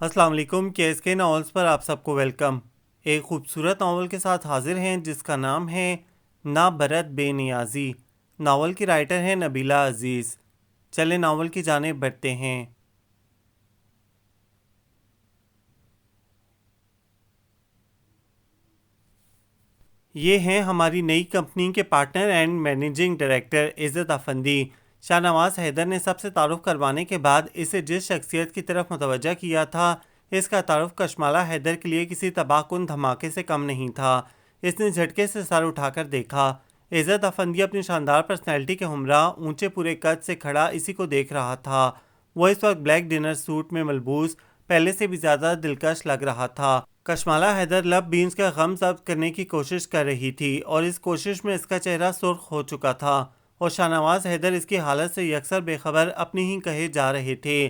السلام علیکم کے ناولز پر آپ سب کو ویلکم۔ ایک خوبصورت ناول کے ساتھ حاضر ہیں جس کا نام ہے نا برت بے نیازی۔ ناول کی رائٹر ہیں نبیلہ عزیز۔ چلے ناول کی جانب بڑھتے ہیں۔ یہ ہیں ہماری نئی کمپنی کے پارٹنر اینڈ مینیجنگ ڈائریکٹر عزت افندی۔ شاہ نواز حیدر نے سب سے تعارف کروانے کے بعد اسے جس شخصیت کی طرف متوجہ کیا تھا، اس کا تعارف کشمالہ حیدر کے لیے کسی تباہ کن دھماکے سے کم نہیں تھا۔ اس نے جھٹکے سے سر اٹھا کر دیکھا۔ عزت افندی اپنی شاندار پرسنالٹی کے ہمراہ اونچے پورے قد سے کھڑا اسی کو دیکھ رہا تھا۔ وہ اس وقت بلیک ڈنر سوٹ میں ملبوس پہلے سے بھی زیادہ دلکش لگ رہا تھا۔ کشمالہ حیدر لب بینز کا غم ضبط کرنے کی کوشش کر رہی تھی اور اس کوشش میں اس کا چہرہ سرخ ہو چکا تھا، اور شاہ نواز حیدر اس کی حالت سے یکسر بے خبر اپنی ہی کہے جا رہے تھے۔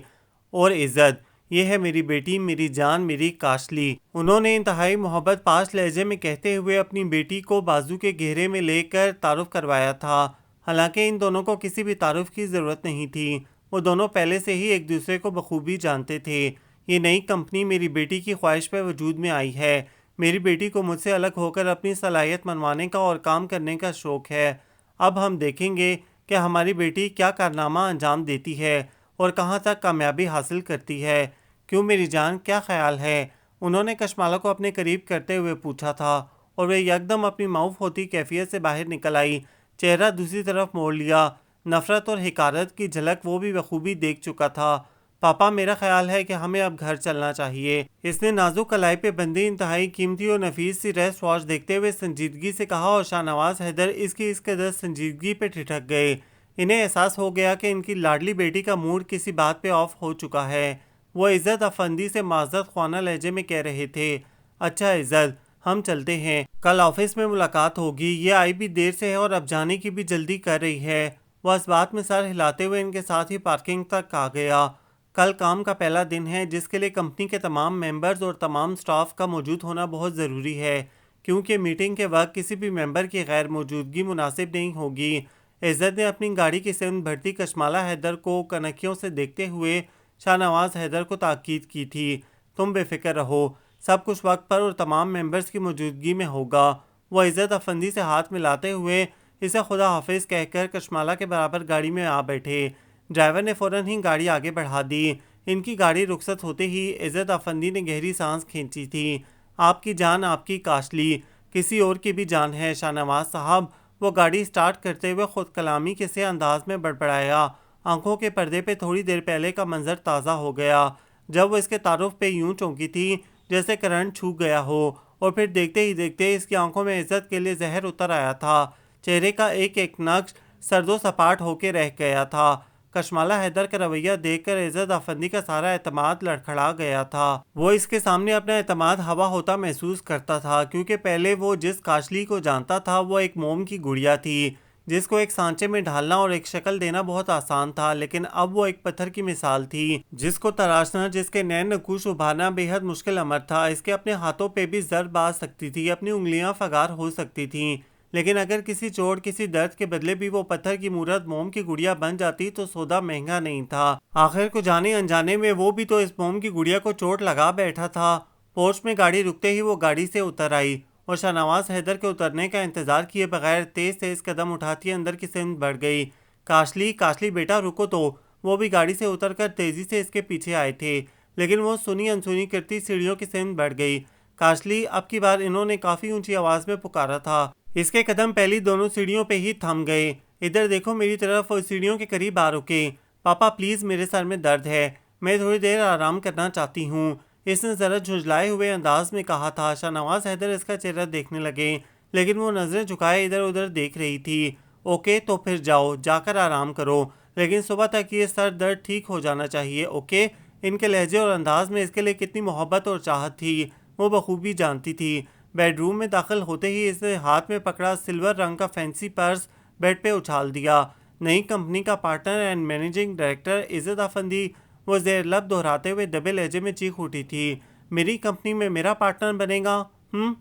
اور عزت، یہ ہے میری بیٹی، میری جان، میری کاشلی۔ انہوں نے انتہائی محبت پاش لہجے میں کہتے ہوئے اپنی بیٹی کو بازو کے گہرے میں لے کر تعارف کروایا تھا۔ حالانکہ ان دونوں کو کسی بھی تعارف کی ضرورت نہیں تھی، وہ دونوں پہلے سے ہی ایک دوسرے کو بخوبی جانتے تھے۔ یہ نئی کمپنی میری بیٹی کی خواہش پہ وجود میں آئی ہے۔ میری بیٹی کو مجھ سے الگ ہو کر اپنی صلاحیت منوانے کا اور کام کرنے کا شوق ہے۔ اب ہم دیکھیں گے کہ ہماری بیٹی کیا کارنامہ انجام دیتی ہے اور کہاں تک کامیابی حاصل کرتی ہے۔ کیوں میری جان، کیا خیال ہے؟ انہوں نے کشمالہ کو اپنے قریب کرتے ہوئے پوچھا تھا، اور وہ یکدم اپنی معاف ہوتی کیفیت سے باہر نکل آئی۔ چہرہ دوسری طرف موڑ لیا۔ نفرت اور حقارت کی جھلک وہ بھی بخوبی دیکھ چکا تھا۔ پاپا، میرا خیال ہے کہ ہمیں اب گھر چلنا چاہیے۔ اس نے نازک کلائی پہ بندی انتہائی قیمتی اور نفیس سی ریسٹ واچ دیکھتے ہوئے سنجیدگی سے کہا، اور شاہ نواز حیدر اس قدر سنجیدگی پہ ٹھٹک گئے۔ انہیں احساس ہو گیا کہ ان کی لاڈلی بیٹی کا موڈ کسی بات پہ آف ہو چکا ہے۔ وہ عزت افندی سے معذرت خوانا لہجے میں کہہ رہے تھے، اچھا عزت، ہم چلتے ہیں، کل آفس میں ملاقات ہوگی۔ یہ آئی بھی دیر سے ہے اور اب جانے کی بھی جلدی کر رہی ہے۔ وہ اس بات میں سر ہلاتے ہوئے ان کے ساتھ ہی پارکنگ تک آ گیا۔ کل کام کا پہلا دن ہے جس کے لیے کمپنی کے تمام ممبرز اور تمام سٹاف کا موجود ہونا بہت ضروری ہے، کیونکہ میٹنگ کے وقت کسی بھی ممبر کی غیر موجودگی مناسب نہیں ہوگی۔ عزت نے اپنی گاڑی کی سمت بڑھتی کشمالہ حیدر کو کنکھیوں سے دیکھتے ہوئے شاہ نواز حیدر کو تاکید کی تھی، تم بے فکر رہو، سب کچھ وقت پر اور تمام ممبرز کی موجودگی میں ہوگا۔ وہ عزت افندی سے ہاتھ ملاتے ہوئے اسے خدا حافظ کہہ کر کشمالہ کے برابر گاڑی میں آ بیٹھے۔ ڈرائیور نے فوراً ہی گاڑی آگے بڑھا دی۔ ان کی گاڑی رخصت ہوتے ہی عزت افندی نے گہری سانس کھینچی تھی۔ آپ کی جان، آپ کی کاشلی، کسی اور کی بھی جان ہے شاہ نواز صاحب۔ وہ گاڑی سٹارٹ کرتے ہوئے خود کلامی کے سے انداز میں بڑبڑایا۔ آنکھوں کے پردے پہ تھوڑی دیر پہلے کا منظر تازہ ہو گیا جب وہ اس کے تعارف پہ یوں چونکی تھی جیسے کرنٹ چھو گیا ہو، اور پھر دیکھتے ہی دیکھتے اس کی آنکھوں میں عزت کے لیے زہر اتر آیا تھا۔ چہرے کا ایک ایک نقش سرد و سپاٹ ہو کے رہ گیا تھا۔ کشمالہ حیدر کا رویہ دیکھ کر عزت افندی کا سارا اعتماد لڑکھڑا گیا تھا۔ وہ اس کے سامنے اپنا اعتماد ہوا ہوتا محسوس کرتا تھا، کیونکہ پہلے وہ جس کاشلی کو جانتا تھا وہ ایک موم کی گڑیا تھی جس کو ایک سانچے میں ڈھالنا اور ایک شکل دینا بہت آسان تھا، لیکن اب وہ ایک پتھر کی مثال تھی جس کو تراشنا، جس کے نین نقوش ابھارنا بے حد مشکل امر تھا۔ اس کے اپنے ہاتھوں پہ بھی ضرب آ سکتی تھی، اپنی انگلیاں فگار ہو سکتی تھیں، لیکن اگر کسی چوٹ، کسی درد کے بدلے بھی وہ پتھر کی مورت موم کی گڑیا بن جاتی تو سودا مہنگا نہیں تھا۔ آخر کو جانے انجانے میں وہ بھی تو اس موم کی گڑیا کو چوٹ لگا بیٹھا تھا۔ پورچ میں گاڑی رکتے ہی وہ گاڑی سے اتر آئی اور شاہ نواز حیدر کے اترنے کا انتظار کیے بغیر تیز تیز قدم اٹھاتی اندر کی سمت بڑھ گئی۔ کاشلی، کاشلی بیٹا رکو تو۔ وہ بھی گاڑی سے اتر کر تیزی سے اس کے پیچھے آئے تھے، لیکن وہ سنی انسنی کرتی سیڑھیوں کی سمت بڑھ گئی۔ کاشلی، اب کی بار انہوں نے کافی اونچی آواز میں پکارا تھا۔ اس کے قدم پہلی دونوں سیڑھیوں پہ ہی تھم گئے۔ ادھر دیکھو میری طرف، اور سیڑھیوں کے قریب آ رکے۔ پاپا پلیز، میرے سر میں درد ہے، میں تھوڑی دیر آرام کرنا چاہتی ہوں، اس نے ذرا جھنجھلائے ہوئے انداز میں کہا تھا۔ شاہ نواز حیدر اس کا چہرہ دیکھنے لگے، لیکن وہ نظریں جھکائے ادھر ادھر دیکھ رہی تھی۔ اوکے تو پھر جاؤ، جا کر آرام کرو، لیکن صبح تک یہ سر درد ٹھیک ہو جانا چاہیے، اوکے؟ ان کے لہجے اور انداز میں اس کے لیے کتنی محبت اور چاہت تھی وہ بخوبی جانتی تھی۔ بیڈ روم میں داخل ہوتے ہی اس نے ہاتھ میں پکڑا سلور رنگ کا فینسی پرس بیڈ پہ اچھال دیا۔ نئی کمپنی کا پارٹنر اینڈ مینیجنگ ڈائریکٹر عزت افندی، وہ زیر لب دہراتے ہوئے دبے لہجے میں چیخ اٹھی تھی، میری کمپنی میں میرا پارٹنر بنے گا؟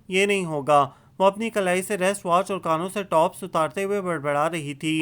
یہ نہیں ہوگا۔ وہ اپنی کلائی سے ریسٹ واچ اور کانوں سے ٹاپس اتارتے ہوئے بڑبڑا رہی تھی،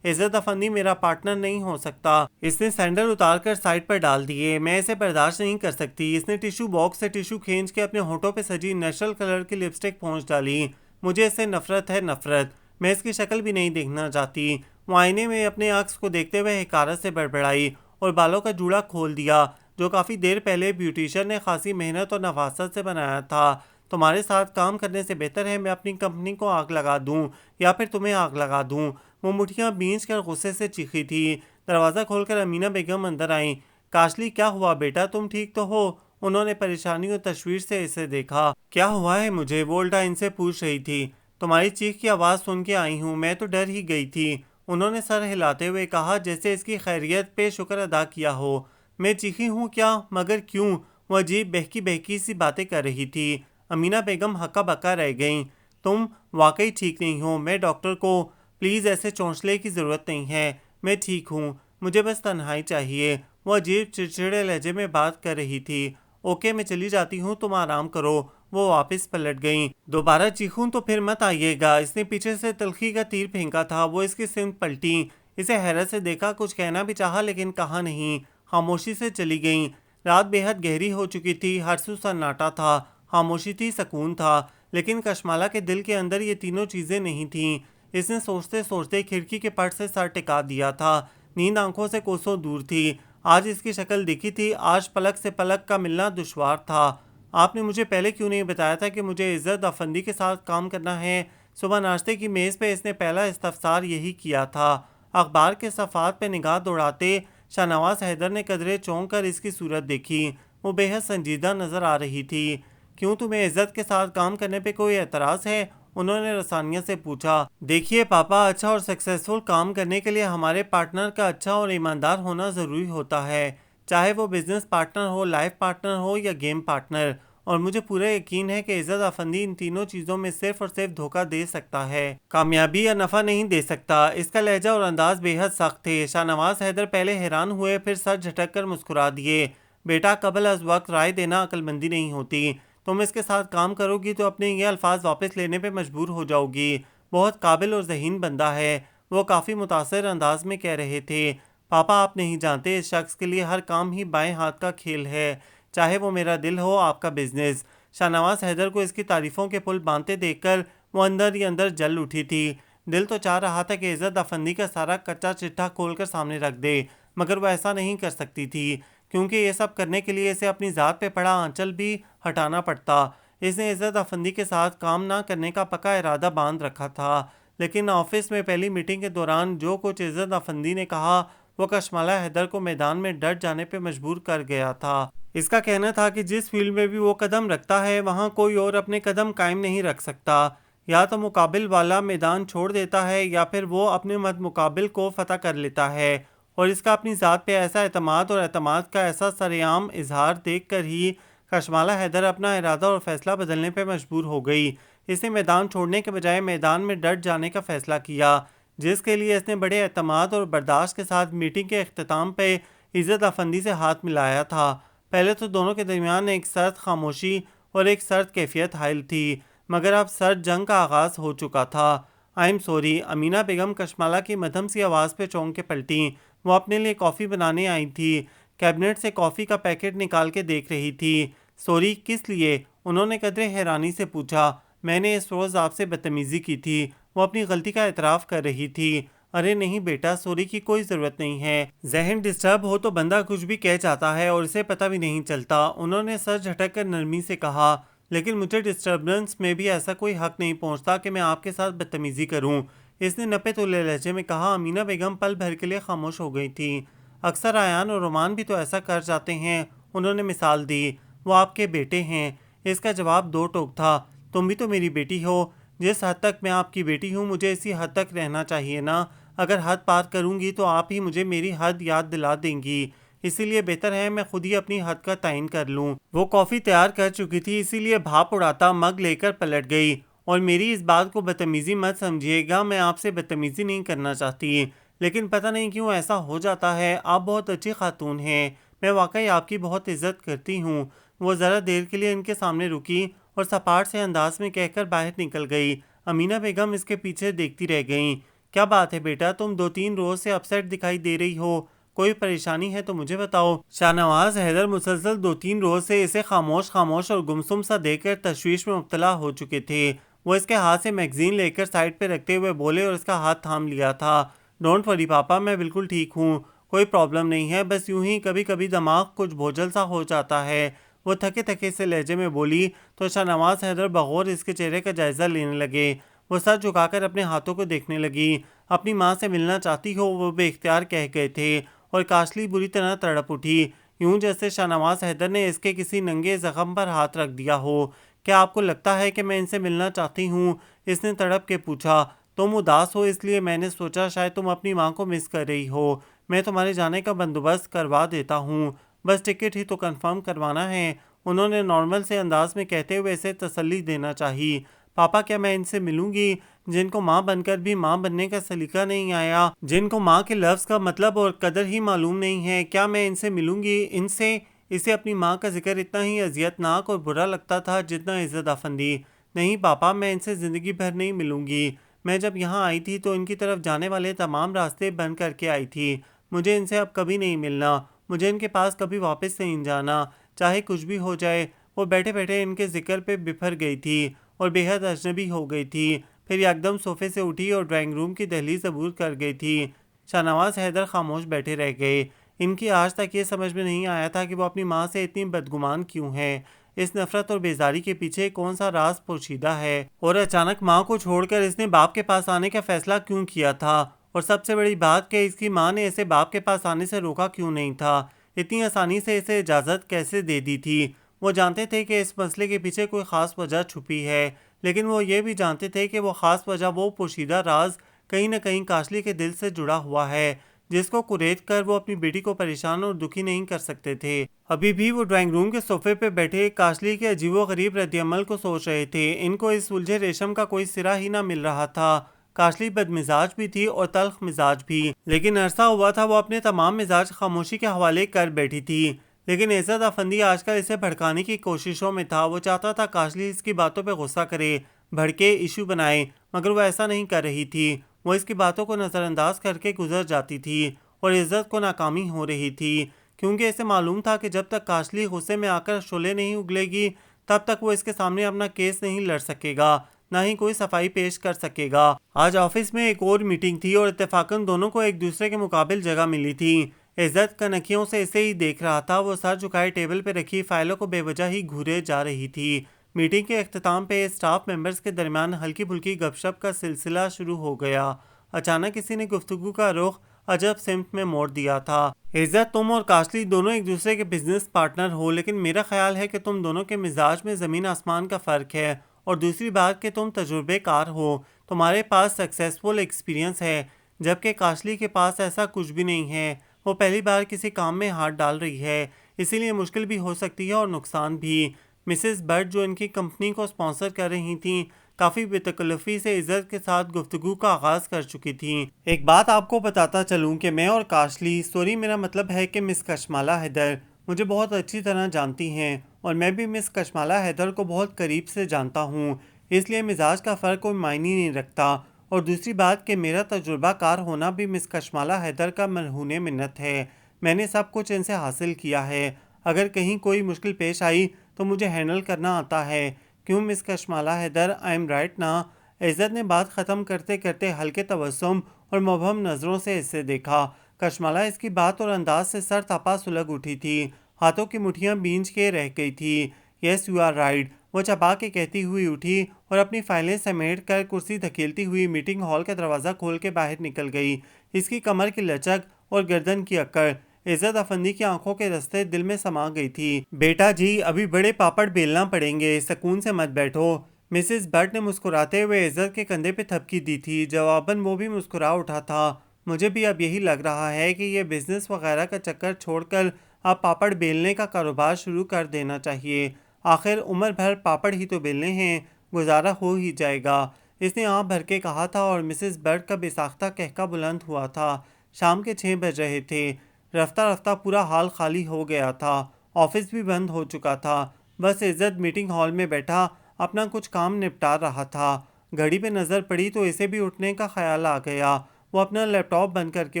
عزت افندی میرا پارٹنر نہیں ہو سکتا۔ اس نے سینڈل اتار کر سائڈ پر ڈال دیے۔ میں اسے برداشت نہیں کر سکتی۔ اس نے ٹیشو باکس سے ٹیشو کھینچ کے اپنے ہونٹوں پہ سجی نیچرل کلر کی لپسٹک پہنچ ڈالی۔ مجھے اس سے نفرت ہے، نفرت۔ میں اس کی شکل بھی نہیں دیکھنا چاہتی۔ وہ آئینے میں اپنے عکس کو دیکھتے ہوئے حقارت سے بڑبڑائی اور بالوں کا جوڑا کھول دیا جو کافی دیر پہلے بیوٹیشین نے خاصی محنت اور نفاست سے بنایا تھا۔ تمہارے ساتھ کام کرنے سے بہتر ہے میں اپنی کمپنی کو آگ لگا دوں یا پھر تمہیں آگ لگا دوں۔ وہ مٹھیاں بھینچ کر غصے سے چیخی تھی۔ دروازہ کھول کر امینہ بیگم اندر آئیں۔ کاشلی کیا ہوا بیٹا، تم ٹھیک تو ہو؟ انہوں نے پریشانی اور تشویش سے اسے دیکھا۔ کیا ہوا ہے مجھے؟ وہ الٹا ان سے پوچھ رہی تھی۔ تمہاری چیخ کی آواز سن کے آئی ہوں، میں تو ڈر ہی گئی تھی، انہوں نے سر ہلاتے ہوئے کہا جیسے اس کی خیریت پہ شکر ادا کیا ہو۔ میں چیخی ہوں کیا؟ مگر کیوں؟ وہ عجیب بہکی بہکی سی باتیں کر رہی تھی۔ امینہ بیگم ہکا بکا رہ گئیں۔ تم واقعی ٹھیک نہیں ہو، میں ڈاکٹر کو پلیز ایسے چونچلے کی ضرورت نہیں ہے، میں ٹھیک ہوں، مجھے بس تنہائی چاہیے۔ وہ عجیب چڑچڑے لہجے میں بات کر رہی تھی۔ اوکے میں چلی جاتی ہوں، تم آرام کرو۔ وہ واپس پلٹ گئیں۔ دوبارہ چیخوں تو پھر مت آئیے گا۔ اس نے پیچھے سے تلخی کا تیر پھینکا تھا۔ وہ اس کی سمت پلٹی، اسے حیرت سے دیکھا، کچھ کہنا بھی چاہا لیکن کہا نہیں، خاموشی سے چلی گئیں۔ رات بے حد گہری ہو چکی تھی، ہر سو سناٹا تھا، خاموشی تھی، سکون تھا، لیکن کشمالہ کے دل کے اندر یہ تینوں چیزیں نہیں تھیں۔ اس نے سوچتے سوچتے کھڑکی کے پٹ سے سر ٹکا دیا تھا۔ نیند آنکھوں سے کوسوں دور تھی۔ آج اس کی شکل دکھی تھی، آج پلک سے پلک کا ملنا دشوار تھا۔ آپ نے مجھے پہلے کیوں نہیں بتایا تھا کہ مجھے عزت افندی کے ساتھ کام کرنا ہے؟ صبح ناشتے کی میز پہ اس نے پہلا استفسار یہی کیا تھا۔ اخبار کے صفحات پہ نگاہ دوڑاتے شاہ نواز حیدر نے قدرے چونک کر اس کی صورت دیکھی۔ وہ بے حد سنجیدہ نظر آ رہی تھی۔ کیوں تمہیں عزت کے ساتھ کام کرنے پہ کوئی اعتراض ہے؟ انہوں نے رسانیہ سے پوچھا۔ دیکھیے پاپا، اچھا اور سکسیسفل کام کرنے کے لیے ہمارے پارٹنر کا اچھا اور ایماندار ہونا ضروری ہوتا ہے، چاہے وہ بزنس پارٹنر ہو، لائف پارٹنر ہو یا گیم پارٹنر، اور مجھے پورا یقین ہے کہ عزت افندی ان تینوں چیزوں میں صرف اور صرف دھوکہ دے سکتا ہے، کامیابی یا نفع نہیں دے سکتا۔ اس کا لہجہ اور انداز بے حد سخت تھے۔ شاہ نواز حیدر پہلے حیران ہوئے، پھر سر جھٹک کر مسکرا دیے۔ بیٹا، قبل از وقت رائے دینا عقل مندی نہیں ہوتی۔ تم اس کے ساتھ کام کرو گی تو اپنے یہ الفاظ واپس لینے پہ مجبور ہو جاؤ گی۔ بہت قابل اور ذہین بندہ ہے، وہ کافی متاثر انداز میں کہہ رہے تھے۔ پاپا آپ نہیں جانتے، اس شخص کے لیے ہر کام ہی بائیں ہاتھ کا کھیل ہے، چاہے وہ میرا دل ہو، آپ کا بزنس۔ شاہ نواز حیدر کو اس کی تعریفوں کے پل باندھتے دیکھ کر وہ اندر ہی اندر جل اٹھی تھی۔ دل تو چاہ رہا تھا کہ عزت افندی کا سارا کچا چٹھا کھول کر سامنے رکھ دے، مگر وہ ایسا نہیں کر سکتی تھی، کیونکہ یہ سب کرنے کے لیے اسے اپنی ذات پہ پڑا آنچل بھی ہٹانا پڑتا۔ اس نے عزت افندی کے ساتھ کام نہ کرنے کا پکا ارادہ باندھ رکھا تھا، لیکن آفس میں پہلی میٹنگ کے دوران جو کچھ عزت افندی نے کہا وہ کشمالہ حیدر کو میدان میں ڈٹ جانے پہ مجبور کر گیا تھا۔ اس کا کہنا تھا کہ جس فیلڈ میں بھی وہ قدم رکھتا ہے وہاں کوئی اور اپنے قدم قائم نہیں رکھ سکتا، یا تو مقابل والا میدان چھوڑ دیتا ہے یا پھر وہ اپنے مد مقابل کو فتح کر لیتا ہے، اور اس کا اپنی ذات پہ ایسا اعتماد اور اعتماد کا ایسا سرعام اظہار دیکھ کر ہی کشمالہ حیدر اپنا ارادہ اور فیصلہ بدلنے پہ مجبور ہو گئی۔ اس نے میدان چھوڑنے کے بجائے میدان میں ڈٹ جانے کا فیصلہ کیا، جس کے لیے اس نے بڑے اعتماد اور برداشت کے ساتھ میٹنگ کے اختتام پہ عزت افندی سے ہاتھ ملایا تھا۔ پہلے تو دونوں کے درمیان ایک سرد خاموشی اور ایک سرد کیفیت حائل تھی، مگر اب سرد جنگ کا آغاز ہو چکا تھا۔ آئی ایم سوری، امینہ بیگم کشمالہ کی مدھم سی آواز پہ چونک کے پلٹیں۔ وہ اپنے لیے کافی بنانے آئی تھی، کیبنٹ سے کافی کا پیکٹ نکال کے دیکھ رہی تھی۔ سوری کس لیے؟ انہوں نے قدرے حیرانی سے پوچھا۔ میں نے اس روز آپ سے بدتمیزی کی تھی۔ وہ اپنی غلطی کا اعتراف کر رہی تھی۔ ارے نہیں بیٹا، سوری کی کوئی ضرورت نہیں ہے، ذہن ڈسٹرب ہو تو بندہ کچھ بھی کہہ جاتا ہے اور اسے پتہ بھی نہیں چلتا، انہوں نے سر جھٹک کر نرمی سے کہا۔ لیکن مجھے ڈسٹربنس میں بھی ایسا کوئی حق نہیں پہنچتا کہ میں آپ کے ساتھ بدتمیزی کروں، اس نے نپے تلے لہجے میں کہا۔ امینہ بیگم پل بھر کے لیے خاموش ہو گئی تھی۔ اکثر آیان اور رومان بھی تو ایسا کر جاتے ہیں، انہوں نے مثال دی، وہ آپ کے بیٹے ہیں۔ اس کا جواب دو ٹوک تھا۔ تم بھی تو میری بیٹی ہو، جس حد تک میں آپ کی بیٹی ہوں مجھے اسی حد تک رہنا چاہیے نا، اگر حد پار کروں گی تو آپ ہی مجھے میری حد یاد دلا دیں گی، اسی لیے بہتر ہے میں خود ہی اپنی حد کا تعین کر لوں۔ وہ کافی تیار کر چکی تھی، اسی لیے بھاپ اڑاتا مگ لے کر پلٹ گئی۔ اور میری اس بات کو بدتمیزی مت سمجھیے گا، میں آپ سے بدتمیزی نہیں کرنا چاہتی، لیکن پتہ نہیں کیوں ایسا ہو جاتا ہے۔ آپ بہت اچھی خاتون ہیں، میں واقعی آپ کی بہت عزت کرتی ہوں۔ وہ ذرا دیر کے لیے ان کے سامنے رکی اور سپاٹ سے انداز میں کہہ کر باہر نکل گئی۔ امینہ بیگم اس کے پیچھے دیکھتی رہ گئیں۔ کیا بات ہے بیٹا، تم 2-3 روز سے اپسیٹ دکھائی دے رہی ہو، کوئی پریشانی ہے تو مجھے بتاؤ۔ شاہ نواز حیدر مسلسل 2-3 روز سے اسے خاموش اور گمسم سا دیکھ کر تشویش میں مبتلا ہو چکے تھے۔ وہ اس کے ہاتھ سے میگزین لے کر سائڈ پہ رکھتے ہوئے بولے اور اس کا ہاتھ تھام لیا تھا۔ ڈونٹ وری پاپا، میں بالکل ٹھیک ہوں، کوئی پرابلم نہیں ہے، بس یوں ہی کبھی کبھی دماغ کچھ بوجھل سا ہو جاتا ہے، وہ تھکے تھکے سے لہجے میں بولی۔ تو شاہ نواز حیدر بغور اس کے چہرے کا جائزہ لینے لگے۔ وہ سر جھکا کر اپنے ہاتھوں کو دیکھنے لگی۔ اپنی ماں سے ملنا چاہتی ہو، وہ بے اختیار کہہ گئے تھے، اور کاشلی بری طرح تڑپ اٹھی، یوں جیسے شاہ نواز حیدر نے اس کے کسی ننگے زخم پر ہاتھ رکھ دیا ہو۔ کیا آپ کو لگتا ہے کہ میں ان سے ملنا چاہتی ہوں؟ اس نے تڑپ کے پوچھا۔ تم اداس ہو اس لیے میں نے سوچا شاید تم اپنی ماں کو مس کر رہی ہو۔ میں تمہارے جانے کا بندوبست کروا دیتا ہوں، بس ٹکٹ ہی تو کنفرم کروانا ہے، انہوں نے نارمل سے انداز میں کہتے ہوئے اسے تسلی دینا چاہی۔ پاپا کیا میں ان سے ملوں گی، جن کو ماں بن کر بھی ماں بننے کا سلیقہ نہیں آیا، جن کو ماں کے لفظ کا مطلب اور قدر ہی معلوم نہیں ہے، کیا میں ان سے ملوں گی؟ ان سے؟ اسے اپنی ماں کا ذکر اتنا ہی اذیت ناک اور برا لگتا تھا جتنا عزت افندی۔ نہیں پاپا، میں ان سے زندگی بھر نہیں ملوں گی، میں جب یہاں آئی تھی تو ان کی طرف جانے والے تمام راستے بند کر کے آئی تھی، مجھے ان سے اب کبھی نہیں ملنا، مجھے ان کے پاس کبھی واپس نہیں جانا، چاہے کچھ بھی ہو جائے۔ وہ بیٹھے بیٹھے ان کے ذکر پہ بفر گئی تھی اور بے حد اجنبی ہو گئی تھی، پھر یکدم صوفے سے اٹھی اور ڈرائنگ روم کی دہلیز عبور کر گئی تھی۔ شاہ نواز حیدر خاموش بیٹھے رہ گئے۔ ان کی آج تک یہ سمجھ میں نہیں آیا تھا کہ وہ اپنی ماں سے اتنی بدگمان کیوں ہے، اس نفرت اور بیزاری کے پیچھے کون سا راز پوشیدہ ہے، اور اچانک ماں کو چھوڑ کر اس نے باپ کے پاس آنے کا فیصلہ کیوں کیا تھا، اور سب سے بڑی بات کہ اس کی ماں نے اسے باپ کے پاس آنے سے روکا کیوں نہیں تھا، اتنی آسانی سے اسے اجازت کیسے دے دی تھی۔ وہ جانتے تھے کہ اس مسئلے کے پیچھے کوئی خاص وجہ چھپی ہے، لیکن وہ یہ بھی جانتے تھے کہ وہ خاص وجہ وہ پوشیدہ راز کہیں نہ کہیں کاشلی کے دل سے جڑا ہوا ہے، جس کو کرید کر وہ اپنی بیٹی کو پریشان اور دکھی نہیں کر سکتے تھے۔ ابھی بھی وہ ڈرائنگ روم کے صوفے پہ بیٹھے کاشلی کے عجیب و غریب رد عمل کو سوچ رہے تھے۔ ان کو اس سلجھے ریشم کا کوئی سرا ہی نہ مل رہا تھا۔ کاشلی بد مزاج بھی تھی اور تلخ مزاج بھی، لیکن عرصہ ہوا تھا وہ اپنے تمام مزاج خاموشی کے حوالے کر بیٹھی تھی۔ لیکن عزت افندی آج کل اسے بھڑکانے کی کوششوں میں تھا۔ وہ چاہتا تھا کاشلی اس کی باتوں پہ غصہ کرے، بھڑکے، ایشو بنائے، مگر وہ ایسا نہیں کر رہی تھی۔ وہ اس کی باتوں کو نظر انداز کر کے گزر جاتی تھی، اور عزت کو ناکامی ہو رہی تھی، کیونکہ اسے معلوم تھا کہ جب تک کاشلی غصے میں آ کر شعلے نہیں اگلے گی، تب تک وہ اس کے سامنے اپنا کیس نہیں لڑ سکے گا، نہ ہی کوئی صفائی پیش کر سکے گا۔ آج آفس میں ایک اور میٹنگ تھی اور اتفاقاً دونوں کو ایک دوسرے کے مقابل جگہ ملی تھی۔ عزت کنکھیوں سے اسے ہی دیکھ رہا تھا، وہ سر جھکائے ٹیبل پہ رکھی فائلوں کو بے وجہ ہی گھورے جا رہی تھی۔ میٹنگ کے اختتام پہ اسٹاف ممبرز کے درمیان ہلکی پھلکی گپ شپ کا سلسلہ شروع ہو گیا۔ اچانک کسی نے گفتگو کا رخ عجب سمت میں موڑ دیا تھا۔ عزت، تم اور کاشلی دونوں ایک دوسرے کے بزنس پارٹنر ہو، لیکن میرا خیال ہے کہ تم دونوں کے مزاج میں زمین آسمان کا فرق ہے، اور دوسری بات کہ تم تجربے کار ہو، تمہارے پاس سکسیسفل ایکسپیرینس ہے، جبکہ کاشلی کے پاس ایسا کچھ بھی نہیں ہے، وہ پہلی بار کسی کام میں ہاتھ ڈال رہی ہے، اسی لیے مشکل بھی ہو سکتی ہے اور نقصان بھی۔ مسز بٹ جو ان کی کمپنی کو اسپانسر کر رہی تھیں، کافی بے تکلفی سے عزت کے ساتھ گفتگو کا آغاز کر چکی تھیں۔ ایک بات آپ کو بتاتا چلوں کہ میں اور کاشلی، سوری میرا مطلب ہے کہ مس کشمالہ حیدر مجھے بہت اچھی طرح جانتی ہیں، اور میں بھی مس کشمالہ حیدر کو بہت قریب سے جانتا ہوں، اس لیے مزاج کا فرق کوئی معنی نہیں رکھتا، اور دوسری بات کہ میرا تجربہ کار ہونا بھی مس کشمالہ حیدر کا مرہون منت ہے، میں نے سب کچھ ان سے حاصل کیا ہے، اگر کہیں کوئی مشکل پیش آئی تو مجھے ہینڈل کرنا آتا ہے، کیوں مس Kashmala Haider, I am right نا؟ عزت نے بات ختم کرتے کرتے ہلکے تبسم اور مبہم نظروں سے اسے دیکھا۔ کشمالہ اس کی بات اور انداز سے سر تھپا سلگ اٹھی تھی، ہاتھوں کی مٹھیاں بھینج کے رہ گئی تھی۔ یس یو آر رائٹ، وہ چپا کے کہتی ہوئی اٹھی اور اپنی فائلیں سمیٹ کر کرسی دھکیلتی ہوئی میٹنگ ہال کا دروازہ کھول کے باہر نکل گئی۔ اس کی کمر کی لچک اور گردن کی اکڑ عزت افندی کی آنکھوں کے رستے دل میں سما گئی تھی۔ بیٹا جی، ابھی بڑے پاپڑ بیلنا پڑیں گے، سکون سے مت بیٹھو۔ مسز بٹ نے مسکراتے ہوئے عزت کے کندھے پہ تھپکی دی تھی، جواباً وہ بھی مسکرا اٹھا تھا۔ مجھے بھی اب یہی لگ رہا ہے کہ یہ بزنس وغیرہ کا چکر چھوڑ کر اب پاپڑ بیلنے کا کاروبار شروع کر دینا چاہیے، آخر عمر بھر پاپڑ ہی تو بیلنے ہیں، گزارا ہو ہی جائے گا، اس نے آنکھ بھر کے کہا تھا، اور مسز بٹ کا بے ساختہ قہقہ بلند ہوا تھا۔ شام کے 6 بج رہے تھے، رفتہ رفتہ پورا ہال خالی ہو گیا تھا، آفس بھی بند ہو چکا تھا، بس عزت میٹنگ ہال میں بیٹھا اپنا کچھ کام نپٹا رہا تھا۔ گھڑی پہ نظر پڑی تو اسے بھی اٹھنے کا خیال آ گیا۔ وہ اپنا لیپ ٹاپ بند کر کے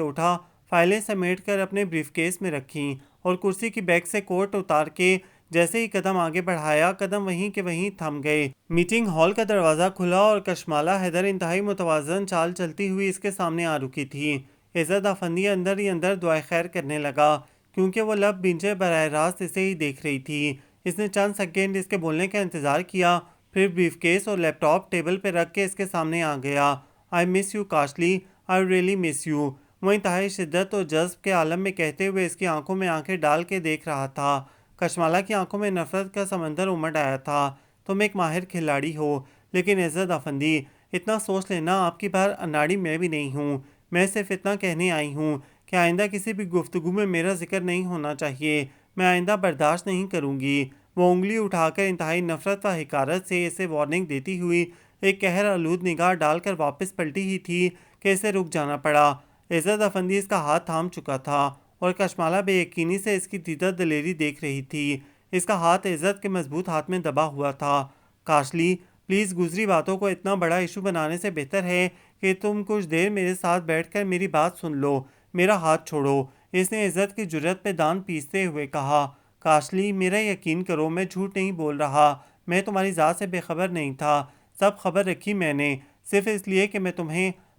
اٹھا، فائلیں سمیٹ کر اپنے بریف کیس میں رکھیں اور کرسی کی بیک سے کوٹ اتار کے جیسے ہی قدم آگے بڑھایا، قدم وہیں کے وہیں تھم گئے۔ میٹنگ ہال کا دروازہ کھلا اور کشمالہ حیدر انتہائی متوازن چال چلتی ہوئی اس کے سامنے آ رکی تھی۔ عزت افندی اندر ہی اندر دعائے خیر کرنے لگا، کیونکہ وہ لب بھینچے براہ راست اسے ہی دیکھ رہی تھی۔ اس نے چند سیکنڈ اس کے بولنے کا انتظار کیا، پھر بریف کیس اور لیپ ٹاپ ٹیبل پہ رکھ کے اس کے سامنے آ گیا۔ آئی مس یو کاشلی، آئی ریئلی مس یو، وہ انتہائی شدت اور جذب کے عالم میں کہتے ہوئے اس کی آنکھوں میں آنکھیں ڈال کے دیکھ رہا تھا۔ کشمالہ کی آنکھوں میں نفرت کا سمندر امڈ آیا تھا۔ تم ایک ماہر کھلاڑی ہو، لیکن عزت افندی، اتنا سوچ لینا آپ کی بھر اناڑی میں بھی نہیں ہوں۔ میں صرف اتنا کہنے آئی ہوں کہ آئندہ کسی بھی گفتگو میں میرا ذکر نہیں ہونا چاہیے۔ میں آئندہ برداشت نہیں کروں گی۔ وہ انگلی اٹھا کر انتہائی نفرت و حقارت سے اسے وارننگ دیتی ہوئی ایک قہر آلود نگاہ ڈال کر واپس پلٹی ہی تھی کہ اسے رک جانا پڑا۔ عزت افندی اس کا ہاتھ تھام چکا تھا اور کشمالہ بے یقینی سے اس کی دیدہ دلیری دیکھ رہی تھی۔ اس کا ہاتھ عزت کے مضبوط ہاتھ میں دبا ہوا تھا۔ کاشلی، پلیز گزری باتوں کو اتنا بڑا ایشو بنانے سے بہتر ہے کہ تم کچھ دیر میرے ساتھ بیٹھ کر میری بات سن لو۔ میرا ہاتھ چھوڑو، اس نے عزت کی جرأت پہ دان پیستے ہوئے کہا۔ کاشلی، میرا یقین کرو، میں جھوٹ نہیں بول رہا۔ میں تمہاری ذات سے بے خبر نہیں تھا۔ سب خبر رکھی میں نے، صرف اس لیے کہ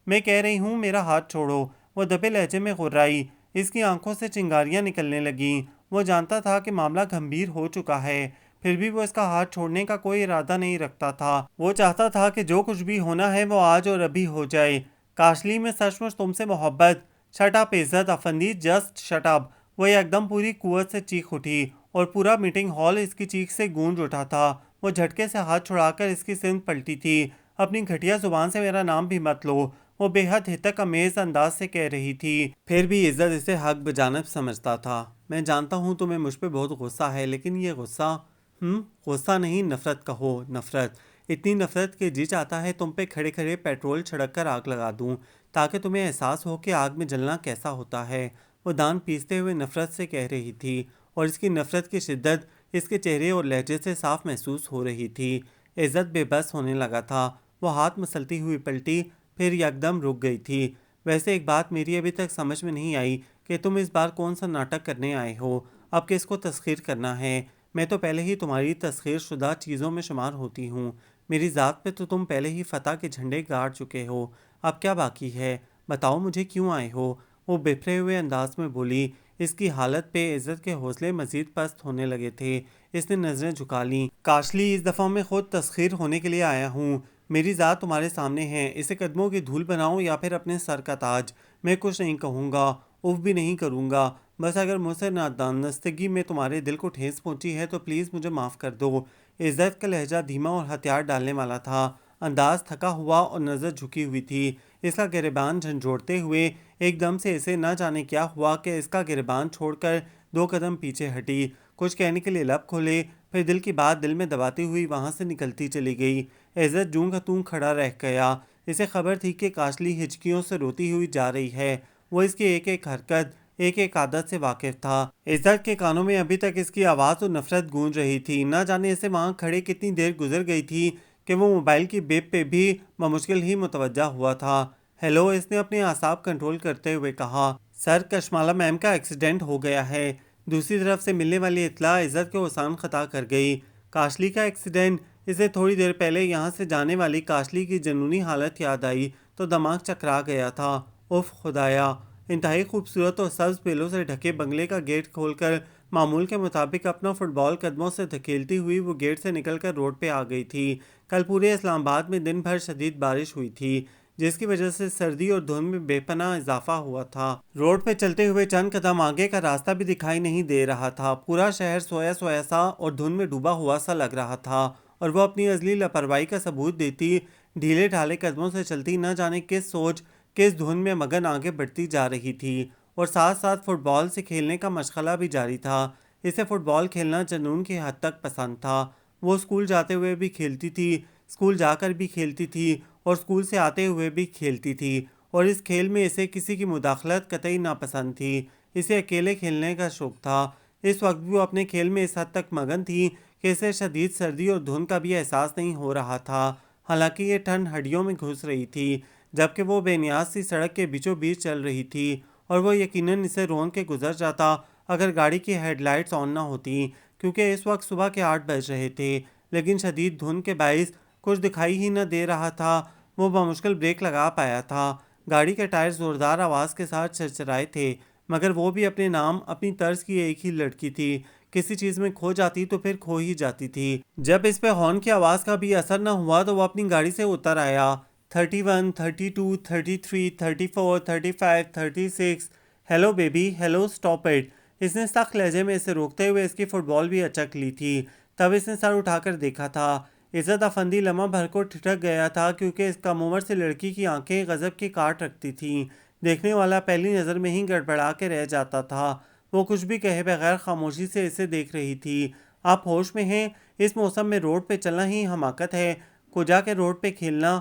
میں کہہ رہی ہوں میرا ہاتھ چھوڑو۔ وہ دبے لہجے میں غرائی، اس کی آنکھوں سے چنگاریاں نکلنے لگیں۔ وہ جانتا تھا کہ معاملہ گھمبیر ہو چکا ہے، پھر بھی وہ اس کا ہاتھ چھوڑنے کا کوئی ارادہ نہیں رکھتا تھا۔ وہ چاہتا تھا کہ جو کچھ بھی ہونا ہے وہ آج اور ابھی ہو جائے۔ کاشلی، میں سچ مچ تم سے محبت۔ شٹ اپ عزت افندی، جسٹ شٹ اپ، وہ یکدم پوری قوت سے چیخ اٹھی اور پورا میٹنگ ہال اس کی چیخ سے گونج اٹھا تھا۔ وہ جھٹکے سے ہاتھ چھڑا کر اس کی سمت پلٹی تھی۔ اپنی گھٹیا زبان سے میرا نام بھی مت لو، وہ بے حد ہتک امیز انداز سے کہہ رہی تھی۔ پھر بھی عزت اسے حق بجانب سمجھتا تھا۔ میں جانتا ہوں تمہیں مجھ پہ بہت غصہ ہے، لیکن یہ غصہ نہیں، نفرت کہو، نفرت۔ اتنی نفرت کہ جی چاہتا ہے تم پہ کھڑے کھڑے پیٹرول چھڑک کر آگ لگا دوں، تاکہ تمہیں احساس ہو کہ آگ میں جلنا کیسا ہوتا ہے، وہ دان پیستے ہوئے نفرت سے کہہ رہی تھی، اور اس کی نفرت کی شدت اس کے چہرے اور لہجے سے صاف محسوس ہو رہی تھی۔ عزت بے بس ہونے لگا تھا۔ وہ ہاتھ مسلتی ہوئی پلٹی، پھر یکدم رک گئی تھی۔ ویسے ایک بات میری ابھی تک سمجھ میں نہیں آئی کہ تم اس بار کون سا ناٹک کرنے آئے ہو، اب کس کو تسخیر کرنا ہے؟ میں تو پہلے ہی تمہاری تسخیر شدہ چیزوں میں شمار ہوتی ہوں۔ میری ذات پہ تو تم پہلے ہی فتح کے جھنڈے گاڑ چکے ہو، اب کیا باقی ہے؟ بتاؤ مجھے کیوں آئے ہو؟ وہ بفرے ہوئے انداز میں بولی۔ اس کی حالت پہ عزت کے حوصلے مزید پست ہونے لگے تھے۔ اس نے نظریں جھکا لیں۔ کاشلی، اس دفعہ میں خود تسخیر ہونے کے لیے آیا ہوں۔ میری ذات تمہارے سامنے ہے، اسے قدموں کی دھول بناؤ یا پھر اپنے سر کا تاج۔ میں کچھ نہیں کہوں گا، اف بھی نہیں کروں گا، بس اگر مجھ سے نادانستگی میں تمہارے دل کو ٹھیس پہنچی ہے تو پلیز مجھے معاف کر دو۔ عزت کا لہجہ دھیما اور ہتھیار ڈالنے والا تھا، انداز تھکا ہوا اور نظر جھکی ہوئی تھی۔ اس کا گریبان جھنجھوڑتے ہوئے ایک دم سے اسے نہ جانے کیا ہوا کہ اس کا گریبان چھوڑ کر 2 قدم پیچھے ہٹی، کچھ کہنے کے لیے لب کھولے، پھر دل کی بات دل میں دباتی ہوئی وہاں سے نکلتی چلی گئی۔ عزت جوں کا توں کھڑا رہ گیا۔ اسے خبر تھی کہ کاشلی ہچکیوں سے روتی ہوئی جا رہی ہے۔ وہ اس کی ایک ایک حرکت، ایک ایک عادت سے واقف تھا۔ عزت کے کانوں میں ابھی تک اس کی آواز اور نفرت گونج رہی تھی۔ نہ جانے اسے وہاں کھڑے کتنی دیر گزر گئی تھی کہ وہ موبائل کی بیپ پہ بھی بمشکل ہی متوجہ ہوا تھا۔ ہیلو، اس نے اپنے اعصاب کنٹرول کرتے ہوئے کہا۔ سر، کشمالہ میم کا ایکسیڈنٹ ہو گیا ہے۔ دوسری طرف سے ملنے والی اطلاع عزت کو آسان خطا کر گئی۔ کاشلی کا ایکسیڈنٹ؟ اسے تھوڑی دیر پہلے یہاں سے جانے والی کاشلی کی جنونی حالت یاد آئی تو دماغ چکرا گیا تھا۔ اف خدایا! انتہائی خوبصورت اور سبز بیلوں سے ڈھکے بنگلے کا گیٹ کھول کر معمول کے مطابق اپنا فٹ بال قدموں سے دھکیلتی ہوئی وہ گیٹ سے نکل کر روڈ پہ آ گئی تھی۔ کل پورے اسلام آباد میں دن بھر شدید بارش ہوئی تھی، جس کی وجہ سے سردی اور دھند میں بے پناہ اضافہ ہوا تھا۔ روڈ پہ چلتے ہوئے چند قدم آگے کا راستہ بھی دکھائی نہیں دے رہا تھا۔ پورا شہر سویا سویا سا اور دھند میں ڈوبا ہوا سا لگ رہا تھا، اور وہ اپنی ازلی لاپرواہی کا ثبوت دیتی ڈھیلے ڈھالے قدموں سے چلتی نہ جانے کس سوچ، کس دھن میں مگن آگے بڑھتی جا رہی تھی، اور ساتھ ساتھ فٹ بال سے کھیلنے کا مشغلہ بھی جاری تھا۔ اسے فٹ بال کھیلنا جنون کی حد تک پسند تھا۔ وہ اسکول جاتے ہوئے بھی کھیلتی تھی، اسکول جا کر بھی کھیلتی تھی، اور اسکول سے آتے ہوئے بھی کھیلتی تھی، اور اس کھیل میں اسے کسی کی مداخلت قطعی ناپسند تھی۔ اسے اکیلے کھیلنے کا شوق تھا۔ اس وقت بھی وہ اپنے کھیل میں اس حد تک مگن تھی کہ اسے شدید سردی اور دھند کا بھی احساس نہیں ہو رہا تھا۔ حالانکہ یہ ٹھنڈ ہڈیوں میں گھس رہی تھی، جبکہ وہ بے نیاز سی سڑک کے بیچوں بیچ چل رہی تھی اور وہ یقیناً اسے رون کے گزر جاتا اگر گاڑی کی ہیڈ لائٹس آن نہ ہوتی، کیونکہ اس وقت صبح کے 8 بج رہے تھے، لیکن شدید دھند کے باعث کچھ دکھائی ہی نہ دے رہا تھا۔ وہ بمشکل بریک لگا پایا تھا۔ گاڑی کے ٹائر زوردار آواز کے ساتھ چرچرائے تھے، مگر وہ بھی اپنے نام، اپنی طرز کی ایک ہی لڑکی تھی۔ کسی چیز میں کھو جاتی تو پھر کھو ہی جاتی تھی۔ جب اس پہ ہارن کی آواز کا بھی اثر نہ ہوا تو وہ اپنی گاڑی سے اتر آیا۔ 31 32 33 34 35 36 hello baby, hello stop it. اس نے سخت لہجے میں اسے روکتے ہوئے اس کی فٹ بال بھی اچک لی تھی۔ تب اس نے سر اٹھا کر دیکھا تھا۔ عزت افندی لمحہ بھر کو ٹھٹک گیا تھا، کیونکہ اس کم عمر سے لڑکی کی آنکھیں غضب کی کاٹ رکھتی تھیں۔ دیکھنے والا پہلی نظر میں ہی گڑبڑا کے رہ جاتا تھا۔ وہ کچھ بھی کہے بغیر خاموشی سے اسے دیکھ رہی تھی۔ آپ ہوش میں ہیں؟ اس موسم میں روڈ پہ چلنا ہی حماقت ہے۔ کجا کے روڈ پہ کھیلنا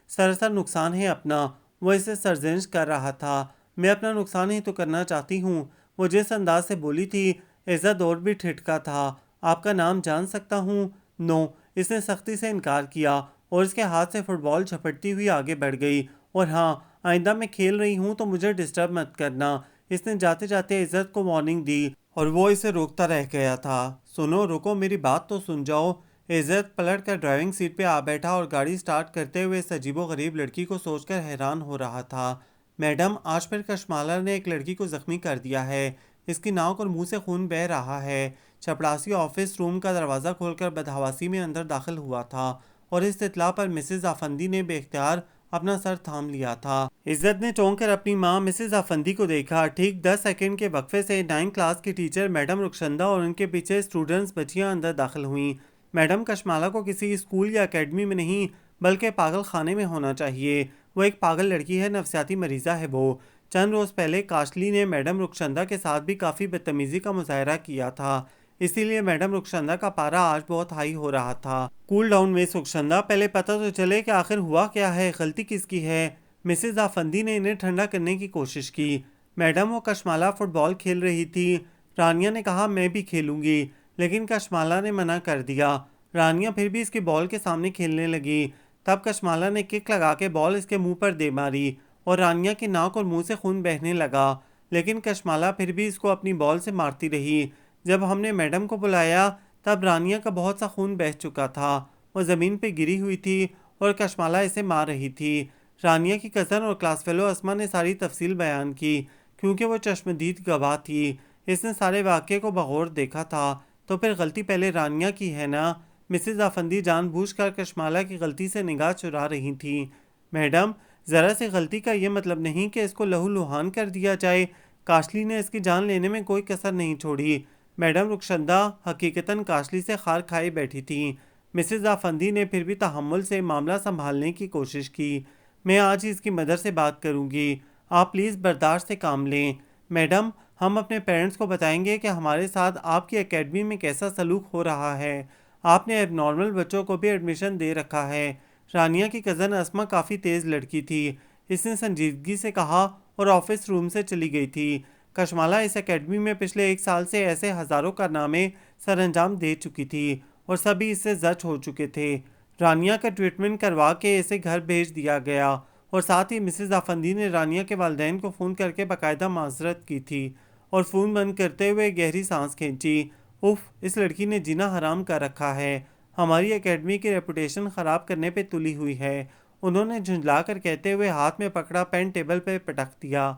سراسر نقصان ہے اپنا۔ وہ اسے سرزنش کر رہا تھا۔ میں اپنا نقصان ہی تو کرنا چاہتی ہوں۔ وہ جس انداز سے بولی تھی، عزت اور بھی ٹھٹکا تھا۔ آپ کا نام جان سکتا ہوں؟ نو۔ اس نے سختی سے انکار کیا اور اس کے ہاتھ سے فٹ بال جھپٹتی ہوئی آگے بڑھ گئی۔ اور ہاں، آئندہ میں کھیل رہی ہوں تو مجھے ڈسٹرب مت کرنا۔ اس نے جاتے جاتے عزت کو وارننگ دی اور وہ اسے روکتا رہ گیا تھا۔ سنو، رکو، میری بات تو سن جاؤ۔ عزت پلٹ کر ڈرائیونگ سیٹ پہ آ بیٹھا اور گاڑی سٹارٹ کرتے ہوئے اس عجیب و غریب لڑکی کو سوچ کر حیران ہو رہا تھا۔ میڈم، آج پھر کشمالہ نے ایک لڑکی کو زخمی کر دیا ہے۔ اس کی ناک اور منہ سے خون بہہ رہا ہے۔ چپڑاسی آفس روم کا دروازہ کھول کر بدحواسی میں اندر داخل ہوا تھا اور اس اطلاع پر مسز افندی نے بے اختیار اپنا سر تھام لیا تھا۔ عزت نے چونک کر اپنی ماں مسز افندی کو دیکھا۔ ٹھیک 10 سیکنڈ کے وقفے سے 9 کلاس کی ٹیچر میڈم رخشندہ اور ان کے پیچھے اسٹوڈنٹس بچیاں اندر داخل ہوئیں۔ میڈم، کشمالہ کو کسی اسکول یا اکیڈمی میں نہیں بلکہ پاگل خانے میں ہونا چاہیے۔ وہ ایک پاگل لڑکی ہے، نفسیاتی مریضہ ہے وہ۔ چند روز پہلے کاشلی نے میڈم رخشندہ کے ساتھ بھی کافی بدتمیزی کا مظاہرہ کیا تھا، اسی لیے میڈم رخشندہ کا پارا آج بہت ہائی ہو رہا تھا۔ کول ڈاؤن مس رخشندہ، پہلے پتہ تو چلے کہ آخر ہوا کیا ہے، غلطی کس کی ہے۔ مسز افندی نے انہیں ٹھنڈا کرنے کی کوشش کی۔ میڈم، وہ کشمالہ فٹ بال کھیل رہی تھی۔ رانیہ نے کہا میں بھی کھیلوں گی، لیکن کشمالہ نے منع کر دیا۔ رانیہ پھر بھی اس کی بال کے سامنے کھیلنے لگی۔ تب کشمالہ نے کک لگا کے بال اس کے منہ پر دے ماری اور رانیہ کی ناک اور منہ سے خون بہنے لگا، لیکن کشمالہ پھر بھی اس کو اپنی بال سے مارتی رہی۔ جب ہم نے میڈم کو بلایا تب رانیہ کا بہت سا خون بہہ چکا تھا۔ وہ زمین پہ گری ہوئی تھی اور کشمالہ اسے مار رہی تھی۔ رانیہ کی کزن اور کلاس فیلو اسما نے ساری تفصیل بیان کی، کیونکہ وہ چشمدید گواہ تھی۔ اس نے سارے واقعے کو بغور دیکھا تھا۔ تو پھر غلطی پہلے رانیہ کی ہے نا؟ مسز افندی جان بوجھ کر کشمالہ کی غلطی سے نگاہ چرا رہی تھیں۔ میڈم، ذرا سی غلطی کا یہ مطلب نہیں کہ اس کو لہو لہان کر دیا جائے۔ کاشلی نے اس کی جان لینے میں کوئی کسر نہیں چھوڑی۔ میڈم رخشندہ حقیقتاً کاشلی سے خار کھائے بیٹھی تھیں۔ مسز افندی نے پھر بھی تحمل سے معاملہ سنبھالنے کی کوشش کی۔ میں آج ہی اس کی مدر سے بات کروں گی، آپ پلیز برداشت سے کام لیں۔ میڈم، ہم اپنے پیرنٹس کو بتائیں گے کہ ہمارے ساتھ آپ کی اکیڈمی میں کیسا سلوک ہو رہا ہے۔ آپ نے ایب نارمل بچوں کو بھی ایڈمیشن دے رکھا ہے۔ رانیہ کی کزن اسما کافی تیز لڑکی تھی، اس نے سنجیدگی سے کہا اور آفس روم سے چلی گئی تھی۔ کشمالہ اس اکیڈمی میں پچھلے 1 سال سے ایسے ہزاروں کارنامے سر انجام دے چکی تھی اور سبھی اس سے زچ ہو چکے تھے۔ رانیہ کا ٹریٹمنٹ کروا کے اسے گھر بھیج دیا گیا اور ساتھ ہی مسز افندی نے رانیہ کے والدین کو فون کر کے باقاعدہ معذرت کی تھی اور فون بند کرتے ہوئے گہری سانس کھینچی۔ اف، اس لڑکی نے جینا حرام کر رکھا ہے، ہماری اکیڈمی کی ریپوٹیشن خراب کرنے پہ تلی ہوئی ہے۔ انہوں نے جھنجلا کر کہتے ہوئے ہاتھ میں پکڑا پین ٹیبل پہ پٹک دیا۔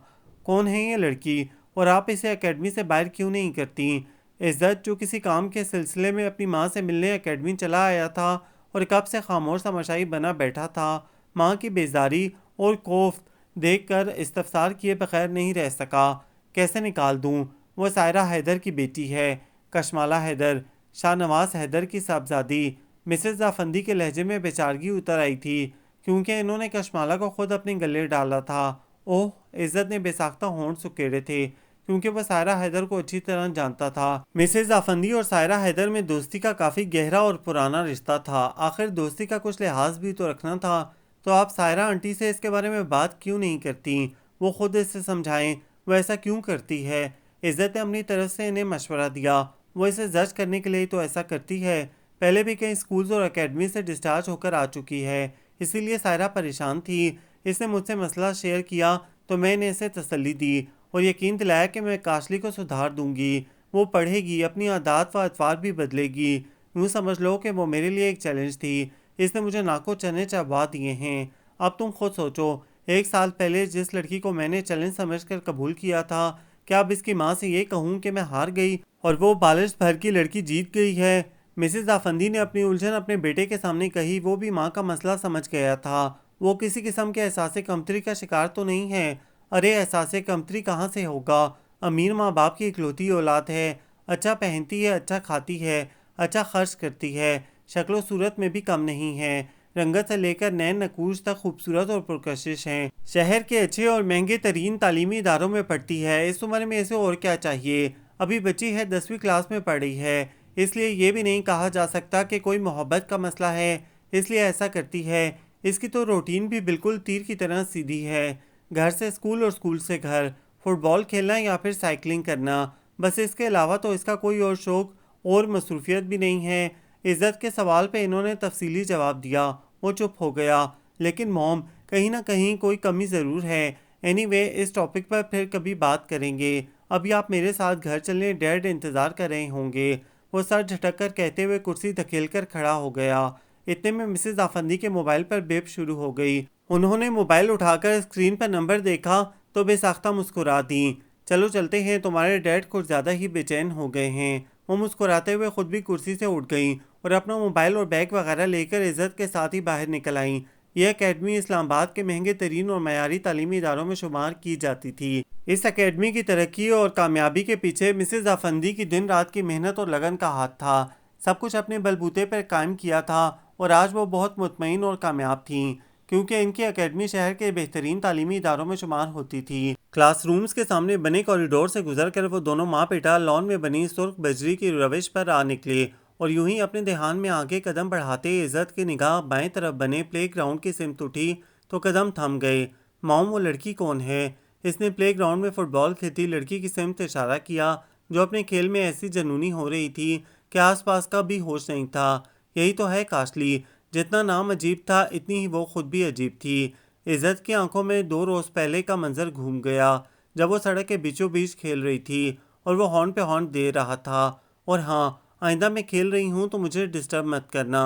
کون ہے یہ لڑکی اور آپ اسے اکیڈمی سے باہر کیوں نہیں کرتی؟ عزت، جو کسی کام کے سلسلے میں اپنی ماں سے ملنے اکیڈمی چلا آیا تھا اور کب سے خاموش تماشائی بنا بیٹھا تھا، ماں کی بیزاری اور کوفت دیکھ کر استفسار کیے بغیر نہیں رہ سکا۔ کیسے نکال دوں؟ وہ سائرہ حیدر کی بیٹی ہے، کشمالہ حیدر، شاہ نواز حیدر کی صاحبزادی۔ مسز افندی کے لہجے میں بیچارگی اتر آئی تھی، کیونکہ انہوں نے کشمالہ کو خود اپنے گلے ڈالا تھا۔ اوہ، عزت نے بے ساختہ ہونٹ سکیڑے تھے، کیونکہ وہ سائرہ حیدر کو اچھی طرح جانتا تھا۔ مسز افندی اور سائرہ حیدر میں دوستی کا کافی گہرا اور پرانا رشتہ تھا، آخر دوستی کا کچھ لحاظ بھی تو رکھنا تھا۔ تو آپ سائرہ آنٹی سے اس کے بارے میں بات کیوں نہیں کرتی؟ وہ خود اس سے سمجھائیں، وہ ایسا کیوں کرتی ہے؟ عزت نے اپنی طرف سے انہیں مشورہ دیا، وہ اسے زج کرنے کے لیے تو ایسا کرتی ہے، پہلے بھی کئی اسکولز اور اکیڈمی سے ڈسچارج ہو کر آ چکی ہے، اسی لیے سائرہ پریشان تھی۔ اس نے مجھ سے مسئلہ شیئر کیا تو میں نے اسے تسلی دی اور یقین دلایا کہ میں کاشلی کو سدھار دوں گی، وہ پڑھے گی، اپنی عادات و اطوار بھی بدلے گی۔ یوں سمجھ لو کہ وہ میرے لیے ایک چیلنج تھی، اس نے مجھے ناکو چنے چبوا دیے ہیں۔ اب تم خود سوچو، 1 سال پہلے جس لڑکی کو میں نے چیلنج سمجھ کر قبول کیا تھا، کیا اب اس کی ماں سے یہ کہوں کہ میں ہار گئی اور وہ بالش بھر کی لڑکی جیت گئی ہے؟ مسز افندی نے اپنی الجھن اپنے بیٹے کے سامنے کہی۔ وہ بھی ماں کا مسئلہ سمجھ گیا تھا، وہ کسی قسم کے احساس کمتری کا شکار تو نہیں ہے۔ ارے احساس کمتری کہاں سے ہوگا؟ امیر ماں باپ کی اکلوتی اولاد ہے، اچھا پہنتی ہے، اچھا کھاتی ہے، اچھا خرچ کرتی ہے، شکل و صورت میں بھی کم نہیں ہے، رنگت سے لے کر نین نقوش تک خوبصورت اور پرکشش ہیں، شہر کے اچھے اور مہنگے ترین تعلیمی اداروں میں پڑھتی ہے۔ اس عمر میں اسے اور کیا چاہیے؟ ابھی بچی ہے، 10ویں کلاس میں پڑھ رہی ہے، اس لیے یہ بھی نہیں کہا جا سکتا کہ کوئی محبت کا مسئلہ ہے اس لیے ایسا کرتی ہے۔ اس کی تو روٹین بھی بالکل تیر کی طرح سیدھی ہے، گھر سے اسکول اور اسکول سے گھر، فٹ بال کھیلنا یا پھر سائیکلنگ کرنا، بس اس کے علاوہ تو اس کا کوئی اور شوق اور مصروفیت بھی نہیں ہے۔ عزت کے سوال پہ انہوں نے تفصیلی جواب دیا، وہ چپ ہو گیا۔ لیکن موم، کہیں نہ کہیں کوئی کمی ضرور ہے۔ اینی وے اس ٹاپک پر پھر کبھی بات کریں گے، ابھی آپ میرے ساتھ گھر چلیں، ڈیڈ انتظار کر رہے ہوں گے۔ وہ سر جھٹک کر کہتے ہوئے کرسی دھکیل کر کھڑا ہو گیا۔ اتنے میں مسز افندی کے موبائل پر بیپ شروع ہو گئی۔ انہوں نے موبائل اٹھا کر اسکرین پر نمبر دیکھا تو بے ساختہ مسکرا دیں۔ چلو چلتے ہیں، تمہارے ڈیڈ کچھ زیادہ ہی بے چین ہو گئے ہیں۔ وہ مسکراتے ہوئے خود بھی کرسی سے اٹھ گئیں اور اپنا موبائل اور بیگ وغیرہ لے کر عزت کے ساتھ ہی باہر نکل آئیں۔ یہ اکیڈمی اسلام آباد کے مہنگے ترین اور معیاری تعلیمی اداروں میں شمار کی جاتی تھی۔ اس اکیڈمی کی ترقی اور کامیابی کے پیچھے مسز افندی کی دن رات کی محنت اور لگن کا ہاتھ تھا۔ سب کچھ اپنے بلبوتے پر قائم کیا تھا اور آج وہ بہت مطمئن اور کامیاب تھیں کیونکہ ان کی اکیڈمی شہر کے بہترین تعلیمی اداروں میں شمار ہوتی تھی۔ کلاس رومز کے سامنے بنے کوریڈور سے گزر کر وہ دونوں ماں بیٹا لان میں بنی سرخ بجری کی روش پر آ نکلے اور یوں ہی اپنے دھیان میں آگے قدم بڑھاتے عزت کی نگاہ بائیں طرف بنے پلے گراؤنڈ کی سمت اٹھی تو قدم تھم گئے۔ موم، وہ لڑکی کون ہے؟ اس نے پلے گراؤنڈ میں فٹ بال کھیلتی لڑکی کی سمت اشارہ کیا جو اپنے کھیل میں ایسی جنونی ہو رہی تھی کہ آس پاس کا بھی ہوش نہیں تھا۔ یہی تو ہے کاشلی، جتنا نام عجیب تھا اتنی ہی وہ خود بھی عجیب تھی۔ عزت کی آنکھوں میں 2 روز پہلے کا منظر گھوم گیا جب وہ سڑک کے بیچوں بیچ کھیل رہی تھی اور وہ ہارن پہ ہارن دے رہا تھا، اور ہاں، آئندہ میں کھیل رہی ہوں تو مجھے ڈسٹرب مت کرنا۔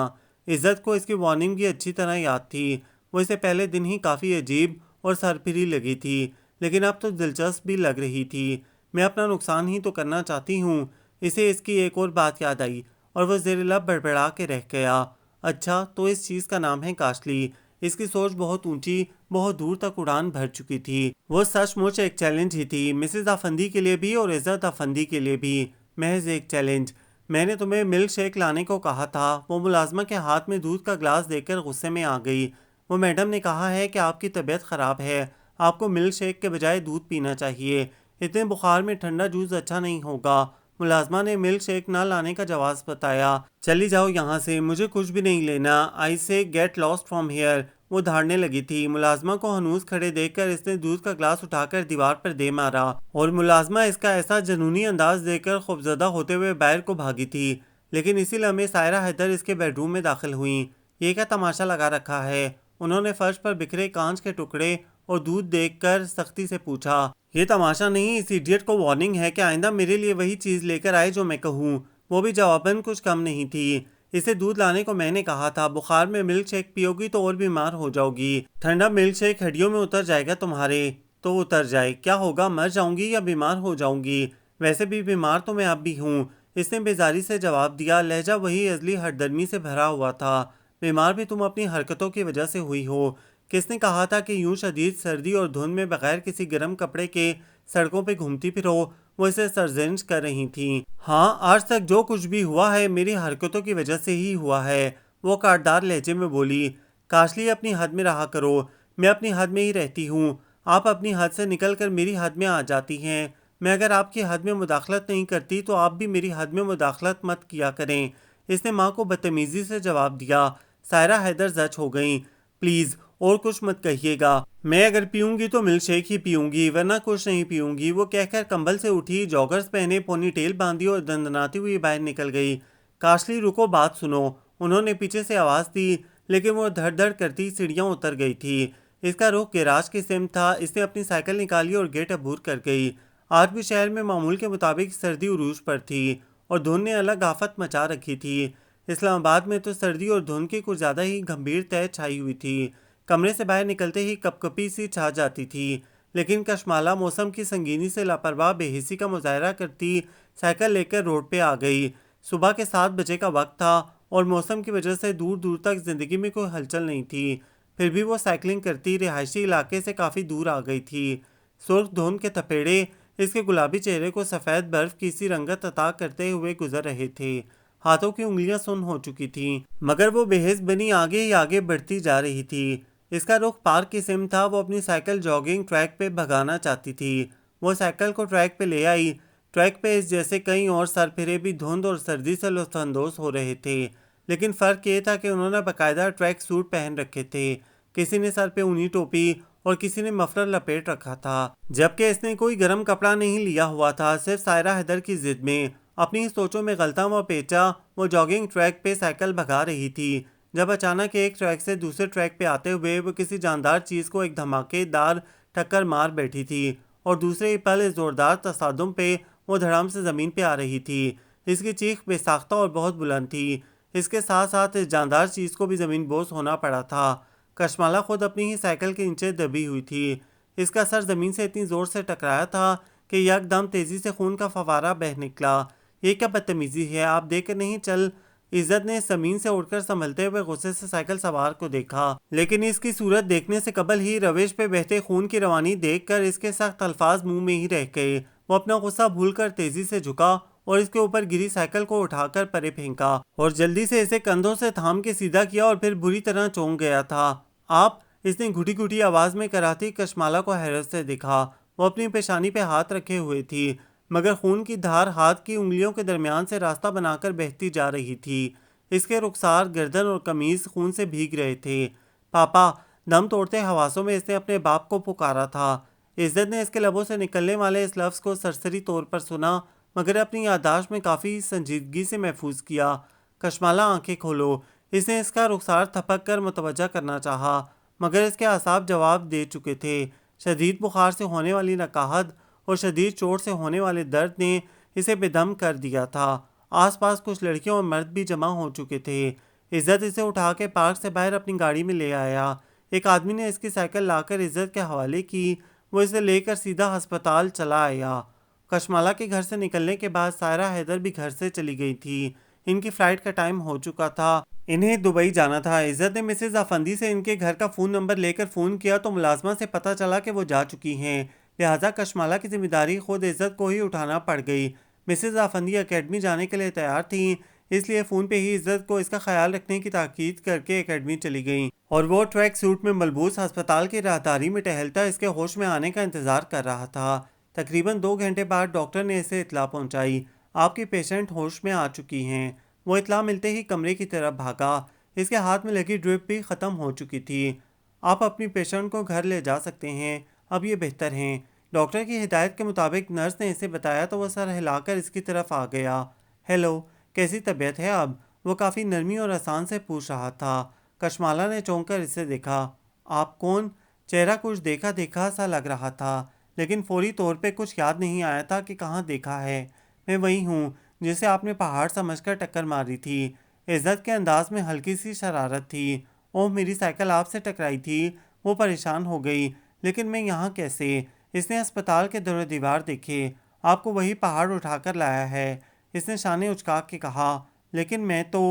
عزت کو اس کی وارننگ بھی اچھی طرح یاد تھی۔ وہ اسے پہلے دن ہی کافی عجیب اور سرپھری لگی تھی لیکن اب تو دلچسپ بھی لگ رہی تھی۔ میں اپنا نقصان ہی تو کرنا چاہتی ہوں۔ اسے اس کی ایک اور بات یاد آئی اور وہ زیر لب بڑبڑا کے رہ گیا۔ اچھا، تو اس چیز کا نام ہے کاشلی۔ اس کی سوچ بہت اونچی، بہت دور تک اڑان بھر چکی تھی۔ وہ سچ مچ ایک چیلنج ہی تھی، مسز افندی کے لیے بھی اور عزت افندی کے لیے بھی، محض ایک چیلنج۔ میں نے تمہیں ملک شیک لانے کو کہا تھا۔ وہ ملازمہ کے ہاتھ میں دودھ کا گلاس دیکھ کر غصے میں آ گئی۔ وہ میڈم نے کہا ہے کہ آپ کی طبیعت خراب ہے، آپ کو ملک شیک کے بجائے دودھ پینا چاہیے، اتنے بخار میں ٹھنڈا جوس اچھا نہیں ہوگا۔ ملازمہ نے ملک شیک نہ لانے کا جواز بتایا۔ چلی جاؤ یہاں سے، مجھے کچھ بھی نہیں لینا، آئی سے گیٹ لاسٹ فرام ہیئر۔ وہ دھاڑنے لگی تھی۔ ملازمہ کو ہنوز کھڑے دیکھ کر اس نے دودھ کا گلاس اٹھا کر دیوار پر دے مارا اور ملازمہ اس کا ایسا جنونی انداز دیکھ کر خوفزدہ ہوتے ہوئے باہر کو بھاگی تھی۔ لیکن اسی لمحے سائرہ حیدر اس کے بیڈ روم میں داخل ہوئیں۔ یہ کیا تماشا لگا رکھا ہے؟ انہوں نے فرش پر بکھرے کانچ کے ٹکڑے اور دودھ دیکھ کر سختی سے پوچھا۔ یہ تماشا نہیں، اس ایڈیٹ کو وارننگ ہے کہ آئندہ میرے لیے وہی چیز لے کر آئے جو میں کہوں۔ وہ بھی جواباً کچھ کم نہیں تھی۔ اسے دودھ لانے کو میں نے کہا تھا، بخار میں ملک شیک پیو گی تو اور بیمار ہو جاؤ گی، ٹھنڈا ملک شیک ہڈیوں میں اتر جائے گا تمہارے۔ تو اتر جائے، کیا ہوگا، مر جاؤں گی یا بیمار ہو جاؤں گی؟ ویسے بھی بیمار تو میں اب بھی ہوں، اس نے بیزاری سے جواب دیا، لہجہ وہی ازلی ہٹ درمی سے بھرا ہوا تھا۔ بیمار بھی تم اپنی حرکتوں کی وجہ سے ہوئی ہو۔ کس نے کہا تھا کہ یوں شدید سردی اور دھند میں بغیر کسی گرم کپڑے کے سڑکوں پہ گھومتی پھرو؟ وہ اسے سرزنش کر رہی تھیں۔ ہاں، آج تک جو کچھ بھی ہوا ہے میری حرکتوں کی وجہ سے ہی ہوا ہے، وہ کاٹدار لہجے میں بولی۔ کاشلی، اپنی حد میں رہا کرو، میں اپنی حد میں ہی رہتی ہوں، آپ اپنی حد سے نکل کر میری حد میں آ جاتی ہیں۔ میں اگر آپ کی حد میں مداخلت نہیں کرتی تو آپ بھی میری حد میں مداخلت مت کیا کریں، اس نے ماں کو بدتمیزی سے جواب دیا۔ سائرہ حیدر زچ ہو گئیں۔ پلیز اور کچھ مت کہیے گا، میں اگر پیوں گی تو ملک شیک ہی پیوں گی ورنہ کچھ نہیں پیوں گی، وہ کہہ کر کمبل سے اٹھی، جاگرز پہنے، پونی ٹیل باندھی اور دندناتی ہوئی باہر نکل گئی۔ کاشلی رکو، بات سنو۔ انہوں نے پیچھے سے آواز دی، لیکن وہ دھڑ دھڑ کرتی سیڑھیاں اتر گئی تھی۔ اس کا رخ گیراج کی سمت تھا۔ اس نے اپنی سائیکل نکالی اور گیٹ عبور کر گئی۔ آج بھی شہر میں معمول کے مطابق سردی عروج پر تھی اور دھند نے الگ آفت مچا رکھی تھی۔ اسلام آباد میں تو سردی اور دھند کی کچھ زیادہ ہی گھمبیر طے چھائی ہوئی تھی۔ کمرے سے باہر نکلتے ہی کپ کپی سی چھا جاتی تھی، لیکن کشمالہ موسم کی سنگینی سے لاپرواہ بے حسی کا مظاہرہ کرتی سائیکل لے کر روڈ پہ آ گئی۔ صبح کے 7 بجے کا وقت تھا اور موسم کی وجہ سے دور دور تک زندگی میں کوئی ہلچل نہیں تھی، پھر بھی وہ سائیکلنگ کرتی رہائشی علاقے سے کافی دور آ گئی تھی۔ سرخ دھند کے تپیڑے اس کے گلابی چہرے کو سفید برف کی سی رنگت عطا کرتے ہوئے گزر رہے تھے۔ ہاتھوں کی انگلیاں سن ہو چکی تھیں، مگر وہ بے حس بنی آگے ہی آگے بڑھتی جا رہی تھی۔ اس کا رخ پارک کی سمت تھا۔ وہ اپنی سائیکل جاگنگ ٹریک پہ بھگانا چاہتی تھی۔ وہ سائیکل کو ٹریک پہ لے آئی۔ ٹریک پہ اس جیسے کئی اور سر پھرے بھی دھند اور سردی سے لطف اندوز ہو رہے تھے، لیکن فرق یہ تھا کہ انہوں نے باقاعدہ ٹریک سوٹ پہن رکھے تھے۔ کسی نے سر پہ اونی ٹوپی اور کسی نے مفلر لپیٹ رکھا تھا، جبکہ اس نے کوئی گرم کپڑا نہیں لیا ہوا تھا۔ صرف سائرہ حیدر کی ضد میں، اپنی سوچوں میں غلطاں و پیچا، وہ جاگنگ ٹریک پہ سائیکل بھگا رہی تھی، جب اچانک ایک ٹریک سے دوسرے ٹریک پہ آتے ہوئے وہ کسی جاندار چیز کو ایک دھماکے دار ٹکر مار بیٹھی تھی، اور دوسرے ہی پل اس زوردار تصادم پہ وہ دھڑام سے زمین پہ آ رہی تھی۔ اس کی چیخ بے ساختہ اور بہت بلند تھی۔ اس کے ساتھ ساتھ اس جاندار چیز کو بھی زمین بوس ہونا پڑا تھا۔ کشمالہ خود اپنی ہی سائیکل کے نیچے دبی ہوئی تھی۔ اس کا سر زمین سے اتنی زور سے ٹکرایا تھا کہ یک دم تیزی سے خون کا فوارہ بہہ نکلا۔ یہ کیا بدتمیزی ہے، آپ دیکھ کر نہیں چل؟ عزت نے زمین سے اٹھ کر سنبھلتے ہوئے غصے سے سائیکل سوار کو دیکھا، لیکن اس کی صورت دیکھنے سے قبل ہی روش پہ بہتے خون کی روانی دیکھ کر اس کے سخت الفاظ منہ میں ہی رہ گئے۔ وہ اپنا غصہ بھول کر تیزی سے جھکا اور اس کے اوپر گری سائیکل کو اٹھا کر پرے پھینکا اور جلدی سے اسے کندھوں سے تھام کے سیدھا کیا اور پھر بری طرح چونک گیا تھا۔ آپ، اس نے گھٹی گھٹی آواز میں کراتی کشمالہ کو حیرت سے دیکھا۔ وہ اپنی پیشانی پہ ہاتھ رکھے ہوئے تھی، مگر خون کی دھار ہاتھ کی انگلیوں کے درمیان سے راستہ بنا کر بہتی جا رہی تھی۔ اس کے رخسار، گردن اور قمیض خون سے بھیگ رہے تھے۔ پاپا، دم توڑتے حواسوں میں اس نے اپنے باپ کو پکارا تھا۔ عزت نے اس کے لبوں سے نکلنے والے اس لفظ کو سرسری طور پر سنا، مگر اپنی یادداشت میں کافی سنجیدگی سے محفوظ کیا۔ کشمالہ، آنکھیں کھولو۔ اس نے اس کا رخسار تھپک کر متوجہ کرنا چاہا، مگر اس کے اعصاب جواب دے چکے تھے۔ شدید بخار سے ہونے والی نقاہت اور شدید چوٹ سے ہونے والے درد نے اسے بے دم کر دیا تھا۔ آس پاس کچھ لڑکیوں اور مرد بھی جمع ہو چکے تھے۔ عزت اسے اٹھا کے پارک سے باہر اپنی گاڑی میں لے آیا۔ ایک آدمی نے اس کی سائیکل لا کر عزت کے حوالے کی۔ وہ اسے لے کر سیدھا ہسپتال چلا آیا۔ کشمالہ کے گھر سے نکلنے کے بعد سائرہ حیدر بھی گھر سے چلی گئی تھی۔ ان کی فلائٹ کا ٹائم ہو چکا تھا، انہیں دبئی جانا تھا۔ عزت نے مسز افندی سے ان کے گھر کا فون نمبر لے کر فون کیا تو ملازمہ سے پتہ چلا کہ وہ جا چکی ہیں، لہٰذا کشمالہ کی ذمہ داری خود عزت کو ہی اٹھانا پڑ گئی۔ مسز افندی اکیڈمی جانے کے لیے تیار تھیں، اس لیے فون پہ ہی عزت کو اس کا خیال رکھنے کی تاکید کر کے اکیڈمی چلی گئیں، اور وہ ٹریک سوٹ میں ملبوس ہسپتال کی راہداری میں ٹہلتا اس کے ہوش میں آنے کا انتظار کر رہا تھا۔ تقریباً 2 گھنٹے بعد ڈاکٹر نے اسے اطلاع پہنچائی، آپ کی پیشنٹ ہوش میں آ چکی ہیں۔ وہ اطلاع ملتے ہی کمرے کی طرف بھاگا۔ اس کے ہاتھ میں لگی ڈرپ بھی ختم ہو چکی تھی۔ آپ اپنی پیشنٹ کو گھر لے جا سکتے ہیں، اب یہ بہتر ہیں۔ ڈاکٹر کی ہدایت کے مطابق نرس نے اسے بتایا تو وہ سر ہلا کر اس کی طرف آ گیا۔ ہیلو، کیسی طبیعت ہے اب؟ وہ کافی نرمی اور آسان سے پوچھ رہا تھا۔ کشمالہ نے چونک کر اسے دیکھا۔ آپ کون؟ چہرہ کچھ دیکھا دیکھا سا لگ رہا تھا، لیکن فوری طور پہ کچھ یاد نہیں آیا تھا کہ کہاں دیکھا ہے۔ میں وہی ہوں جسے آپ نے پہاڑ سمجھ کر ٹکر ماری تھی۔ عزت کے انداز میں ہلکی سی شرارت تھی۔ اوہ، میری سائیکل آپ سے ٹکرائی تھی۔ وہ پریشان ہو گئی، لیکن میں یہاں کیسے؟ اس نے ہسپتال کے در و دیوار دیکھے۔ آپ کو وہی پہاڑ اٹھا کر لایا ہے، اس نے شانے اچکا کے کہا۔ لیکن میں تو،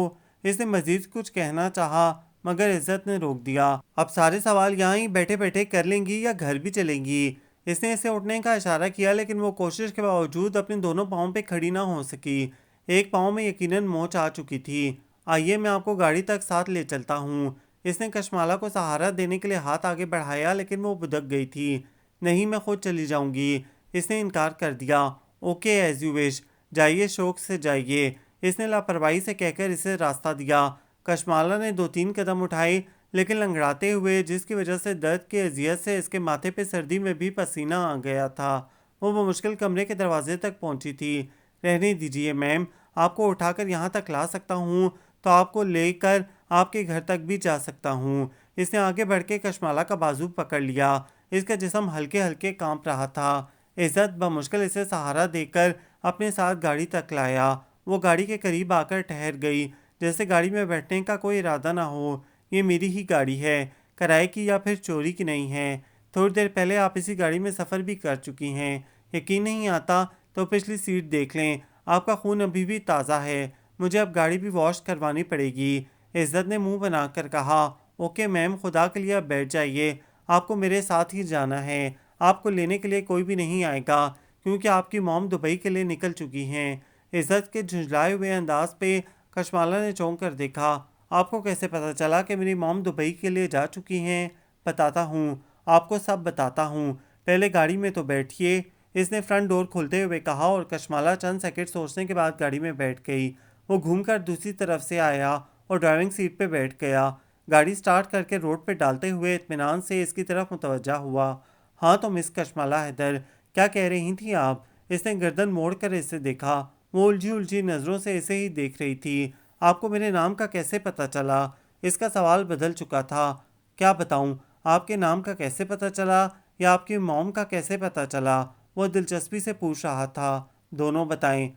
اس نے مزید کچھ کہنا چاہا مگر عزت نے روک دیا۔ اب سارے سوال یہاں ہی بیٹھے بیٹھے کر لیں گی یا گھر بھی چلیں گی؟ اس نے اسے اٹھنے کا اشارہ کیا، لیکن وہ کوشش کے باوجود اپنے دونوں پاؤں پہ کھڑی نہ ہو سکی۔ ایک پاؤں میں یقیناً موچ آ چکی تھی۔ آئیے، میں آپ کو گاڑی تک ساتھ لے چلتا ہوں۔ اس نے کشمالہ کو سہارا دینے کے لیے ہاتھ آگے بڑھایا، لیکن وہ بدک گئی تھی۔ نہیں، میں خود چلی جاؤں گی، اس نے انکار کر دیا۔ اوکے، ایز یو وش، جائیے، شوق سے جائیے، اس نے لاپرواہی سے کہہ کر اسے راستہ دیا۔ کشمالہ نے 2-3 قدم اٹھائے، لیکن لنگڑاتے ہوئے، جس کی وجہ سے درد کی اذیت سے اس کے ماتھے پہ سردی میں بھی پسینہ آ گیا تھا، وہ بمشکل کمرے کے دروازے تک پہنچی تھی۔ رہنے دیجیے میم، آپ کو اٹھا کر یہاں تک لا سکتا ہوں تو آپ کو لے کر آپ کے گھر تک بھی جا سکتا ہوں۔ اس نے آگے بڑھ کے کشمالہ کا بازو پکڑ لیا۔ اس کا جسم ہلکے ہلکے کانپ رہا تھا۔ عزت بمشکل اسے سہارا دے کر اپنے ساتھ گاڑی تک لایا۔ وہ گاڑی کے قریب آ کر ٹھہر گئی، جیسے گاڑی میں بیٹھنے کا کوئی ارادہ نہ ہو۔ یہ میری ہی گاڑی ہے، کرائے کی یا پھر چوری کی نہیں ہے۔ تھوڑی دیر پہلے آپ اسی گاڑی میں سفر بھی کر چکی ہیں۔ یقین نہیں آتا تو پچھلی سیٹ دیکھ لیں، آپ کا خون ابھی بھی تازہ ہے۔ مجھے اب گاڑی بھی واش کروانی پڑے گی۔ عزت نے منہ بنا کر کہا، اوکے میم، خدا کے لیے اب بیٹھ جائیے، آپ کو میرے ساتھ ہی جانا ہے۔ آپ کو لینے کے لیے کوئی بھی نہیں آئے گا کیونکہ آپ کی موم دبئی کے لیے نکل چکی ہیں۔ عزت کے جھنجھلائے ہوئے انداز پہ کشمالہ نے چونک کر دیکھا۔ آپ کو کیسے پتہ چلا کہ میری موم دبئی کے لیے جا چکی ہیں؟ بتاتا ہوں، آپ کو سب بتاتا ہوں، پہلے گاڑی میں تو بیٹھیے۔ اس نے فرنٹ ڈور کھولتے ہوئے کہا اور کشمالہ چند سیکنڈ سوچنے کے بعد گاڑی میں بیٹھ گئی۔ وہ گھوم کر دوسری طرف سے آیا اور ڈرائیونگ سیٹ پہ بیٹھ گیا۔ گاڑی سٹارٹ کر کے روڈ پہ ڈالتے ہوئے اطمینان سے اس کی طرف متوجہ ہوا۔ ہاں تو مس کشمالہ حیدر، کیا کہہ رہی تھیں آپ؟ اس نے گردن موڑ کر اسے دیکھا۔ وہ الجھی نظروں سے اسے ہی دیکھ رہی تھی۔ آپ کو میرے نام کا کیسے پتہ چلا؟ اس کا سوال بدل چکا تھا۔ کیا بتاؤں، آپ کے نام کا کیسے پتہ چلا یا آپ کی موم کا کیسے پتہ چلا؟ وہ دلچسپی سے پوچھ رہا تھا۔ دونوں بتائیں۔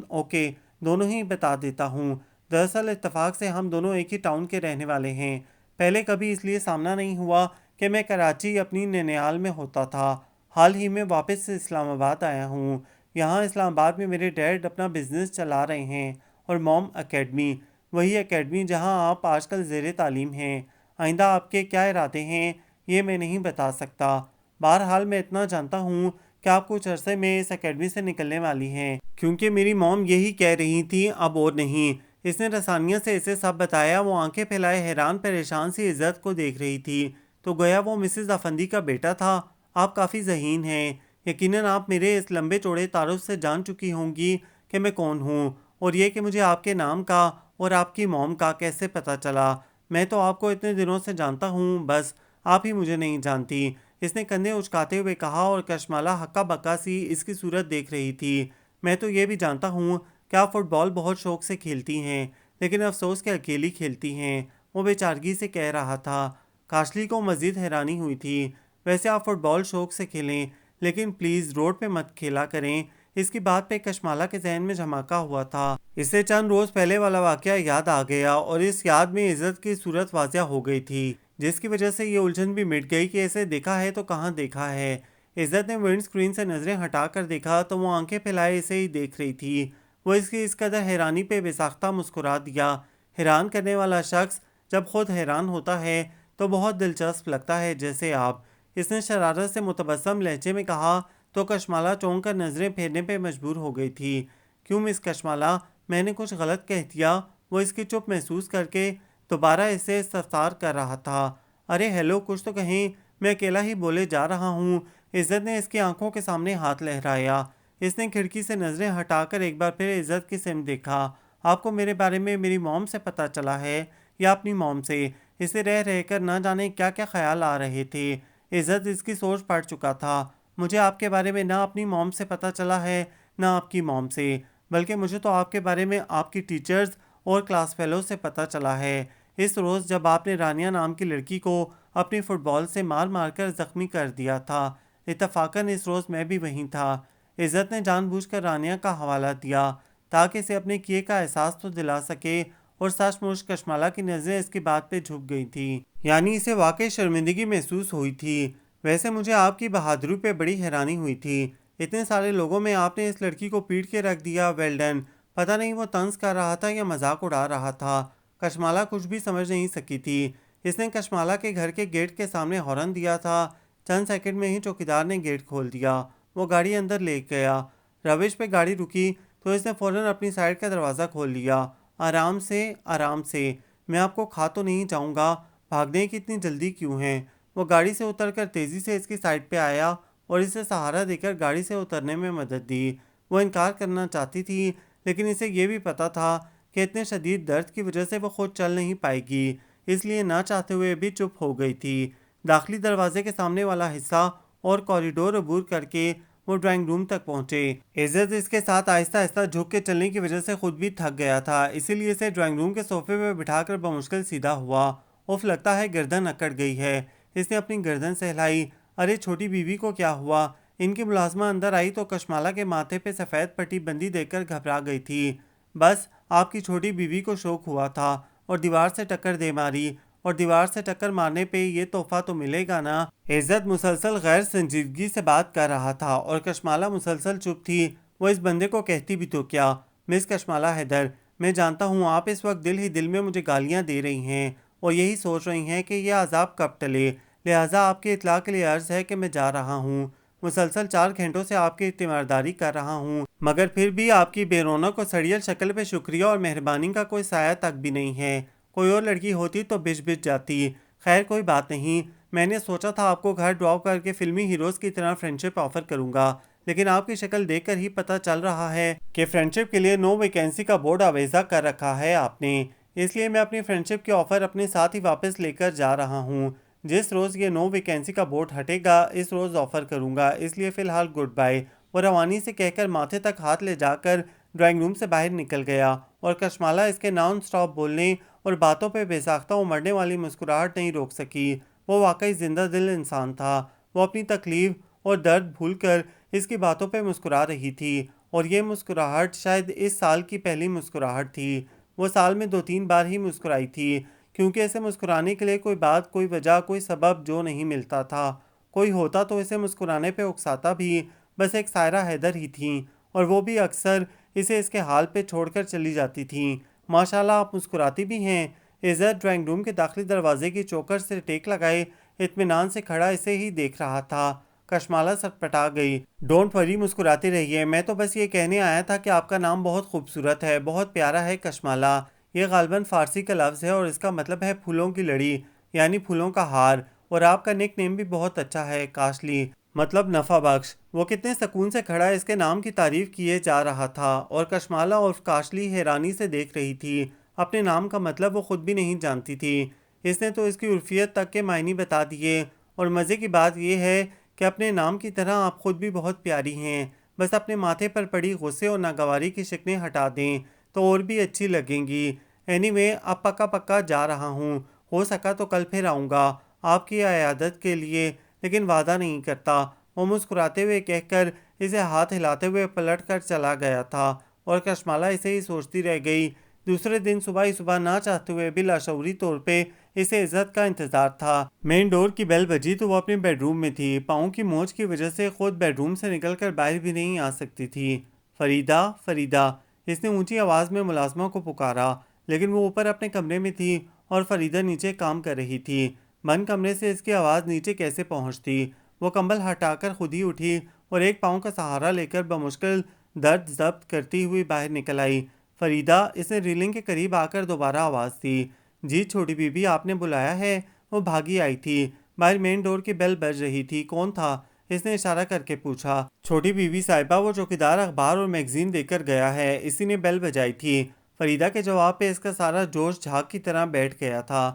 اوکے، دونوں ہی بتا دیتا ہوں۔ دراصل اتفاق سے ہم دونوں ایک ہی ٹاؤن کے رہنے والے ہیں۔ پہلے کبھی اس لیے سامنا نہیں ہوا کہ میں کراچی اپنی نینیال میں ہوتا تھا۔ حال ہی میں واپس سے اسلام آباد آیا ہوں۔ یہاں اسلام آباد میں میرے ڈیڈ اپنا بزنس چلا رہے ہیں اور موم اکیڈمی، وہی اکیڈمی جہاں آپ آج کل زیر تعلیم ہیں۔ آئندہ آپ کے کیا ارادے ہیں یہ میں نہیں بتا سکتا۔ بہرحال میں اتنا جانتا ہوں کہ آپ کچھ عرصے میں اس اکیڈمی سے نکلنے والی ہیں، کیونکہ میری موم یہی کہہ رہی تھی، اب اور نہیں۔ اس نے رسانیہ سے اسے سب بتایا۔ وہ آنکھیں پھیلائے حیران پریشان سی عزت کو دیکھ رہی تھی۔ تو گویا وہ مسز افندی کا بیٹا تھا۔ آپ کافی ذہین ہیں، یقیناً آپ میرے اس لمبے چوڑے تعارف سے جان چکی ہوں گی کہ میں کون ہوں، اور یہ کہ مجھے آپ کے نام کا اور آپ کی موم کا کیسے پتہ چلا۔ میں تو آپ کو اتنے دنوں سے جانتا ہوں، بس آپ ہی مجھے نہیں جانتی۔ اس نے کندھے اچکاتے ہوئے کہا اور کشمالہ ہکا بکا سی اس کی صورت دیکھ رہی تھی۔ میں تو یہ بھی جانتا ہوں کہ آپ فٹ بال بہت شوق سے کھیلتی ہیں، لیکن افسوس کہ اکیلی کھیلتی ہیں، وہ بے چارگی سے کہہ رہا تھا۔ کاشلی کو مزید حیرانی ہوئی تھی۔ ویسے آپ فٹ بال شوق سے کھیلیں، لیکن پلیز روڈ پہ مت کھیلا کریں۔ اس کی بات پہ کشمالہ کے ذہن میں جھماکا ہوا تھا۔ اسے چند روز پہلے والا واقعہ یاد آ گیا اور اس یاد میں عزت کی صورت واضح ہو گئی تھی، جس کی وجہ سے یہ الجھن بھی مٹ گئی کہ اسے دیکھا ہے تو کہاں دیکھا ہے۔ عزت نے ونڈ سکرین سے نظریں ہٹا کر دیکھا تو وہ آنکھیں پھیلائے اسے ہی دیکھ رہی تھی۔ وہ اس کی اس قدر حیرانی پہ بے ساختہ مسکرا دیا۔ حیران کرنے والا شخص جب خود حیران ہوتا ہے تو بہت دلچسپ لگتا ہے، جیسے آپ۔ اس نے شرارت سے متبسم لہجے میں کہا تو کشمالہ چونک کر نظریں پھیرنے پہ مجبور ہو گئی تھی۔ کیوں مس کشمالہ، میں نے کچھ غلط کہہ دیا؟ وہ اس کی چپ محسوس کر کے دوبارہ اسے استفسار کر رہا تھا۔ ارے ہیلو، کچھ تو کہیں، میں اکیلا ہی بولے جا رہا ہوں۔ عزت نے اس کی آنکھوں کے سامنے ہاتھ لہرایا۔ اس نے کھڑکی سے نظریں ہٹا کر ایک بار پھر عزت کی سمت دیکھا۔ آپ کو میرے بارے میں میری موم سے پتہ چلا ہے یا اپنی موم سے؟ اسے رہ رہ کر نہ جانے کیا کیا خیال آ رہے تھے۔ عزت اس کی سوچ پڑ چکا تھا۔ مجھے آپ کے بارے میں نہ اپنی موم سے پتہ چلا ہے نہ آپ کی موم سے، بلکہ مجھے تو آپ کے بارے میں آپ کی ٹیچرز اور کلاس فیلو سے پتہ چلا ہے۔ اس روز جب آپ نے رانیہ نام کی لڑکی کو اپنی فٹ بال سے مار مار کر زخمی کر دیا تھا، اتفاقاً اس روز میں بھی وہیں تھا۔ عزت نے جان بوجھ کر رانیہ کا حوالہ دیا تاکہ اسے اپنے کیے کا احساس تو دلا سکے، اور سچ مچ کشمالہ کی نظریں اس کی بات پہ جھک گئی تھیں، یعنی اسے واقعی شرمندگی محسوس ہوئی تھی۔ ویسے مجھے آپ کی بہادری پہ بڑی حیرانی ہوئی تھی۔ اتنے سارے لوگوں میں آپ نے اس لڑکی کو پیٹ کے رکھ دیا، ویل ڈن۔ پتہ نہیں وہ طنز کر رہا تھا یا مذاق اڑا رہا تھا۔ کشمالہ کچھ بھی سمجھ نہیں سکی تھی۔ اس نے کشمالہ کے گھر کے گیٹ کے سامنے ہارن دیا تھا۔ چند سیکنڈ میں ہی چوکیدار نے گیٹ کھول دیا۔ وہ گاڑی اندر لے گیا۔ روش پہ گاڑی رکی تو اس نے فوراً اپنی سائڈ کا دروازہ کھول لیا۔ آرام سے، آرام سے، میں آپ کو کھا تو نہیں جاؤں گا، بھاگنے کی اتنی جلدی کیوں ہے؟ وہ گاڑی سے اتر کر تیزی سے اس کی سائڈ پہ آیا اور اسے سہارا دے کر گاڑی سے اترنے میں مدد دی۔ وہ انکار کرنا چاہتی تھی، لیکن اسے یہ بھی پتا تھا کہ اتنے شدید درد کی وجہ سے وہ خود چل نہیں پائے گی، اس لیے نہ چاہتے ہوئے بھی چپ ہو گئی تھی۔ داخلی دروازے کے سامنے والا حصہ اور کوریڈور عبور کر کے وہ ڈرائنگ روم تک پہنچے۔ عزت اس کے ساتھ آہستہ آہستہ جھک کے چلنے کی وجہ سے خود بھی تھک گیا تھا، اسی لیے اسے ڈرائنگ روم کے صوفے پہ بٹھا کر بمشکل سیدھا ہوا۔ اف، لگتا ہے گردن اکڑ گئی ہے۔ اس نے اپنی گردن سہلائی۔ ارے چھوٹی بیوی کو کیا ہوا؟ ان کی ملازمہ اندر آئی تو کشمالہ کے ماتھے پہ سفید پٹی بندی دیکھ کر گھبرا گئی تھی۔ بس آپ کی چھوٹی بیوی کو شوق ہوا تھا اور دیوار سے ٹکر دے ماری، اور دیوار سے ٹکر مارنے پہ یہ تحفہ تو ملے گا نا۔ عزت مسلسل غیر سنجیدگی سے بات کر رہا تھا اور کشمالہ مسلسل چپ تھی۔ وہ اس بندے کو کہتی بھی تو کیا؟ مس کشمالہ حیدر، میں جانتا ہوں آپ اس وقت دل ہی دل میں مجھے گالیاں دے رہی ہیں اور یہی سوچ رہی ہیں کہ یہ عذاب کب ٹلے، لہٰذا آپ کی اطلاع کے لیے عرض ہے کہ میں جا رہا ہوں۔ مسلسل 4 گھنٹوں سے آپ کی تیمارداری کر رہا ہوں، مگر پھر بھی آپ کی بے رونق اور سڑیل شکل پہ شکریہ اور مہربانی کا کوئی سایہ تک بھی نہیں ہے۔ کوئی اور لڑکی ہوتی تو بچ بچ جاتی۔ خیر کوئی بات نہیں، میں نے سوچا تھا آپ کو گھر ڈراپ کر کے فلمی ہیروز کی طرح فرینڈشپ آفر کروں گا، لیکن آپ کی شکل دیکھ کر ہی پتہ چل رہا ہے کہ فرینڈشپ کے لیے نو ویکینسی کا بورڈ آویزہ کر رکھا ہے آپ نے، اس لیے میں اپنی فرینڈشپ کے آفر اپنے ساتھ ہی واپس لے کر جا رہا ہوں۔ جس روز یہ نو ویکینسی کا بورڈ ہٹے گا اس روز آفر کروں گا، اس لیے فی الحال گڈ بائے۔ وہ روانی سے کہہ کر ماتھے تک ہاتھ لے جا کر ڈرائنگ روم سے باہر نکل گیا اور کشمالہ اس کے نان سٹاپ بولنے اور باتوں پہ بے ساختہ امڑنے والی مسکراہٹ نہیں روک سکی۔ وہ واقعی زندہ دل انسان تھا۔ وہ اپنی تکلیف اور درد بھول کر اس کی باتوں پہ مسکرا رہی تھی، اور یہ مسکراہٹ شاید اس سال کی پہلی مسکراہٹ تھی۔ وہ سال میں 2-3 بار ہی مسکرائی تھی، کیونکہ اسے مسکرانے کے لیے کوئی بات، کوئی وجہ، کوئی سبب جو نہیں ملتا تھا۔ کوئی ہوتا تو اسے مسکرانے پہ اکساتا بھی، بس ایک سائرہ حیدر ہی تھیں، اور وہ بھی اکثر اسے اس کے حال پہ چھوڑ کر چلی جاتی تھیں۔ ماشاءاللہ آپ مسکراتی بھی ہیں۔ عزت ڈرائنگ روم کے داخلی دروازے کی چوکر سے ٹیک لگائے اطمینان سے کھڑا اسے ہی دیکھ رہا تھا۔ کشمالہ سٹپٹا گئی۔ ڈونٹ وری، مسکراتی رہیے، میں تو بس یہ کہنے آیا تھا کہ آپ کا نام بہت خوبصورت ہے، بہت پیارا ہے کشمالہ۔ یہ غالباً فارسی کا لفظ ہے اور اس کا مطلب ہے پھولوں کی لڑی، یعنی پھولوں کا ہار، اور آپ کا نک نیم بھی بہت اچھا ہے، کاشلی، مطلب نفع بخش۔ وہ کتنے سکون سے کھڑا اس کے نام کی تعریف کیے جا رہا تھا اور کشمالہ اور کاشلی حیرانی سے دیکھ رہی تھی۔ اپنے نام کا مطلب وہ خود بھی نہیں جانتی تھی، اس نے تو اس کی عرفیت تک کے معنی بتا دیے، اور مزے کی بات یہ ہے کہ اپنے نام کی طرح آپ خود بھی بہت پیاری ہیں۔ بس اپنے ماتھے پر پڑی غصے اور ناگواری کی شکنیں ہٹا دیں تو اور بھی اچھی لگیں گی۔ اینی وے، اب پکا جا رہا ہوں، ہو سکا تو کل پھر آؤں گا آپ کی عیادت کے لیے، لیکن وعدہ نہیں کرتا۔ وہ مسکراتے ہوئے کہہ کر اسے ہاتھ ہلاتے ہوئے پلٹ کر چلا گیا تھا اور کشمالہ اسے ہی سوچتی رہ گئی۔ دوسرے دن صبح ہی صبح نہ چاہتے ہوئے بھی لاشعوری طور پہ اسے عزت کا انتظار تھا۔ مین ڈور کی بیل بجی تو وہ اپنے بیڈ روم میں تھی، پاؤں کی موچ کی وجہ سے خود بیڈ روم سے نکل کر باہر بھی نہیں آ سکتی تھی۔ فریدہ، فریدہ، اس نے اونچی آواز میں ملازمہ کو پکارا، لیکن وہ اوپر اپنے کمرے میں تھی اور فریدہ نیچے کام کر رہی تھی۔ بند کمرے سے اس کی آواز نیچے کیسے پہنچتی؟ وہ کمبل ہٹا کر خود ہی اٹھی اور ایک پاؤں کا سہارا لے کر بمشکل درد ضبط کرتی ہوئی باہر نکل آئی۔ فریدہ، اس نے ریلنگ کے قریب آ کر دوبارہ آواز دی۔ جی چھوٹی بی بی، آپ نے بلایا ہے؟ وہ بھاگی آئی تھی۔ باہر مین ڈور کی بیل بج رہی تھی۔ کون تھا؟ اس نے اشارہ کر کے پوچھا۔ چھوٹی بی بی صاحبہ، وہ چوکیدار اخبار اور میگزین دے کر گیا ہے، اسی نے بیل بجائی تھی۔ فریدہ کے جواب پہ اس کا سارا جوش جھاگ کی طرح بیٹھ گیا تھا۔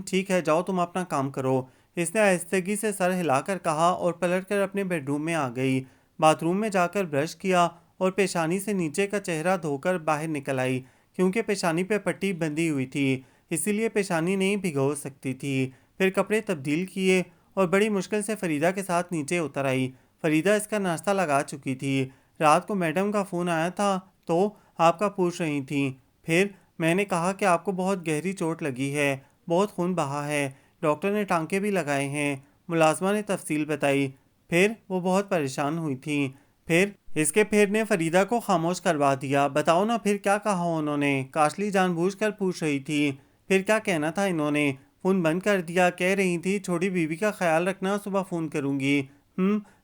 ٹھیک ہے، جاؤ تم اپنا کام کرو، اس نے آہستگی سے سر ہلا کر کہا اور پلٹ کر اپنے بیڈ روم میں آ گئی۔ باتھ روم میں جا کر برش کیا اور پیشانی سے نیچے کا چہرہ دھو کر باہر نکل آئی، کیونکہ پیشانی پہ پٹی بندھی ہوئی تھی، اسی لیے پیشانی نہیں بھگو سکتی تھی۔ پھر کپڑے تبدیل کیے اور بڑی مشکل سے فریدہ کے ساتھ نیچے اتر آئی۔ فریدہ اس کا ناشتہ لگا چکی تھی۔ رات کو میڈم کا فون آیا تھا تو آپ کا پوچھ رہی تھیں۔ پھر میں نے کہا کہ آپ کو بہت گہری چوٹ لگی ہے، بہت خون بہا ہے، ڈاکٹر نے ٹانکے بھی لگائے ہیں۔ ملازمہ نے تفصیل بتائی۔ پھر وہ بہت پریشان ہوئی تھیں۔ پھر اس کے پھر نے فریدہ کو خاموش کروا دیا۔ بتاؤ نا پھر کیا کہا انہوں نے؟ کاشلی جان بوجھ کر پوچھ رہی تھی۔ پھر کیا کہنا تھا انہوں نے؟ فون بند کر دیا، کہہ رہی تھی چھوٹی بیوی کا خیال رکھنا، صبح فون کروں گی۔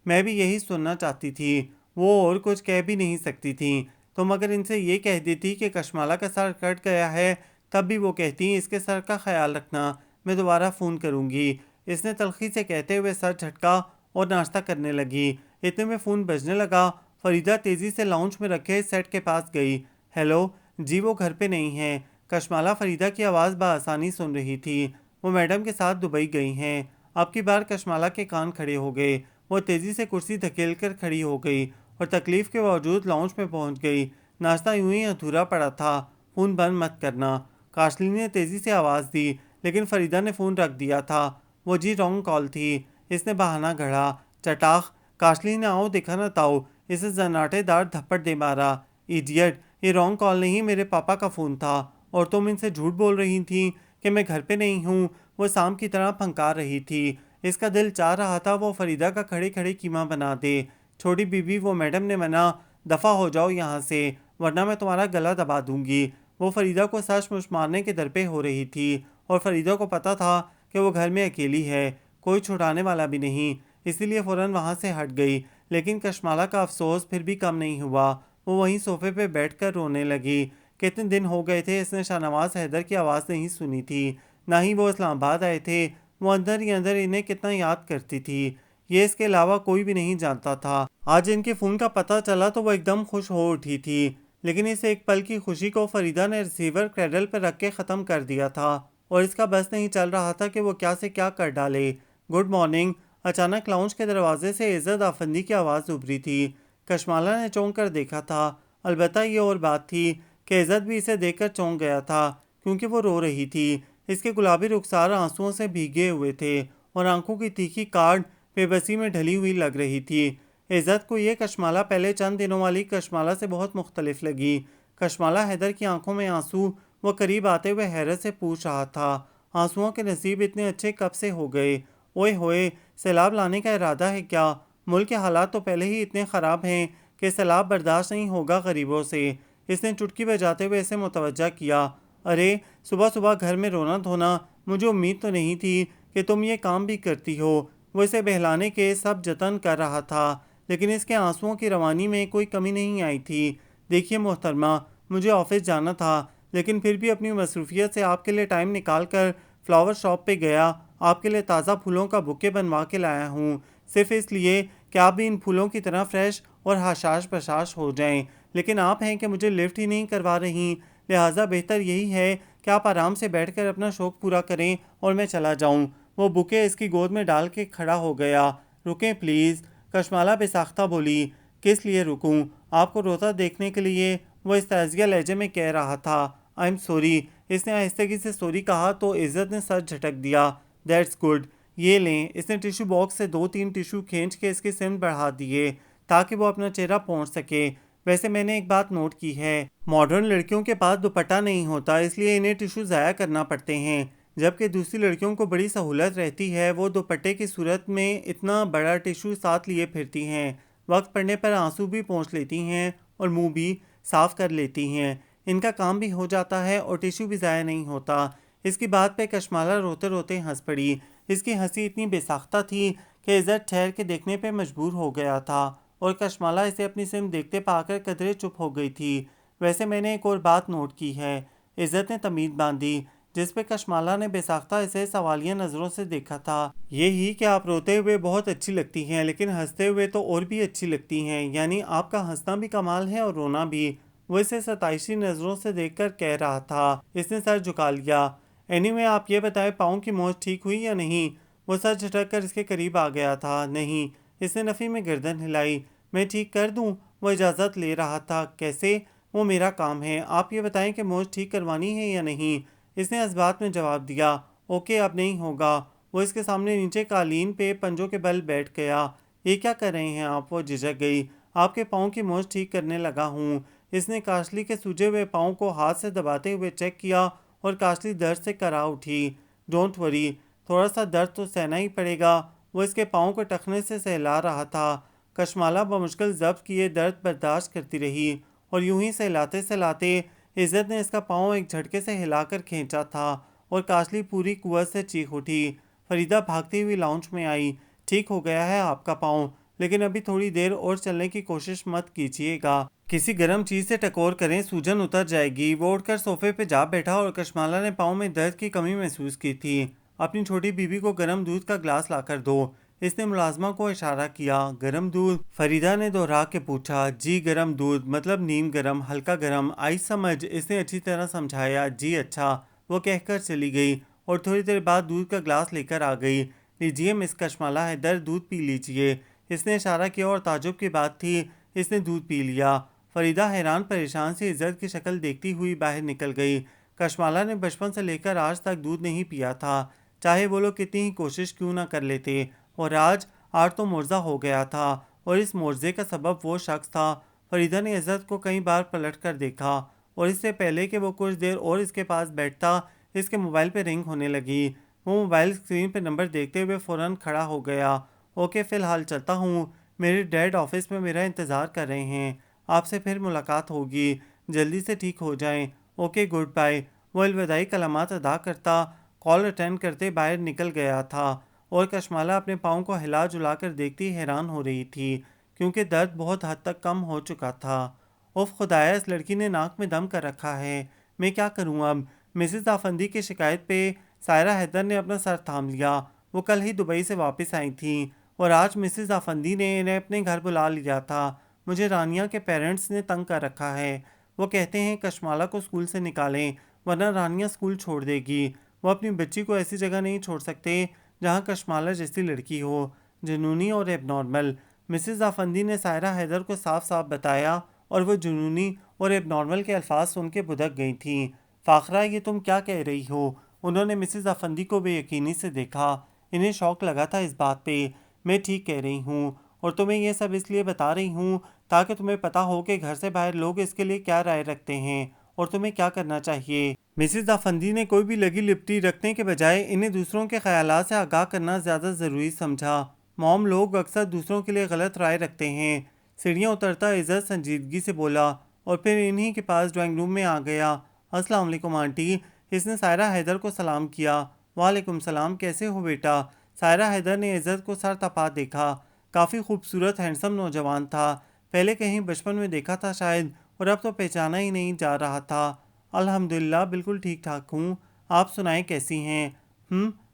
میں بھی یہی سننا چاہتی تھی۔ وہ اور کچھ کہہ بھی نہیں سکتی تھیں۔ تم اگر ان سے یہ کہہ دیتی کہ کشمالہ کا سر کٹ گیا ہے، تب بھی وہ کہتی اس کے سر کا خیال رکھنا، میں دوبارہ فون کروں گی۔ اس نے تلخی سے کہتے ہوئے سر جھٹکا اور ناشتہ کرنے لگی۔ اتنے میں فون بجنے لگا۔ فریدہ تیزی سے لاؤنج میں رکھے سیٹ کے پاس گئی۔ ہیلو، جی وہ گھر پہ نہیں ہیں۔ کشمالہ فریدہ کی آواز بآسانی سن رہی تھی۔ وہ میڈم کے ساتھ دبئی گئی ہیں۔ اب کی بار کشمالہ کے کان کھڑے ہو گئے۔ وہ تیزی سے کرسی دھکیل کر کھڑی ہو گئی اور تکلیف کے باوجود لاؤنج میں پہنچ گئی۔ ناشتہ یوں ہی ادھورا پڑا تھا، فون بند مت کرنا۔ کاشلی نے تیزی سے آواز دی، لیکن فریدہ نے فون رکھ دیا تھا۔ وہ جی رانگ کال تھی، اس نے بہانہ گھڑا۔ چٹاخ! کاشلی نے آؤ دیکھا نہ تاؤ اسے زناٹے دار دھپڑ دے مارا۔ ایڈیٹ! یہ رانگ کال نہیں، میرے پاپا کا فون تھا، اور تم ان سے جھوٹ بول رہی تھی کہ میں گھر پہ نہیں ہوں۔ وہ سام کی طرح پھنکار رہی تھی۔ اس کا دل چاہ رہا تھا وہ فریدہ کا کھڑے کھڑے کیما بنا دے۔ چھوٹی بی بی، وہ میڈم نے منع، دفع ہو جاؤ یہاں سے ورنہ میں تمہارا گلا دبا دوں گی۔ وہ فریدہ کو سچ مچ مارنے کے در پہ ہو رہی تھی، اور فریدہ کو پتا تھا کہ وہ گھر میں اکیلی ہے، کوئی چھڑانے والا بھی نہیں، اسی لیے فوراً وہاں سے ہٹ گئی۔ لیکن کشمالہ کا افسوس پھر بھی کم نہیں ہوا۔ وہ وہیں صوفے پہ بیٹھ کر رونے لگی۔ کتنے دن ہو گئے تھے اس نے شاہ نواز حیدر کی آواز نہیں سنی تھی، نہ ہی وہ اسلام آباد آئے تھے۔ وہ اندر ہی اندر انہیں کتنا یاد کرتی تھی، یہ اس کے علاوہ کوئی بھی نہیں جانتا تھا۔ آج ان کے فون کا پتہ چلا تو وہ ایک دم خوش ہو اٹھی تھی، لیکن اس ایک پل کی خوشی کو فریدہ نے ریسیور کریڈل پر رکھ کے ختم کر دیا تھا، اور اس کا بس نہیں چل رہا تھا کہ وہ کیا سے کیا کر ڈالے۔ Good morning! اچانک لاؤنج کے دروازے سے عزت آفندی کی آواز ابھری تھی۔ کشمالہ نے چونک کر دیکھا تھا، البتہ یہ اور بات تھی کہ عزت بھی اسے دیکھ کر چونک گیا تھا، کیونکہ وہ رو رہی تھی۔ اس کے گلابی رخسار آنسوؤں سے بھیگے ہوئے تھے، اور آنکھوں کی تیکھی کاٹ بے بسی میں ڈھلی ہوئی لگ رہی تھی۔ عزت کو یہ کشمالہ پہلے چند دنوں والی کشمالہ سے بہت مختلف لگی۔ کشمالہ حیدر کی آنکھوں میں آنسو، وہ قریب آتے ہوئے حیرت سے پوچھ رہا تھا، آنسوؤں کے نصیب اتنے اچھے کب سے ہو گئے؟ اوئے ہوئے، سیلاب لانے کا ارادہ ہے کیا؟ ملک کے حالات تو پہلے ہی اتنے خراب ہیں کہ سیلاب برداشت نہیں ہوگا غریبوں سے۔ اس نے چٹکی بجاتے ہوئے اسے متوجہ کیا۔ ارے صبح صبح گھر میں رونا دھونا، مجھے امید تو نہیں تھی کہ تم یہ کام بھی کرتی ہو۔ وہ اسے بہلانے کے سب جتن کر رہا تھا، لیکن اس کے آنسوؤں کی روانی میں کوئی کمی نہیں آئی تھی۔ دیکھیے محترمہ، مجھے آفس جانا تھا، لیکن پھر بھی اپنی مصروفیت سے آپ کے لیے ٹائم نکال کر فلاور شاپ پہ گیا۔ آپ کے لیے تازہ پھولوں کا بکے بنوا کے لایا ہوں، صرف اس لیے کہ آپ بھی ان پھولوں کی طرح فریش اور حشاش بشاش ہو جائیں۔ لیکن آپ ہیں کہ مجھے لفٹ ہی نہیں کروا رہی، لہٰذا بہتر یہی ہے کہ آپ آرام سے بیٹھ کر اپنا شوق پورا کریں اور میں چلا جاؤں۔ وہ بکے اس کی گود میں ڈال کے کھڑا ہو گیا۔ رکیں پلیز، کشمالہ بے ساختہ بولی۔ کس لیے رکوں؟ آپ کو روتا دیکھنے کے لیے، وہ استہزائیہ لہجے میں کہہ رہا تھا۔ I am sorry. اس نے آہستگی سے سوری کہا تو عزت نے سر جھٹک دیا۔ دیٹس گڈ، یہ لیں۔ اس نے ٹیشو باکس سے 2-3 ٹیشو کھینچ کے اس کی سمت بڑھا دیے تاکہ وہ اپنا چہرہ پہنچ سکے۔ ویسے میں نے ایک بات نوٹ کی ہے، ماڈرن لڑکیوں کے پاس دوپٹہ نہیں ہوتا، اس لیے انہیں ٹیشو ضائع کرنا پڑتے ہیں، جبکہ دوسری لڑکیوں کو بڑی سہولت رہتی ہے، وہ دوپٹے کی صورت میں اتنا بڑا ٹیشو ساتھ لیے پھرتی ہیں، وقت پڑنے پر آنسو بھی پونچھ لیتی ہیں اور منہ بھی صاف کر لیتی ہیں۔ ان کا کام بھی ہو جاتا ہے اور ٹیشو بھی ضائع نہیں ہوتا۔ اس کی بات پہ کشمالہ روتے روتے ہنس پڑی۔ اس کی ہنسی اتنی بے ساختہ تھی کہ عزت ٹھہر کے دیکھنے پہ مجبور ہو گیا تھا، اور کشمالہ اسے اپنی سمت دیکھتے پا کر قدرے چپ ہو گئی تھی۔ ویسے میں نے ایک اور بات نوٹ کی ہے، عزت نے تمید باندھی، جس پہ کشمالہ نے بے ساختہ اسے سوالیہ نظروں سے دیکھا تھا۔ یہی کہ آپ روتے ہوئے بہت اچھی لگتی ہیں، لیکن ہنستے ہوئے تو اور بھی اچھی لگتی ہیں، یعنی آپ کا ہنسنا بھی کمال ہے اور رونا بھی۔ وہ اسے ستائشی نظروں سے دیکھ کر کہہ رہا تھا۔ اس نے سر جھکا لیا۔ اینی وے آپ یہ بتائیں پاؤں کی موچ ٹھیک ہوئی یا نہیں؟ وہ سر جھٹک کر اس کے قریب آ گیا تھا۔ نہیں۔ اس نے نفی میں گردن ہلائی۔ میں ٹھیک کر دوں؟ وہ اجازت لے رہا تھا۔ کیسے؟ وہ میرا کام ہے، آپ یہ بتائیں کہ موچ ٹھیک کروانی ہے یا نہیں؟ اس نے اس بات میں جواب دیا۔ اوکے، اب نہیں ہوگا۔ وہ اس کے سامنے نیچے قالین پہ پنجوں کے بل بیٹھ گیا۔ یہ کیا کر رہے ہیں آپ؟ وہ جھجک گئی۔ آپ کے پاؤں کی موچ ٹھیک کرنے لگا ہوں۔ اس نے کاشلی کے سوجے ہوئے پاؤں کو ہاتھ سے دباتے ہوئے چیک کیا اور کاشلی درد سے کرا اٹھی۔ ڈونٹ وری، تھوڑا سا درد تو سہنا ہی پڑے گا۔ وہ اس کے پاؤں کو ٹخنے سے سہلا رہا تھا۔ کشمالہ بمشکل ضبط کیے درد برداشت کرتی رہی، اور یوں ہی سہلاتے سہلاتے عزت نے اس کا پاؤں ایک جھٹکے سے ہلا کر کھینچا تھا، اور کاشلی پوری قوت سے چیخ اٹھی۔ فریدہ بھاگتی ہوئی لاؤنج میں آئی۔ ٹھیک ہو گیا ہے آپ کا پاؤں، لیکن ابھی تھوڑی دیر اور چلنے کی کوشش مت کیجیے گا۔ کسی گرم چیز سے ٹکور کریں، سوجن اتر جائے گی۔ وہ اٹھ کر صوفے پہ جا بیٹھا، اور کشمالہ نے پاؤں میں درد کی کمی محسوس کی تھی۔ اپنی چھوٹی بیوی کو گرم دودھ کا گلاس لا کر دو۔ اس نے ملازمہ کو اشارہ کیا۔ گرم دودھ؟ فریدہ نے دوہرا کے پوچھا۔ جی گرم دودھ، مطلب نیم گرم، ہلکا گرم، آئی سمجھ۔ اس نے اچھی طرح سمجھایا۔ جی اچھا، وہ کہہ کر چلی گئی، اور تھوڑی دیر بعد دودھ کا گلاس لے کر آ گئی۔ لیجیے مس کشمالہ حیدر، دودھ پی لیجیے۔ اس نے اشارہ کیا اور تعجب کی بات تھی اس نے دودھ پی لیا۔ فریدہ حیران پریشان سے عزت کی شکل دیکھتی ہوئی باہر نکل گئی۔ کشمالہ نے بچپن سے لے کر آج تک دودھ نہیں پیا تھا، چاہے وہ لوگ کتنی ہی کوشش کیوں نہ کر لیتے، اور آج تو معجزہ ہو گیا تھا، اور اس معجزے کا سبب وہ شخص تھا۔ فریدہ نے عزت کو کئی بار پلٹ کر دیکھا، اور اس سے پہلے کہ وہ کچھ دیر اور اس کے پاس بیٹھتا اس کے موبائل پہ رنگ ہونے لگی۔ وہ موبائل اسکرین پہ نمبر دیکھتے ہوئے فوراً کھڑا ہو گیا۔ اوکے، فی الحال چلتا ہوں، میرے ڈیڈ آفس میں میرا انتظار کر رہے ہیں، آپ سے پھر ملاقات ہوگی، جلدی سے ٹھیک ہو جائیں، اوکے گڈ بائے۔ وہ الوداعی کلمات ادا کرتا کال اٹینڈ کرتے باہر نکل گیا تھا، اور کشمالہ اپنے پاؤں کو ہلا جلا کر دیکھتی حیران ہو رہی تھی، کیونکہ درد بہت حد تک کم ہو چکا تھا۔ اف خدایا، اس لڑکی نے ناک میں دم کر رکھا ہے، میں کیا کروں اب؟ مسز افندی کی شکایت پہ سائرہ حیدر نے اپنا سر تھام لیا۔ وہ کل ہی دبئی سے واپس آئی تھیں، اور آج مسز افندی نے انہیں اپنے گھر بلا لیا تھا۔ مجھے رانیہ کے پیرنٹس نے تنگ کر رکھا ہے، وہ کہتے ہیں کشمالہ کو اسکول سے نکالیں ورنہ رانیہ اسکول چھوڑ دے گی۔ وہ اپنی بچی کو ایسی جگہ نہیں چھوڑ سکتے جہاں کشمالہ جیسی لڑکی ہو، جنونی اور ایب نارمل۔ مسز افندی نے سائرہ حیدر کو صاف صاف بتایا، اور وہ جنونی اور ایب نارمل کے الفاظ سن کے بھدک گئی تھیں۔ فاخرہ، یہ تم کیا کہہ رہی ہو؟ انہوں نے مسز افندی کو بے یقینی سے دیکھا۔ انہیں شوق لگا تھا اس بات پہ۔ میں ٹھیک کہہ رہی ہوں، اور تمہیں یہ سب اس لیے بتا رہی ہوں تاکہ تمہیں پتہ ہو کہ گھر سے باہر لوگ اس کے لیے کیا رائے رکھتے ہیں اور تمہیں کیا کرنا چاہیے۔ مسز افندی نے کوئی بھی لگی لپٹی رکھنے کے بجائے انہیں دوسروں کے خیالات سے آگاہ کرنا زیادہ ضروری سمجھا۔ موم، لوگ اکثر دوسروں کے لیے غلط رائے رکھتے ہیں۔ سیڑھیاں اترتا عزت سنجیدگی سے بولا، اور پھر انہی کے پاس ڈرائنگ روم میں آ گیا۔ السلام علیکم آنٹی۔ اس نے سائرہ حیدر کو سلام کیا۔ وعلیکم السلام، کیسے ہو بیٹا؟ سائرہ حیدر نے عزت کو سر تپا دیکھا۔ کافی خوبصورت ہینڈسم نوجوان تھا، پہلے کہیں بچپن میں دیکھا تھا شاید، اور اب تو پہچانا ہی نہیں جا رہا تھا۔ الحمدللہ بالکل ٹھیک ٹھاک ہوں، آپ سنائیں کیسی ہیں؟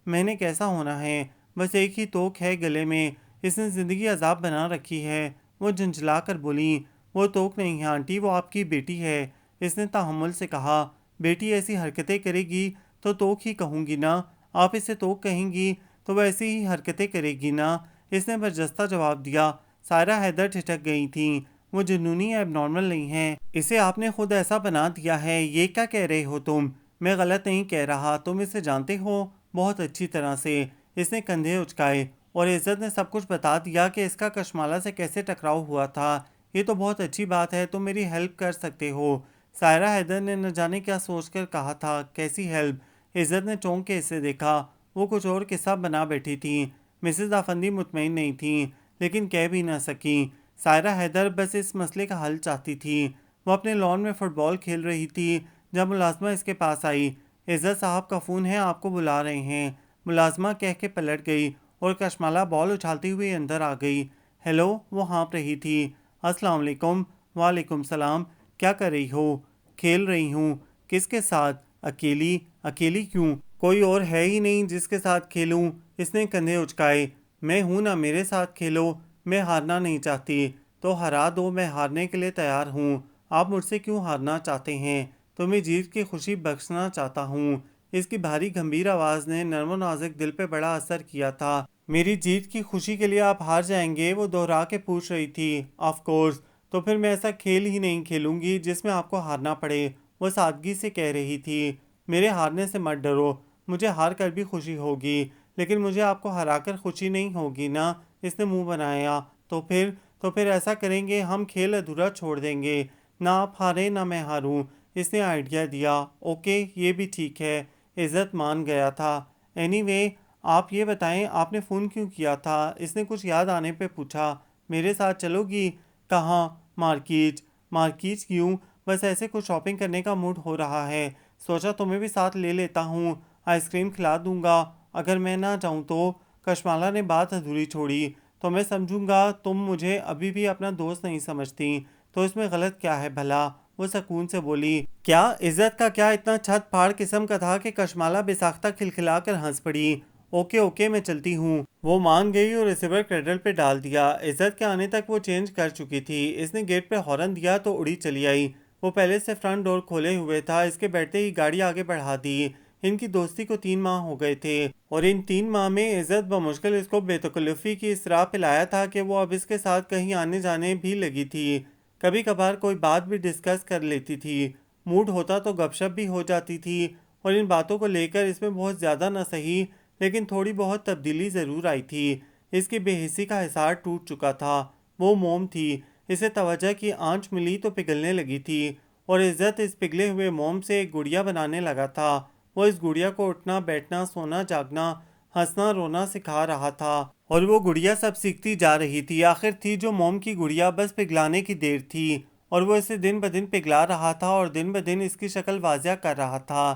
میں نے کیسا ہونا ہے، بس ایک ہی توک ہے گلے میں، اس نے زندگی عذاب بنا رکھی ہے۔ وہ جھنجھلا کر بولیں، وہ توک نہیں ہے آنٹی، وہ آپ کی بیٹی ہے۔ اس نے تحمل سے کہا، بیٹی ایسی حرکتیں کرے گی تو توک ہی کہوں گی نا، آپ اسے توک کہیں گی تو وہ ایسی ہی حرکتیں کرے گی نا، اس نے برجستہ جواب دیا۔ سائرہ حیدر ٹھٹک گئی تھیں۔ وہ جنونی ایب نارمل نہیں ہیں، اسے آپ نے خود ایسا بنا دیا ہے، یہ کیا کہہ رہے ہو تم؟ میں غلط نہیں کہہ رہا، تم اسے جانتے ہو بہت اچھی طرح سے۔ اس نے کندھے اچکائے، اور عزت نے سب کچھ بتا دیا کہ اس کا کشمالہ سے کیسے ٹکراؤ ہوا تھا۔ یہ تو بہت اچھی بات ہے، تم میری ہیلپ کر سکتے ہو۔ سائرہ حیدر نے نہ جانے کیا سوچ کر کہا تھا، کیسی ہیلپ؟ عزت نے چونک کے اسے دیکھا۔ وہ کچھ اور قصہ بنا بیٹھی تھیں۔ مسز افندی مطمئن نہیں تھیں، لیکن کہہ بھی نہ سکیں۔ سائرہ حیدر بس اس مسئلے کا حل چاہتی تھی۔ وہ اپنے لان میں فٹ بال کھیل رہی تھی جب ملازمہ اس کے پاس آئی۔ عزت صاحب کا فون ہے، آپ کو بلا رہے ہیں۔ ملازمہ کہہ کے پلٹ گئی، اور کشمالہ بال اچھالتی ہوئی اندر آ گئی۔ ہیلو، وہ ہانپ رہی تھی۔ السلام علیکم۔ وعلیکم السلام، کیا کر رہی ہو؟ کھیل رہی ہوں۔ کس کے ساتھ؟ اکیلی؟ اکیلی کیوں؟ کوئی اور ہے ہی نہیں جس کے ساتھ کھیلوں؟ اس نے کندھے اچکائے۔ میں ہوں نا، میرے ساتھ کھیلو، میں ہارنا نہیں چاہتی، تو ہرا دو، میں ہارنے کے لیے تیار ہوں۔ آپ مجھ سے کیوں ہارنا چاہتے ہیں؟ تمہیں جیت کی خوشی بخشنا چاہتا ہوں۔ اس کی بھاری گمبھیر آواز نے نرم و نازک دل پہ بڑا اثر کیا تھا۔ میری جیت کی خوشی کے لیے آپ ہار جائیں گے؟ وہ دوہرا کے پوچھ رہی تھی۔ آف کورس، تو پھر میں ایسا کھیل ہی نہیں کھیلوں گی جس میں آپ کو ہارنا پڑے، وہ سادگی سے کہہ رہی تھی۔ میرے ہارنے سے مت ڈرو، مجھے ہار کر بھی خوشی ہوگی، لیکن مجھے آپ کو ہرا کر خوشی نہیں ہوگی نا، اس نے منہ بنایا۔ تو پھر ایسا کریں گے، ہم کھیل ادھورا چھوڑ دیں گے، نہ آپ ہاریں نہ میں ہاروں، اس نے آئیڈیا دیا۔ اوکے، یہ بھی ٹھیک ہے، عزت مان گیا تھا۔ اینی وے، آپ یہ بتائیں آپ نے فون کیوں کیا تھا؟ اس نے کچھ یاد آنے پہ پوچھا۔ میرے ساتھ چلو گی؟ کہاں؟ مارکیٹ؟ مارکیٹ کیوں؟ بس ایسے کچھ شاپنگ کرنے کا موڈ ہو رہا ہے، سوچا تمہیں بھی ساتھ لے لیتا ہوں، آئس کریم کھلا دوں گا۔ اگر میں نہ جاؤں تو؟ کشمالہ نے بات ادھوری چھوڑی۔ تو میں سمجھوں گا تم مجھے ابھی بھی اپنا دوست نہیں سمجھتی، تو اس میں غلط کیا ہے بھلا؟ وہ سکون سے بولی۔ کیا عزت کا کیا اتنا چھت پھاڑ قسم کا تھا کہ کشمالہ بے ساختہ کھلکھلا کر ہنس پڑی۔ اوکے میں چلتی ہوں۔ وہ مان گئی اور ریسیور کریڈل پہ ڈال دیا۔ عزت کے آنے تک وہ چینج کر چکی تھی۔ اس نے گیٹ پہ ہارن دیا تو اڑی چلی آئی۔ وہ پہلے سے فرنٹ ڈور کھولے ہوئے تھا، اس کے بیٹھتے ہی گاڑی آگے بڑھا دی۔ ان کی دوستی کو 3 ماہ ہو گئے تھے، اور ان 3 ماہ میں عزت بمشکل اس کو بے تکلفی کی اس طرح پلایا تھا کہ وہ اب اس کے ساتھ کہیں آنے جانے بھی لگی تھی۔ کبھی کبھار کوئی بات بھی ڈسکس کر لیتی تھی، موڈ ہوتا تو گپ شپ بھی ہو جاتی تھی، اور ان باتوں کو لے کر اس میں بہت زیادہ نہ صحیح لیکن تھوڑی بہت تبدیلی ضرور آئی تھی۔ اس کی بے حسی کا حصار ٹوٹ چکا تھا۔ وہ موم تھی، اسے توجہ کی آنچ ملی تو پگھلنے لگی تھی، اور عزت اس پگھلے ہوئے موم سے ایک گڑیا بنانے لگا تھا۔ وہ اس گڑیا کو اٹھنا بیٹھنا سونا جاگنا ہنسنا رونا سکھا رہا تھا، اور وہ گڑیا سب سیکھتی جا رہی تھی۔ آخر تھی جو موم کی گڑیا بس پگھلانے کی دیر تھی، اور وہ اسے دن بدن پگھلا رہا تھا اور دن بدن اس کی شکل واضح کر رہا تھا۔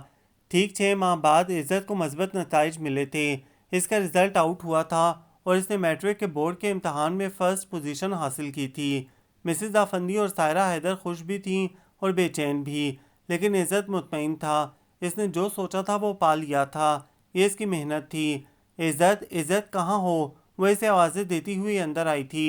ٹھیک 6 ماہ بعد عزت کو مثبت نتائج ملے تھے۔ اس کا رزلٹ آؤٹ ہوا تھا اور اس نے میٹرک کے بورڈ کے امتحان میں فرسٹ پوزیشن حاصل کی تھی۔ مسز افندی اور سائرہ حیدر خوش بھی تھیں اور بے چین بھی، لیکن عزت مطمئن تھا۔ اس نے جو سوچا تھا وہ پا لیا تھا، یہ اس کی محنت تھی۔ عزت کہاں ہو؟ وہ اسے آوازیں دیتی ہوئی اندر آئی تھی۔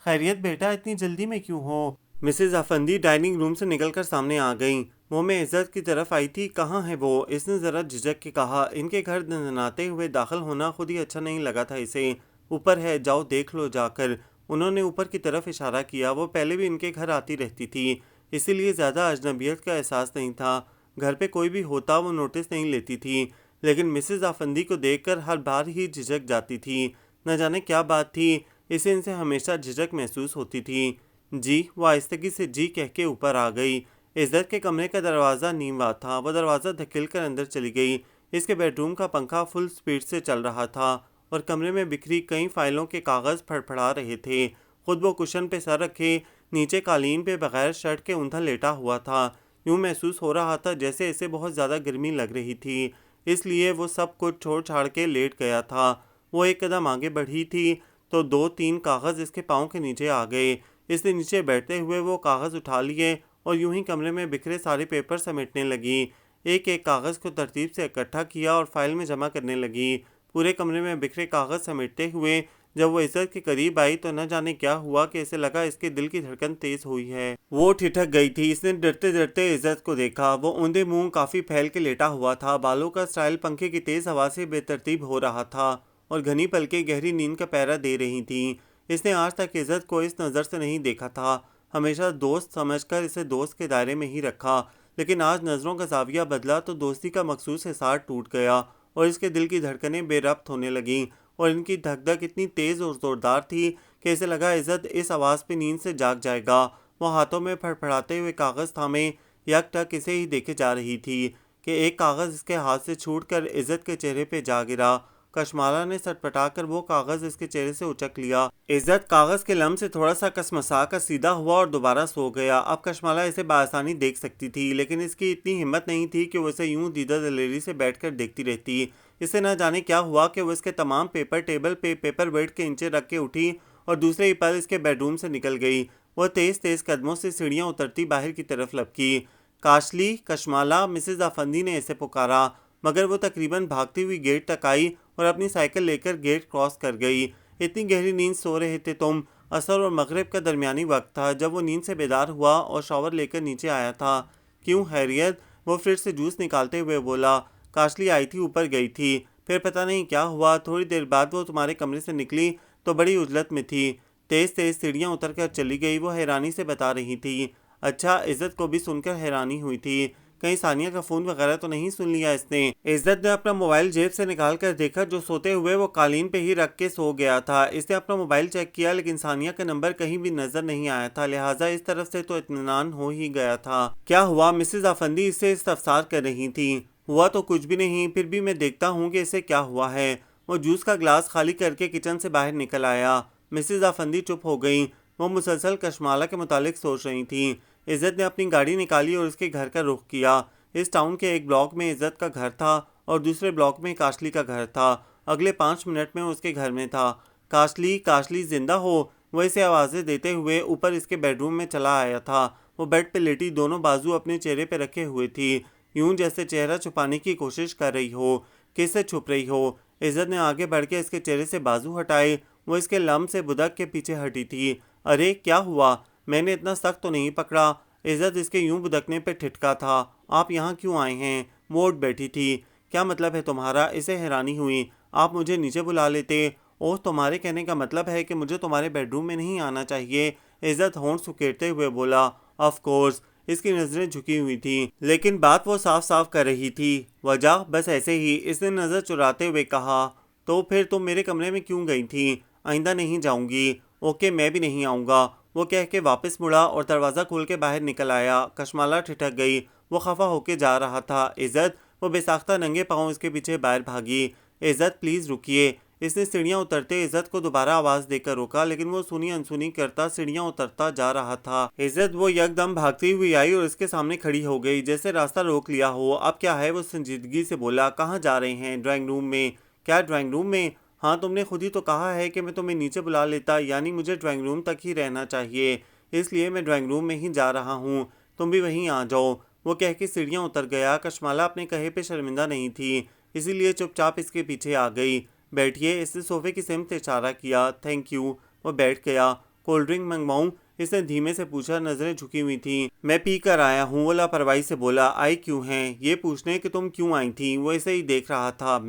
خیریت بیٹا، اتنی جلدی میں کیوں ہو؟ مسز افندی ڈائننگ روم سے نکل کر سامنے آ گئیں۔ وہ میں عزت کی طرف آئی تھی۔ کہاں ہے وہ؟ اس نے ذرا جھجک کے کہا۔ ان کے گھر ننھناتے ہوئے داخل ہونا خود ہی اچھا نہیں لگا تھا اسے۔ اوپر ہے، جاؤ دیکھ لو جا کر۔ انہوں نے اوپر کی طرف اشارہ کیا۔ وہ پہلے بھی ان کے گھر آتی رہتی تھی، اسی لیے زیادہ اجنبیت کا احساس نہیں تھا۔ گھر پہ کوئی بھی ہوتا وہ نوٹس نہیں لیتی تھی، لیکن مسز افندی کو دیکھ کر ہر بار ہی جھجک جاتی تھی۔ نہ جانے کیا بات تھی، اسے ان سے ہمیشہ جھجک محسوس ہوتی تھی۔ جی، وہ آہستگی سے جی کہہ کے اوپر آ گئی۔ عزت کے کمرے کا دروازہ نیموا تھا۔ وہ دروازہ دھکیل کر اندر چلی گئی۔ اس کے بیڈ روم کا پنکھا فل سپیڈ سے چل رہا تھا اور کمرے میں بکھری کئی فائلوں کے کاغذ پھڑپھڑا رہے تھے۔ خود وہ کشن پہ سر رکھے نیچے قالین پہ بغیر شرٹ کے اوندا لیٹا ہوا تھا۔ یوں محسوس ہو رہا تھا جیسے اسے بہت زیادہ گرمی لگ رہی تھی، اس لیے وہ سب کچھ چھوڑ چھاڑ کے لیٹ گیا تھا۔ وہ ایک قدم آگے بڑھی تھی تو 2-3 کاغذ اس کے پاؤں کے نیچے آ گئے۔ اس نے نیچے بیٹھتے ہوئے وہ کاغذ اٹھا لیے اور یوں ہی کمرے میں بکھرے سارے پیپر سمیٹنے لگی۔ ایک ایک کاغذ کو ترتیب سے اکٹھا کیا اور فائل میں جمع کرنے لگی۔ پورے کمرے میں بکھرے کاغذ سمیٹتے ہوئے جب وہ عزت کے قریب آئی تو نہ جانے کیا ہوا کہ اسے لگا اس کے دل کی دھڑکن تیز ہوئی ہے۔ وہ ٹھٹک گئی تھی۔ اس نے ڈرتے ڈرتے عزت کو دیکھا۔ وہ اوندے منہ کافی پھیل کے لیٹا ہوا تھا۔ بالوں کا سٹائل پنکھے کی تیز ہوا سے بے ترتیب ہو رہا تھا اور گھنی پلکیں گہری نیند کا پہرا دے رہی تھیں۔ اس نے آج تک عزت کو اس نظر سے نہیں دیکھا تھا، ہمیشہ دوست سمجھ کر اسے دوست کے دائرے میں ہی رکھا، لیکن آج نظروں کا زاویہ بدلا تو دوستی کا مخصوص حصار ٹوٹ گیا اور اس کے دل کی دھڑکنیں بے ربط ہونے لگیں، اور ان کی دھک دھک اتنی تیز اور زوردار تھی کہ اسے لگا عزت اس آواز پہ نیند سے جاگ جائے گا۔ وہ ہاتھوں میں پھڑپھڑاتے ہوئے کاغذ تھامے یک ٹک اسے ہی دیکھے جا رہی تھی کہ ایک کاغذ اس کے ہاتھ سے چھوٹ کر عزت کے چہرے پہ جا گرا۔ کشمالہ نے سٹپٹا کر وہ کاغذ اس کے چہرے سے اچک لیا۔ عزت کاغذ کے لم سے تھوڑا سا کسمسا کر سیدھا ہوا اور دوبارہ سو گیا۔ اب کشمالہ اسے بآسانی دیکھ سکتی تھی، لیکن اس کی اتنی ہمت نہیں تھی کہ وہ اسے یوں دیدہ دلیری سے بیٹھ کر دیکھتی رہتی۔ اسے نہ جانے کیا ہوا کہ وہ اس کے تمام پیپر ٹیبل پہ پیپر ویٹ کے نیچے رکھ کے اٹھی اور دوسرے ہی پل اس کے بیڈ روم سے نکل گئی۔ وہ تیز تیز قدموں سے سیڑھیاں اترتی باہر کی طرف لپکی۔ کاشلی، کشمالہ، مسز افندی نے اسے پکارا، مگر وہ تقریباً بھاگتی ہوئی گیٹ تک آئی اور اپنی سائیکل لے کر گیٹ کراس کر گئی۔ اتنی گہری نیند سو رہے تھے تم؟ عصر اور مغرب کا درمیانی وقت تھا جب وہ نیند سے بیدار ہوا اور شاور لے کر نیچے آیا تھا۔ کیوں خیریت؟ وہ فریج سے جوس نکالتے ہوئے بولا۔ کاشلی آئی تھی، اوپر گئی تھی، پھر پتہ نہیں کیا ہوا، تھوڑی دیر بعد وہ تمہارے کمرے سے نکلی تو بڑی عجلت میں تھی، تیز تیز سیڑھیاں اتر کر چلی گئی، وہ حیرانی سے بتا رہی تھی۔ اچھا، عزت کو بھی سن کر حیرانی ہوئی تھی، کہیں ثانیہ کا فون وغیرہ تو نہیں سن لیا اس نے؟ عزت نے اپنا موبائل جیب سے نکال کر دیکھا، جو سوتے ہوئے وہ قالین پہ ہی رکھ کے سو گیا تھا۔ اس نے اپنا موبائل چیک کیا لیکن ثانیہ کا نمبر کہیں بھی نظر نہیں آیا تھا، لہٰذا اس طرف سے تو اطمینان ہو ہی گیا تھا۔ کیا ہوا؟ مسز افندی اس سے استفسار کر رہی تھیں۔ ہوا تو کچھ بھی نہیں، پھر بھی میں دیکھتا ہوں کہ اسے کیا ہوا ہے۔ وہ جوس کا گلاس خالی کر کے کچن سے باہر نکل آیا۔ مسز افندی چپ ہو گئیں، وہ مسلسل کشمالہ کے متعلق سوچ رہی تھیں۔ عزت نے اپنی گاڑی نکالی اور اس کے گھر کا رخ کیا۔ اس ٹاؤن کے ایک بلاک میں عزت کا گھر تھا اور دوسرے بلاک میں کاشلی کا گھر تھا۔ اگلے 5 منٹ میں اس کے گھر میں تھا۔ کاشلی زندہ ہو؟ وہ اسے آوازیں دیتے ہوئے اوپر اس کے بیڈ روم میں چلا آیا تھا۔ وہ بیڈ پہ لیٹی دونوں بازو اپنے چہرے پہ رکھے ہوئے تھی، یوں جیسے چہرہ چھپانے کی کوشش کر رہی ہو۔ کس سے چھپ رہی ہو؟ عزت نے آگے بڑھ کے اس کے چہرے سے بازو ہٹائے۔ وہ اس کے لم سے بدک کے پیچھے ہٹی تھی۔ ارے کیا ہوا؟ میں نے اتنا سخت تو نہیں پکڑا؟ عزت اس کے یوں بدکنے پہ ٹھٹکا تھا۔ آپ یہاں کیوں آئے ہیں؟ وہ اٹھ بیٹھی تھی۔ کیا مطلب ہے تمہارا؟ اسے حیرانی ہوئی۔ آپ مجھے نیچے بلا لیتے۔ اوہ، تمہارے کہنے کا مطلب ہے کہ مجھے تمہارے بیڈ روم میں نہیں آنا چاہیے؟ عزت ہونٹ سکیڑتے ہوئے بولا۔ Of course. اس کی نظریں جھکی ہوئی تھیں، لیکن بات وہ صاف صاف کر رہی تھی۔ وجہ بس ایسے ہی، اس نے نظر چراتے ہوئے کہا۔ تو پھر تم میرے کمرے میں کیوں گئی تھی؟ آئندہ نہیں جاؤں گی۔ اوکے، میں بھی نہیں آؤں گا، وہ کہہ کے واپس مڑا اور دروازہ کھول کے باہر نکل آیا۔ کشمالہ ٹھٹک گئی، وہ خفا ہو کے جا رہا تھا۔ عزت، وہ بے ساختہ ننگے پاؤں اس کے پیچھے باہر بھاگی۔ عزت پلیز رکیے۔ اس نے سیڑھیاں اترتے عزت کو دوبارہ آواز دے کر روکا، لیکن وہ سنی انسنی کرتا سیڑھیاں اترتا جا رہا تھا۔ عزت، وہ یک دم بھاگتی ہوئی آئی اور اس کے سامنے کھڑی ہو گئی، جیسے راستہ روک لیا ہو۔ اب کیا ہے؟ وہ سنجیدگی سے بولا۔ کہاں جا رہے ہیں؟ ڈرائنگ روم میں۔ کیا ڈرائنگ روم میں؟ ہاں، تم نے خود ہی تو کہا ہے کہ میں تمہیں نیچے بلا لیتا، یعنی مجھے ڈرائنگ روم تک ہی رہنا چاہیے، اس لیے میں ڈرائنگ روم میں ہی جا رہا ہوں، تم بھی وہیں آ جاؤ۔ وہ کہہ کے سیڑھیاں اتر گیا۔ کشمالہ اپنے کہے پہ شرمندہ نہیں تھی، اسی لیے چپ چاپ اس کے پیچھے آ گئی۔ بیٹھیے، اس نے صوفے کی سمت اشارہ کیا۔ Thank you. وہ بیٹھ گیا۔ Cold drink منگواؤں؟ اس نے دھیمے سے پوچھا، نظریں جھکی ہوئی تھیں۔ میں پی کر آیا ہوں، وہ لاپرواہی سے بولا۔ آئی کیوں ہیں؟ یہ پوچھنے کہ تم کیوں آئی تھی۔ وہ اسے ہی دیکھ رہا تھا۔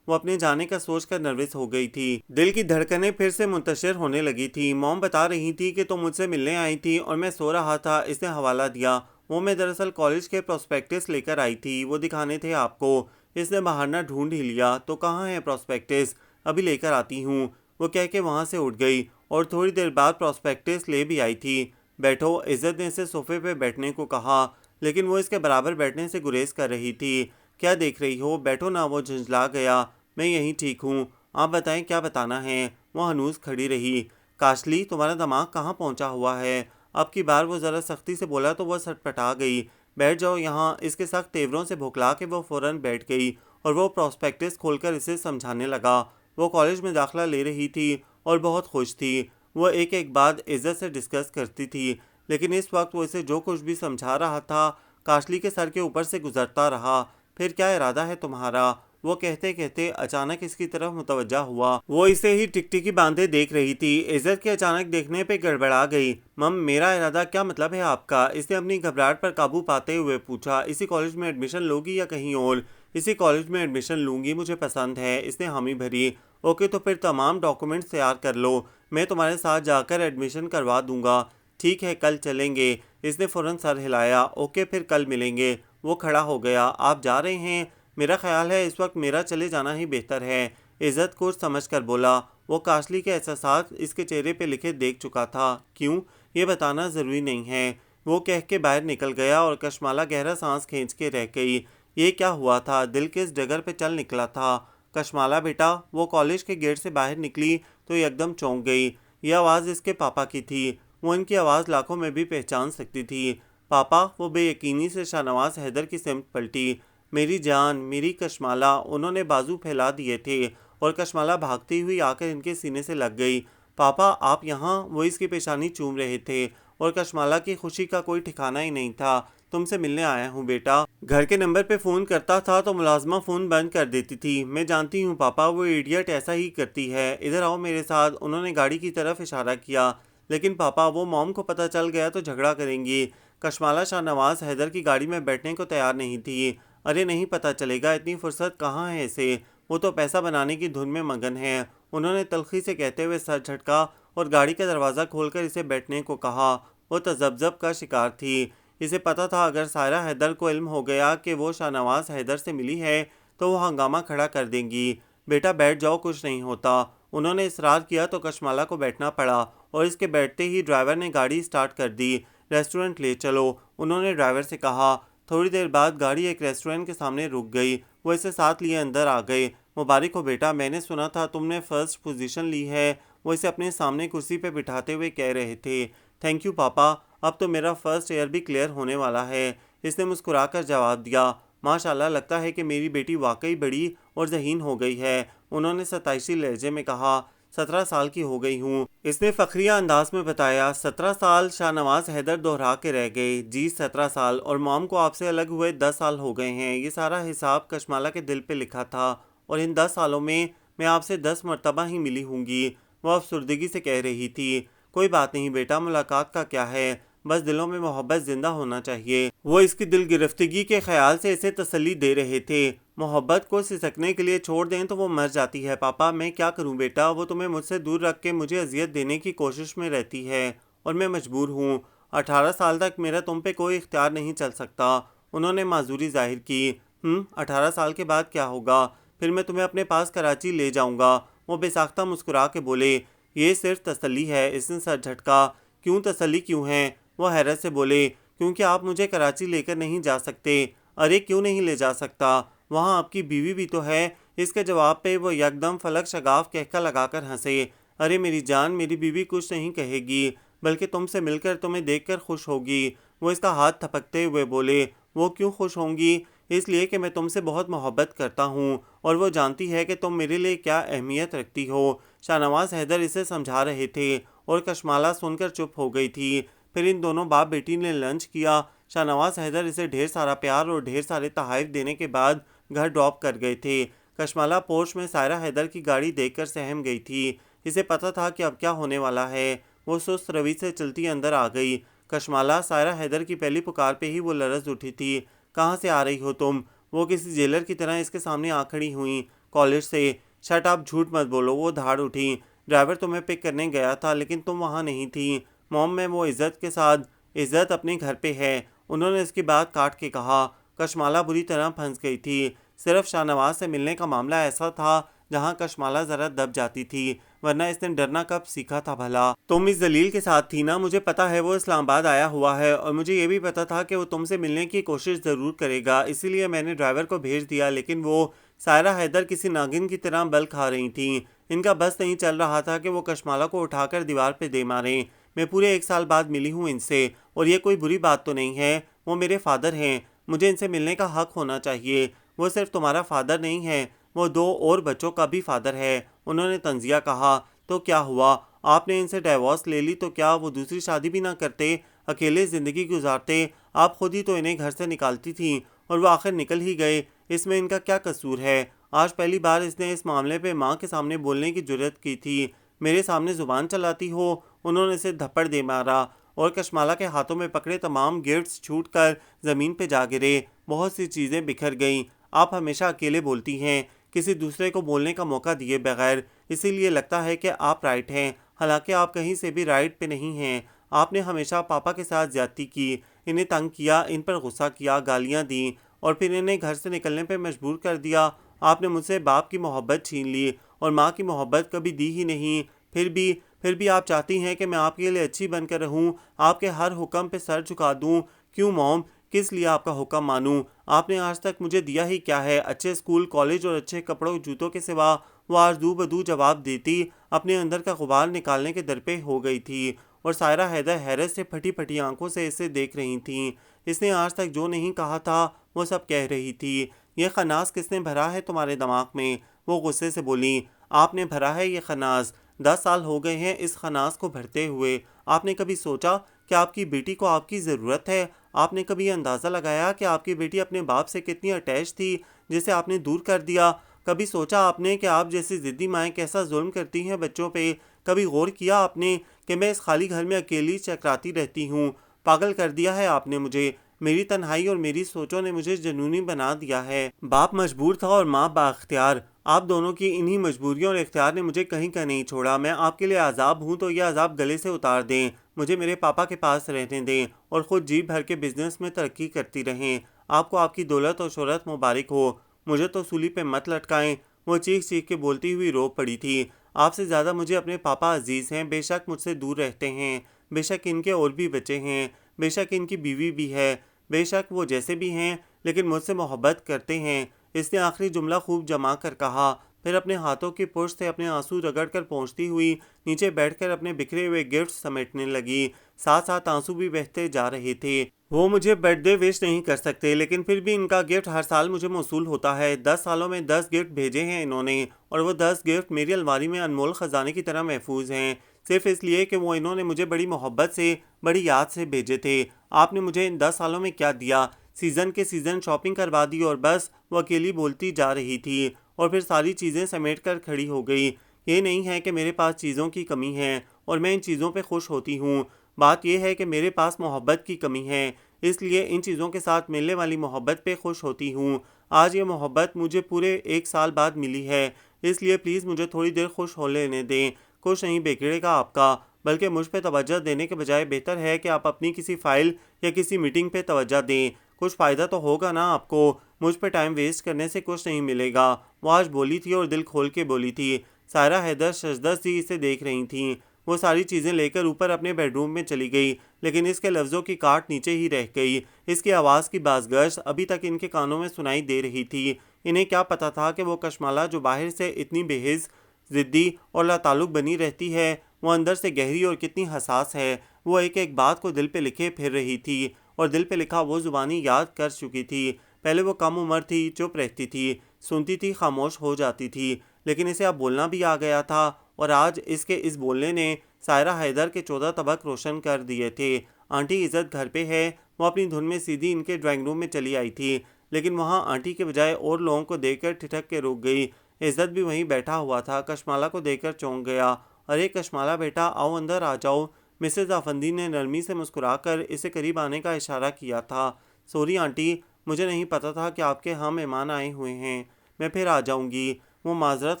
وہ اپنے جانے کا سوچ کر نروس ہو گئی تھی۔ دل کی دھڑکنیں پھر سے منتشر ہونے لگی تھی۔ موم بتا رہی تھی کہ تم مجھ سے ملنے آئی تھی اور میں سو رہا تھا، اس نے حوالہ دیا۔ وہ میں دراصل کالج کے پراسپیکٹس لے کر آئی تھی، وہ دکھانے تھے آپ کو۔ اس نے بہانہ ڈھونڈ ہی لیا۔ تو کہاں ہے پراسپیکٹس؟ ابھی لے کر آتی ہوں، وہ کہہ کے وہاں سے اٹھ گئی اور تھوڑی دیر بعد پراسپیکٹس لے بھی آئی تھی۔ بیٹھو، عزت نے اسے صوفے پہ بیٹھنے کو کہا، لیکن وہ اس کے برابر بیٹھنے سے گریز کر رہی تھی۔ کیا دیکھ رہی ہو؟ بیٹھو نا، وہ جھنجھلا گیا۔ میں یہیں ٹھیک ہوں، آپ بتائیں کیا بتانا ہے؟ وہ ہنوز کھڑی رہی۔ کاشلی، تمہارا دماغ کہاں پہنچا ہوا ہے؟ اب کی بار وہ ذرا سختی سے بولا تو وہ سٹپٹا گئی۔ بیٹھ جاؤ یہاں، اس کے سخت تیوروں سے بھوکلا کے وہ فوراً بیٹھ گئی اور وہ پراسپیکٹس کھول کر اسے سمجھانے لگا۔ وہ کالج میں داخلہ لے رہی تھی اور بہت خوش تھی۔ وہ ایک ایک بات عزت سے ڈسکس کرتی تھی، لیکن اس وقت وہ اسے جو کچھ بھی سمجھا رہا تھا کاشلی کے سر کے اوپر سے گزرتا رہا۔ پھر کیا ارادہ ہے تمہارا؟ وہ کہتے کہتے اچانک اس کی طرف متوجہ ہوا۔ وہ اسے ہی ٹکٹکی باندھے دیکھ رہی تھی۔ عزت کے اچانک دیکھنے پہ گڑبڑا گئی۔ مم، میرا ارادہ کیا مطلب ہے آپ کا؟ اس نے اپنی گھبراہٹ پر قابو پاتے ہوئے پوچھا۔ اسی کالج میں ایڈمیشن لوگی یا کہیں اور؟ اسی کالج میں ایڈمیشن لوں گی، مجھے پسند ہے، اس نے حامی بھری۔ اوکے، تو پھر تمام ڈاکومنٹس تیار کر لو، میں تمہارے ساتھ جا کر ایڈمیشن کروا دوں گا۔ ٹھیک ہے، کل چلیں گے، اس نے فوراً سر ہلایا۔ اوکے، پھر کل ملیں گے۔ وہ کھڑا ہو گیا۔ آپ جا رہے ہیں؟ میرا خیال ہے اس وقت میرا چلے جانا ہی بہتر ہے، عزت کچھ سمجھ کر بولا۔ وہ کاشلی کے احساسات اس کے چہرے پہ لکھے دیکھ چکا تھا۔ کیوں؟ یہ بتانا ضروری نہیں ہے، وہ کہہ کے باہر نکل گیا اور کشمالہ گہرا سانس کھینچ کے رہ گئی۔ یہ کیا ہوا تھا؟ دل کس ڈگر پہ چل نکلا تھا؟ کشمالہ بیٹا، وہ کالج کے گیٹ سے باہر نکلی تو یکدم چونک گئی۔ یہ آواز اس کے پاپا کی تھی۔ وہ ان کی آواز لاکھوں میں بھی پہچان سکتی تھی۔ پاپا؟ وہ بے یقینی سے شاہ نواز حیدر کی سمت پلٹی۔ میری جان، میری کشمالہ، انہوں نے بازو پھیلا دیے تھے اور کشمالہ بھاگتی ہوئی آ کر ان کے سینے سے لگ گئی۔ پاپا، آپ یہاں؟ وہ اس کی پیشانی چوم رہے تھے اور کشمالہ کی خوشی کا کوئی ٹھکانہ ہی نہیں تھا۔ تم سے ملنے آیا ہوں بیٹا۔ گھر کے نمبر پہ فون کرتا تھا تو ملازمہ فون بند کر دیتی تھی۔ میں جانتی ہوں پاپا، وہ ایڈیٹ ایسا ہی کرتی ہے، ادھر آؤ میرے ساتھ، انہوں نے گاڑی کی طرف اشارہ کیا۔ لیکن پاپا، وہ موم کو پتہ چل گیا تو جھگڑا کریں گی۔ کشمالہ شاہ نواز حیدر کی گاڑی میں بیٹھنے کو تیار نہیں تھی۔ ارے نہیں پتہ چلے گا، اتنی فرصت کہاں ہے اسے، وہ تو پیسہ بنانے کی دھن میں مگن ہے، انہوں نے تلخی سے کہتے ہوئے سر جھٹکا اور گاڑی کا دروازہ کھول کر اسے بیٹھنے کو کہا۔ وہ تذبذب کا شکار تھی۔ اسے پتہ تھا اگر سائرہ حیدر کو علم ہو گیا کہ وہ شاہ نواز حیدر سے ملی ہے تو وہ ہنگامہ کھڑا کر دیں گی۔ بیٹا بیٹھ جاؤ، کچھ نہیں ہوتا، انہوں نے اصرار کیا تو کشمالہ کو بیٹھنا پڑا اور اس کے بیٹھتے ہی ڈرائیور نے گاڑی سٹارٹ کر دی۔ ریسٹورنٹ لے چلو، انہوں نے ڈرائیور سے کہا۔ تھوڑی دیر بعد گاڑی ایک ریسٹورنٹ کے سامنے رک گئی۔ وہ اسے ساتھ لیے اندر آ گئے۔ مبارک ہو بیٹا، میں نے سنا تھا تم نے فرسٹ پوزیشن لی ہے، وہ اسے اپنے سامنے کرسی پہ بٹھاتے ہوئے کہہ رہے تھے۔ تھینک یو پاپا، اب تو میرا فرسٹ ایئر بھی کلیئر ہونے والا ہے، اس نے مسکرا کر جواب دیا۔ ماشاءاللہ، لگتا ہے کہ میری بیٹی واقعی بڑی اور ذہین ہو گئی ہے، انہوں نے ستائشی لہجے میں کہا۔ 17 سال کی ہو گئی ہوں، اس نے فخریہ انداز میں بتایا۔ 17 سال؟ شاہ نواز حیدر دوہرا کے رہ گئے۔ جی 17 سال، اور موم کو آپ سے الگ ہوئے 10 سال ہو گئے ہیں۔ یہ سارا حساب کشمالہ کے دل پہ لکھا تھا، اور ان 10 سالوں میں آپ سے 10 مرتبہ ہی ملی ہوں گی، وہ افسردگی سے کہہ رہی تھی۔ کوئی بات نہیں بیٹا، ملاقات کا کیا ہے، بس دلوں میں محبت زندہ ہونا چاہیے۔ وہ اس کی دل گرفتگی کے خیال سے اسے تسلی دے رہے تھے۔ محبت کو سسکنے کے لیے چھوڑ دیں تو وہ مر جاتی ہے۔ پاپا میں کیا کروں بیٹا، وہ تمہیں مجھ سے دور رکھ کے مجھے اذیت دینے کی کوشش میں رہتی ہے اور میں مجبور ہوں۔ 18 سال تک میرا تم پہ کوئی اختیار نہیں چل سکتا۔ انہوں نے معذوری ظاہر کی۔ 18 سال کے بعد کیا ہوگا؟ پھر میں تمہیں اپنے پاس کراچی لے جاؤں گا۔ وہ بے ساختہ مسکرا کے بولے۔ یہ صرف تسلی ہے۔ اس نے سر جھٹکا۔ کیوں تسلی کیوں ہے؟ وہ حیرت سے بولے۔ کیونکہ آپ مجھے کراچی لے کر نہیں جا سکتے۔ ارے کیوں نہیں لے جا سکتا؟ وہاں آپ کی بیوی بھی تو ہے۔ اس کے جواب پہ وہ یکدم فلک شگاف کہکا لگا کر ہنسے۔ ارے میری جان، میری بیوی کچھ نہیں کہے گی، بلکہ تم سے مل کر، تمہیں دیکھ کر خوش ہوگی۔ وہ اس کا ہاتھ تھپکتے ہوئے بولے۔ وہ کیوں خوش ہوں گی؟ اس لیے کہ میں تم سے بہت محبت کرتا ہوں اور وہ جانتی ہے کہ تم میرے لیے کیا اہمیت رکھتی ہو۔ شاہ نواز حیدر اسے سمجھا رہے تھے اور کشمالہ سن کر چپ ہو گئی تھی۔ پھر ان دونوں باپ بیٹی نے لنچ کیا۔ شاہ نواز حیدر اسے ڈھیر سارا پیار اور ڈھیر سارے تحائف دینے کے بعد گھر ڈراپ کر گئے تھے۔ کشمالہ پورش میں سائرہ حیدر کی گاڑی دیکھ کر سہم گئی تھی۔ اسے پتہ تھا کہ اب کیا ہونے والا ہے۔ وہ سست روی سے چلتی اندر آ گئی۔ کشمالہ، سائرہ حیدر کی پہلی پکار پہ ہی وہ لرز اٹھی تھی۔ کہاں سے آ رہی ہو تم؟ وہ کسی جیلر کی طرح اس کے سامنے آ کھڑی ہوئیں۔ کالج سے۔ شٹ اپ، جھوٹ مت بولو۔ وہ دھاڑ اٹھی۔ ڈرائیور تمہیں پک کرنے گیا تھا لیکن تم وہاں نہیں تھی۔ موم میں وہ عزت کے ساتھ، عزت اپنے گھر پہ ہے۔ انہوں نے اس کی بات کاٹ کے کہا۔ کشمالہ بری طرح پھنس گئی تھی۔ صرف شاہ نواز سے ملنے کا معاملہ ایسا تھا جہاں کشمالہ ذرا دب جاتی تھی، ورنہ اس نے ڈرنا کب سیکھا تھا بھلا؟ تم اس ذلیل کے ساتھ تھی نا؟ مجھے پتا ہے وہ اسلام آباد آیا ہوا ہے، اور مجھے یہ بھی پتا تھا کہ وہ تم سے ملنے کی کوشش ضرور کرے گا، اسی لیے میں نے ڈرائیور کو بھیج دیا، لیکن وہ سائرہ حیدر کسی ناگن کی طرح بل کھا رہی تھیں۔ ان کا بس نہیں چل رہا تھا کہ وہ کشمالہ کو اٹھا کر دیوار پہ دے ماریں۔ میں پورے 1 سال بعد ملی ہوں ان سے، اور یہ کوئی بری بات تو نہیں ہے۔ وہ میرے فادر ہیں، مجھے ان سے ملنے کا حق ہونا چاہیے۔ وہ صرف تمہارا فادر نہیں ہے، وہ 2 اور بچوں کا بھی فادر ہے۔ انہوں نے طنزیہ کہا۔ تو کیا ہوا؟ آپ نے ان سے ڈائیورس لے لی تو کیا وہ دوسری شادی بھی نہ کرتے، اکیلے زندگی گزارتے؟ آپ خود ہی تو انہیں گھر سے نکالتی تھیں، اور وہ آخر نکل ہی گئے۔ اس میں ان کا کیا قصور ہے؟ آج پہلی بار اس نے اس معاملے پہ ماں کے سامنے بولنے کی جرت کی تھی۔ میرے سامنے زبان چلاتی ہو؟ انہوں نے اسے دھپڑ دے مارا، اور کشمالہ کے ہاتھوں میں پکڑے تمام گفٹس چھوٹ کر زمین پہ جا گرے۔ بہت سی چیزیں بکھر گئیں۔ آپ ہمیشہ اکیلے بولتی ہیں، کسی دوسرے کو بولنے کا موقع دیے بغیر، اسی لیے لگتا ہے کہ آپ رائٹ ہیں، حالانکہ آپ کہیں سے بھی رائٹ پہ نہیں ہیں۔ آپ نے ہمیشہ پاپا کے ساتھ زیادتی کی، انہیں تنگ کیا، ان پر غصہ کیا، گالیاں دیں، اور پھر انہیں گھر سے نکلنے پہ مجبور کر دیا۔ آپ نے مجھ سے باپ کی محبت چھین لی اور ماں کی محبت کبھی دی ہی نہیں۔ پھر بھی آپ چاہتی ہیں کہ میں آپ کے لیے اچھی بن کر رہوں، آپ کے ہر حکم پہ سر جھکا دوں۔ کیوں موم؟ کس لیے آپ کا حکم مانوں؟ آپ نے آج تک مجھے دیا ہی کیا ہے؟ اچھے اسکول، کالج اور اچھے کپڑوں جوتوں کے سوا؟ وہ آج دو بدو جواب دیتی، اپنے اندر کا غبار نکالنے کے درپے ہو گئی تھی، اور سائرہ حیدر حیرت سے پھٹی پھٹی آنکھوں سے اسے دیکھ رہی تھیں۔ اس نے آج تک جو نہیں کہا تھا وہ سب کہہ رہی تھی۔ یہ خناس کس نے بھرا ہے تمہارے دماغ میں؟ وہ غصے سے بولی۔ آپ نے بھرا ہے یہ خناس۔ 10 سال ہو گئے ہیں اس خناس کو بھرتے ہوئے۔ آپ نے کبھی سوچا کہ آپ کی بیٹی کو آپ کی ضرورت ہے؟ آپ نے کبھی اندازہ لگایا کہ آپ کی بیٹی اپنے باپ سے کتنی اٹیچ تھی، جسے آپ نے دور کر دیا؟ کبھی سوچا آپ نے کہ آپ جیسی ضدی مائیں کیسا ظلم کرتی ہیں بچوں پہ؟ کبھی غور کیا آپ نے کہ میں اس خالی گھر میں اکیلی چکراتی رہتی ہوں؟ پاگل کر دیا ہے آپ نے مجھے۔ میری تنہائی اور میری سوچوں نے مجھے جنونی بنا دیا ہے۔ باپ مجبور تھا اور ماں بااختیار۔ آپ دونوں کی انہی مجبوریوں اور اختیار نے مجھے کہیں کا نہیں چھوڑا۔ میں آپ کے لیے عذاب ہوں تو یہ عذاب گلے سے اتار دیں، مجھے میرے پاپا کے پاس رہنے دیں، اور خود جی بھر کے بزنس میں ترقی کرتی رہیں۔ آپ کو آپ کی دولت اور شہرت مبارک ہو، مجھے تو سولی پہ مت لٹکائیں۔ وہ چیخ چیخ کے بولتی ہوئی رو پڑی تھی۔ آپ سے زیادہ مجھے اپنے پاپا عزیز ہیں، بے شک مجھ سے دور رہتے ہیں، بے شک ان کے اور بھی بچے ہیں، بے شک ان کی بیوی بھی ہے، بے شک وہ جیسے بھی ہیں لیکن مجھ سے محبت کرتے ہیں۔ اس نے آخری جملہ خوب جما کر کہا، پھر اپنے ہاتھوں کی پشت سے اپنے آنسو رگڑ کر پہنچتی ہوئی نیچے بیٹھ کر اپنے بکھرے ہوئے گفٹ سمیٹنے لگی۔ ساتھ ساتھ آنسو بھی بہتے جا رہے تھے۔ وہ مجھے برتھ ڈے وش نہیں کر سکتے، لیکن پھر بھی ان کا گفٹ ہر سال مجھے موصول ہوتا ہے۔ 10 سالوں میں 10 گفٹ بھیجے ہیں انہوں نے، اور وہ 10 گفٹ میری الماری میں انمول خزانے کی طرح محفوظ ہیں، صرف اس لیے کہ وہ انہوں نے مجھے بڑی محبت سے، بڑی یاد سے بھیجے تھے۔ آپ نے مجھے ان 10 سالوں میں کیا دیا؟ سیزن کے سیزن شاپنگ کروا دی، اور بس وہ اکیلی بولتی جا رہی تھی، اور پھر ساری چیزیں سمیٹ کر کھڑی ہو گئی۔ یہ نہیں ہے کہ میرے پاس چیزوں کی کمی ہے اور میں ان چیزوں پہ خوش ہوتی ہوں، بات یہ ہے کہ میرے پاس محبت کی کمی ہے، اس لیے ان چیزوں کے ساتھ ملنے والی محبت پہ خوش ہوتی ہوں۔ آج یہ محبت مجھے پورے 1 سال بعد ملی ہے، اس لیے پلیز مجھے تھوڑی دیر خوش ہو لینے دیں۔ کچھ نہیں بگڑے گا آپ کا، بلکہ مجھ پہ توجہ دینے کے بجائے بہتر ہے کہ آپ اپنی کسی فائل یا کسی میٹنگ پہ توجہ دیں۔ کچھ فائدہ تو ہوگا نا آپ کو، مجھ پہ ٹائم ویسٹ کرنے سے کچھ نہیں ملے گا۔ وہ آج بولی تھی اور دل کھول کے بولی تھی۔ سائرہ حیدر ششدر سی اسے دیکھ رہی تھیں۔ وہ ساری چیزیں لے کر اوپر اپنے بیڈ روم میں چلی گئی، لیکن اس کے لفظوں کی کاٹ نیچے ہی رہ گئی۔ اس کی آواز کی بازگشت ابھی تک ان کے کانوں میں سنائی دے رہی تھی۔ انہیں کیا پتا تھا کہ وہ کشمالہ جو باہر سے اتنی بے حس، ضدی اور لاتعلق بنی رہتی ہے، وہ اندر سے گہری اور کتنی حساس ہے۔ وہ ایک ایک بات کو دل پہ لکھے پھر رہی تھی، اور دل پہ لکھا وہ زبانی یاد کر چکی تھی۔ پہلے وہ کم عمر تھی، چپ رہتی تھی، سنتی تھی، خاموش ہو جاتی تھی، لیکن اسے اب بولنا بھی آ گیا تھا، اور آج اس کے اس بولنے نے سائرہ حیدر کے 14 طبق روشن کر دیے تھے۔ آنٹی عزت گھر پہ ہے؟ وہ اپنی دھن میں سیدھی ان کے ڈرائنگ روم میں چلی آئی تھی، لیکن وہاں آنٹی کے بجائے اور لوگوں کو دیکھ کر ٹھٹک کے رک گئی۔ عزت بھی وہیں بیٹھا ہوا تھا، کشمالہ کو دیکھ کر چونک گیا۔ ارے کشمالہ بیٹا، آؤ اندر آ جاؤ۔ مسز افندی نے نرمی سے مسکرا کر اسے قریب آنے کا اشارہ کیا تھا۔ سوری آنٹی، مجھے نہیں پتا تھا کہ آپ کے ہاں مہمان آئے ہوئے ہیں، میں پھر آ جاؤں گی، وہ معذرت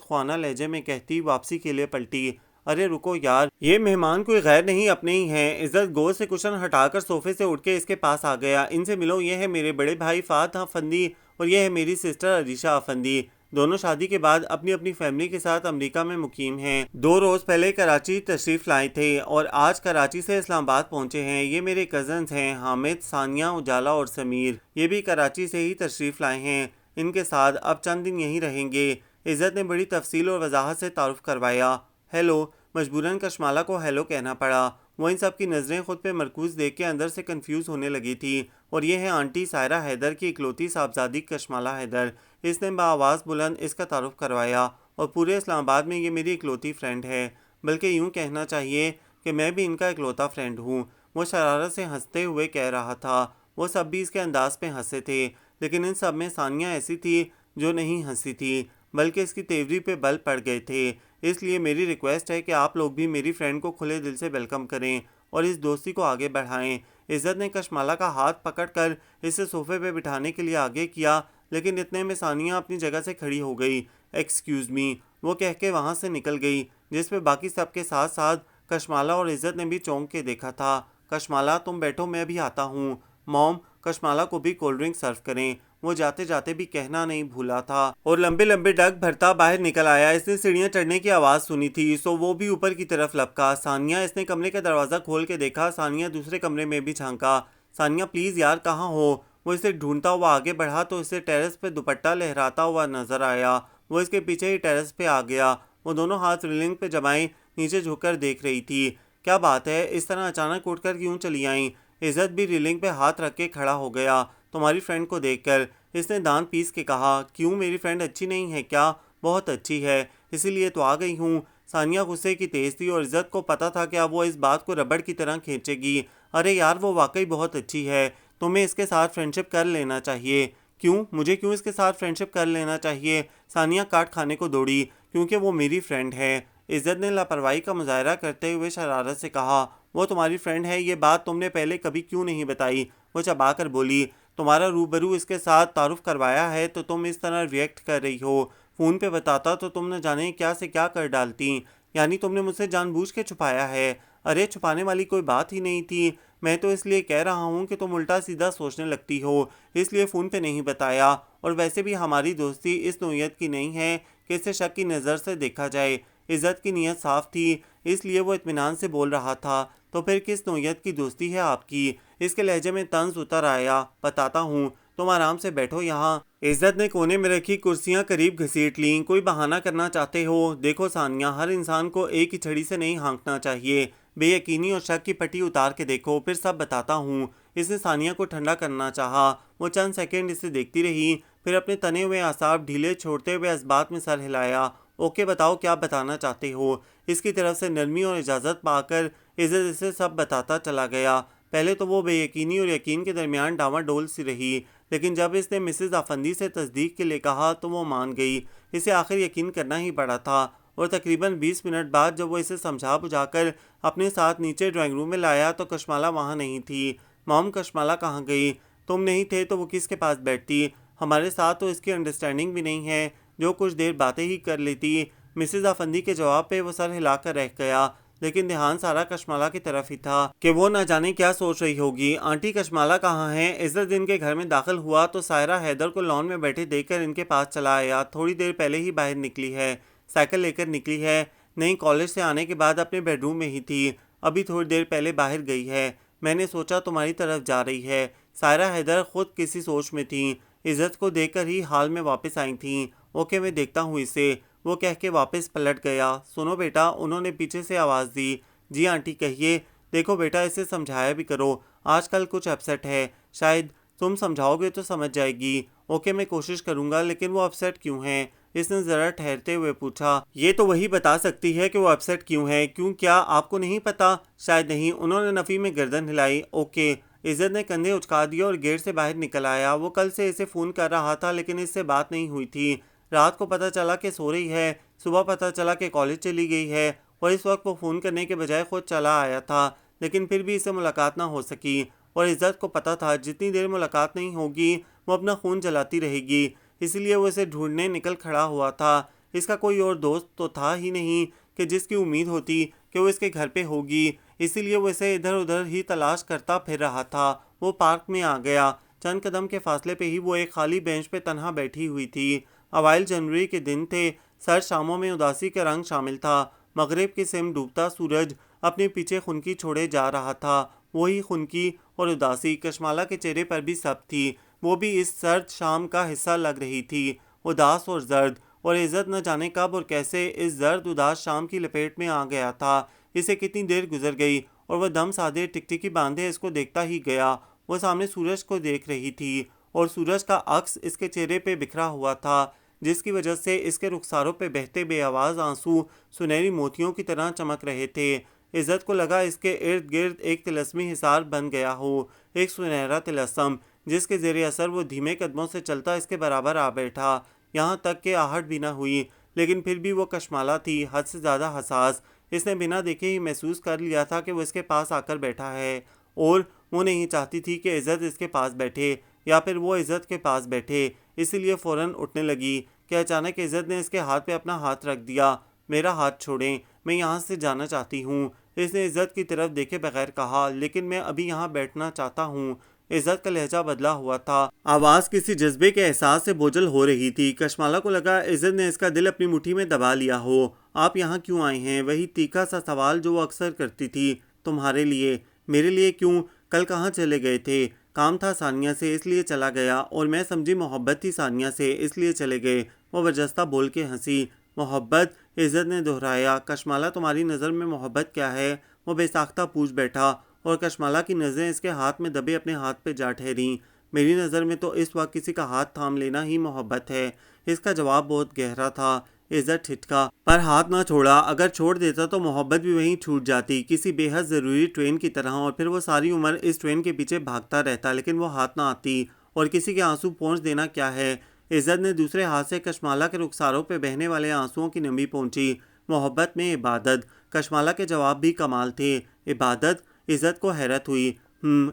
خوانا لہجے میں کہتی واپسی کے لیے پلٹی۔ ارے رکو یار، یہ مہمان کوئی غیر نہیں اپنے ہی ہیں۔ عزت گود سے کشن ہٹا کر صوفے سے اٹھ کے اس کے پاس آ گیا۔ ان سے ملو، یہ ہے میرے بڑے بھائی فہد افندی اور یہ ہے میری سسٹر عریشہ افندی۔ دونوں شادی کے بعد اپنی اپنی فیملی کے ساتھ امریکہ میں مقیم ہیں۔ 2 روز پہلے کراچی تشریف لائے تھے اور آج کراچی سے اسلام آباد پہنچے ہیں۔ یہ میرے کزنز ہیں، حامد، ثانیہ، اجالا اور سمیر، یہ بھی کراچی سے ہی تشریف لائے ہیں۔ ان کے ساتھ اب چند دن یہیں رہیں گے۔ عزت نے بڑی تفصیل اور وضاحت سے تعارف کروایا۔ ہیلو، مجبوراً کشمالہ کو ہیلو کہنا پڑا۔ وہ ان سب کی نظریں خود پہ مرکوز دیکھ کے اندر سے کنفیوز ہونے لگی تھی۔ اور یہ ہے آنٹی سائرہ حیدر کی اکلوتی صاحبزادی کشمالہ حیدر۔ اس نے بآواز بلند اس کا تعارف کروایا، اور پورے اسلام آباد میں یہ میری اکلوتی فرینڈ ہے، بلکہ یوں کہنا چاہیے کہ میں بھی ان کا اکلوتا فرینڈ ہوں۔ وہ شرارت سے ہنستے ہوئے کہہ رہا تھا۔ وہ سب بھی اس کے انداز پہ ہنسے تھے، لیکن ان سب میں ثانیہ ایسی تھی جو نہیں ہنسی تھی، بلکہ اس کی تیوری پہ بل پڑ گئے تھے۔ اس لیے میری ریکویسٹ ہے کہ آپ لوگ بھی میری فرینڈ کو کھلے دل سے ویلکم کریں اور اس دوستی کو آگے بڑھائیں۔ عزت نے کشمالہ کا ہاتھ پکڑ کر اسے صوفے پہ بٹھانے کے لیے آگے کیا، لیکن اتنے میں ثانیہ اپنی جگہ سے کھڑی ہو گئی۔ ایکسکیوز می، وہ کہہ کے وہاں سے نکل گئی، جس پہ باقی سب کے ساتھ ساتھ کشمالہ اور عزت نے بھی چونک کے دیکھا تھا۔ کشمالہ تم بیٹھو، میں بھی آتا ہوں۔ موم، کشمالہ کو بھی کولڈ ڈرنک سرو کریں، وہ جاتے جاتے بھی کہنا نہیں بھولا تھا، اور لمبے لمبے ڈگ بھرتا باہر نکل آیا۔ اس نے سیڑھیاں چڑھنے کی آواز سنی تھی، سو وہ بھی اوپر کی طرف لپکا۔ ثانیہ، اس نے کمرے کا دروازہ کھول کے دیکھا۔ ثانیہ دوسرے کمرے میں بھی جھانکا۔ ثانیہ پلیز یار، کہاں ہو؟ وہ اسے ڈھونڈتا ہوا آگے بڑھا تو اسے ٹیرس پہ دوپٹہ لہراتا ہوا نظر آیا۔ وہ اس کے پیچھے ہی ٹیرس پہ آ گیا۔ وہ دونوں ہاتھ ریلنگ پہ جمائے نیچے جھک کر دیکھ رہی تھی۔ کیا بات ہے، اس طرح اچانک اٹھ کر کیوں چلی آئیں؟ عزت بھی ریلنگ پہ ہاتھ رکھ کے کھڑا ہو گیا تمہاری فرینڈ کو دیکھ کر۔ اس نے دانت پیس کے کہا، کیوں، میری فرینڈ اچھی نہیں ہے کیا؟ بہت اچھی ہے، اسی لیے تو آ گئی ہوں۔ ثانیہ غصے کی تیز تھی اور عزت کو پتا تھا کہ اب وہ اس بات کو ربڑ کی طرح کھینچے گی۔ ارے یار، وہ واقعی بہت اچھی ہے، تمہیں اس کے ساتھ فرینڈ شپ کر لینا چاہیے۔ کیوں، مجھے کیوں اس کے ساتھ فرینڈ شپ کر لینا چاہیے؟ ثانیہ کاٹ کھانے کو دوڑی، کیونکہ وہ میری فرینڈ ہے۔ عزت نے لاپرواہی کا مظاہرہ کرتے ہوئے شرارت سے کہا، وہ تمہاری فرینڈ ہے، یہ بات تم نے پہلے کبھی کیوں نہیں بتائی؟ وہ چبا کر بولی، تمہارا روبرو اس کے ساتھ تعارف کروایا ہے تو تم اس طرح ریئیکٹ کر رہی ہو، فون پہ بتاتا تو تم نہ جانے کیا سے کیا کر ڈالتی، یعنی تم نے مجھ سے جان بوجھ کے چھپایا ہے۔ ارے چھپانے والی کوئی بات ہی نہیں تھی، میں تو اس لیے کہہ رہا ہوں کہ تم الٹا سیدھا سوچنے لگتی ہو، اس لیے فون پہ نہیں بتایا، اور ویسے بھی ہماری دوستی اس نوعیت کی نہیں ہے کہ اسے شک کی نظر سے دیکھا جائے۔ عزت کی نیت صاف تھی، اس لیے وہ اطمینان سے بول رہا تھا، تو پھر کس نوعیت کی دوستی ہے آپ کی؟ اس کے لہجے میں طنز اتر آیا۔ بتاتا ہوں، تم آرام سے بیٹھو یہاں۔ عزت نے کونے میں رکھی کرسیاں قریب گھسیٹ لیں۔ کوئی بہانہ کرنا چاہتے ہو؟ دیکھو ثانیہ، ہر انسان کو ایک ہی چھڑی سے نہیں ہانکنا چاہیے، بے یقینی اور شک کی پٹی اتار کے دیکھو، پھر سب بتاتا ہوں۔ اس نے ثانیہ کو ٹھنڈا کرنا چاہا۔ وہ چند سیکنڈ اسے دیکھتی رہی، پھر اپنے تنے ہوئے اعصاب ڈھیلے چھوڑتے ہوئے اس بات میں سر ہلایا۔ اوکے، بتاؤ کیا بتانا چاہتے ہو؟ اس کی طرف سے نرمی اور اجازت پا کر عزت اسے سب بتاتا چلا گیا۔ پہلے تو وہ بے یقینی اور یقین کے درمیان ڈاواڈول سی رہی، لیکن جب اس نے مسز افندی سے تصدیق کے لیے کہا تو وہ مان گئی۔ اسے آخر یقین کرنا ہی پڑا تھا، اور تقریباً 20 منٹ بعد جب وہ اسے سمجھا بجھا کر اپنے ساتھ نیچے ڈرائنگ روم میں لایا تو کشمالہ وہاں نہیں تھی۔ موم، کشمالہ کہاں گئی؟ تم نہیں تھے تو وہ کس کے پاس بیٹھتی؟ ہمارے ساتھ تو اس کی انڈرسٹینڈنگ بھی نہیں ہے، جو کچھ دیر باتیں ہی کر لیتی۔ مسز افندی کے جواب پہ وہ سر ہلا کر رہ گیا، لیکن دھیان سارا کشمالہ کی طرف ہی تھا کہ وہ نہ جانے کیا سوچ رہی ہوگی۔ آنٹی کشمالہ کہاں ہیں؟ عزت ان کے گھر میں داخل ہوا تو سائرہ حیدر کو لان میں بیٹھے دیکھ کر ان کے پاس چلا آیا۔ تھوڑی دیر پہلے ہی باہر نکلی ہے، سائیکل لے کر نکلی ہے، نہیں کالج سے آنے کے بعد اپنے بیڈ روم میں ہی تھی، ابھی تھوڑی دیر پہلے باہر گئی ہے، میں نے سوچا تمہاری طرف جا رہی ہے۔ سائرہ حیدر خود کسی سوچ میں تھیں، عزت کو دیکھ کر ہی حال میں واپس آئی تھیں۔ اوکے میں دیکھتا ہوں اسے، وہ کہہ کے واپس پلٹ گیا۔ سنو بیٹا، انہوں نے پیچھے سے آواز دی۔ جی آنٹی کہیے۔ دیکھو بیٹا، اسے سمجھایا بھی کرو، آج کل کچھ اپسیٹ ہے، شاید تم سمجھاؤ گے تو سمجھ جائے گی۔ اوکے میں کوشش کروں گا، لیکن وہ اپسیٹ کیوں ہیں؟ اس نے ذرا ٹھہرتے ہوئے پوچھا۔ یہ تو وہی بتا سکتی ہے کہ وہ اپسیٹ کیوں ہے۔ کیوں، کیا آپ کو نہیں پتا؟ شاید نہیں، انہوں نے نفی میں گردن ہلائی۔ اوکے، عزت نے کندھے اچکا دیے اور گیٹ سے باہر نکل آیا۔ وہ کل سے اسے فون کر رہا تھا لیکن اس سے بات نہیں ہوئی تھی۔ رات کو پتہ چلا کہ سو رہی ہے، صبح پتہ چلا کہ کالج چلی گئی ہے، اور اس وقت وہ فون کرنے کے بجائے خود چلا آیا تھا، لیکن پھر بھی اسے ملاقات نہ ہو سکی۔ اور عزت کو پتہ تھا جتنی دیر ملاقات نہیں ہوگی وہ اپنا خون جلاتی رہے گی، اس لیے وہ اسے ڈھونڈنے نکل کھڑا ہوا تھا۔ اس کا کوئی اور دوست تو تھا ہی نہیں کہ جس کی امید ہوتی کہ وہ اس کے گھر پہ ہوگی، اسی لیے وہ اسے ادھر ادھر ہی تلاش کرتا پھر رہا تھا۔ وہ پارک میں آ گیا، چند قدم کے فاصلے پہ ہی وہ ایک خالی بینچ پہ تنہا بیٹھی ہوئی تھی۔ اوائل جنوری کے دن تھے، سرد شاموں میں اداسی کا رنگ شامل تھا، مغرب کی سمت ڈوبتا سورج اپنے پیچھے خنکی چھوڑے جا رہا تھا۔ وہی خنکی اور اداسی کشمالہ کے چہرے پر بھی سب تھی، وہ بھی اس سرد شام کا حصہ لگ رہی تھی، اداس اور زرد۔ اور عزت نہ جانے کب اور کیسے اس زرد اداس شام کی لپیٹ میں آ گیا تھا۔ اسے کتنی دیر گزر گئی اور وہ دم سادے ٹکٹکی باندھے اس کو دیکھتا ہی گیا۔ وہ سامنے سورج کو دیکھ رہی تھی اور سورج کا عکس اس کے چہرے پہ بکھرا ہوا تھا، جس کی وجہ سے اس کے رخساروں پہ بہتے بے آواز آنسو سنہری موتیوں کی طرح چمک رہے تھے۔ عزت کو لگا اس کے ارد گرد ایک طلسمی حصار بن گیا ہو، ایک سنہرا طلسم جس کے زیر اثر وہ دھیمے قدموں سے چلتا اس کے برابر آ بیٹھا، یہاں تک کہ آہٹ بھی نہ ہوئی، لیکن پھر بھی وہ کشمالہ تھی حد سے زیادہ حساس۔ اس نے بنا دیکھے ہی محسوس کر لیا تھا کہ وہ اس کے پاس آ کر بیٹھا ہے، اور وہ نہیں چاہتی تھی کہ عزت اس کے پاس بیٹھے یا پھر وہ عزت کے پاس بیٹھے، اسی لیے فوراً اٹھنے لگی کہ اچانک عزت نے اس کے ہاتھ پہ اپنا ہاتھ رکھ دیا۔ میرا ہاتھ چھوڑیں، میں یہاں سے جانا چاہتی ہوں، اس نے عزت کی طرف دیکھے بغیر کہا، لیکن میں ابھی یہاں بیٹھنا چاہتا ہوں۔ عزت کا لہجہ بدلا ہوا تھا، آواز کسی جذبے کے احساس سے بوجھل ہو رہی تھی۔ کشمالہ کو لگا عزت نے اس کا دل اپنی مٹھی میں دبا لیا ہو۔ آپ یہاں کیوں آئے ہیں؟ وہی تیکھا سا سوال جو وہ اکثر کرتی تھی۔ تمہارے لیے۔ میرے لیے کیوں؟ کل کہاں چلے گئے تھے؟ کام تھا ثانیہ سے اس لیے چلا گیا، اور میں سمجھی محبت تھی ثانیہ سے اس لیے چلے گئے۔ وہ برجستہ بول کے ہنسی۔ محبت؟ عزت نے دہرایا۔ کشمالہ تمہاری نظر میں محبت کیا ہے؟ وہ بے ساختہ پوچھ بیٹھا، اور کشمالہ کی نظریں اس کے ہاتھ میں دبے اپنے ہاتھ پہ جا ٹھہریں۔ میری نظر میں تو اس وقت کسی کا ہاتھ تھام لینا ہی محبت ہے۔ اس کا جواب بہت گہرا تھا۔ عزت ٹھٹکا، پر ہاتھ نہ چھوڑا۔ اگر چھوڑ دیتا تو محبت بھی وہیں چھوٹ جاتی، کسی بے حد ضروری ٹرین کی طرح، اور پھر وہ ساری عمر اس ٹرین کے پیچھے بھاگتا رہتا، لیکن وہ ہاتھ نہ آتی۔ اور کسی کے آنسو پہنچ دینا کیا ہے؟ عزت نے دوسرے ہاتھ سے کشمالہ کے رخساروں پہ بہنے والے آنسوؤں کی نمی پہنچی۔ محبت میں عبادت؟ کشمالہ کے جواب بھی کمال تھے۔ عبادت؟ عزت کو حیرت ہوئی۔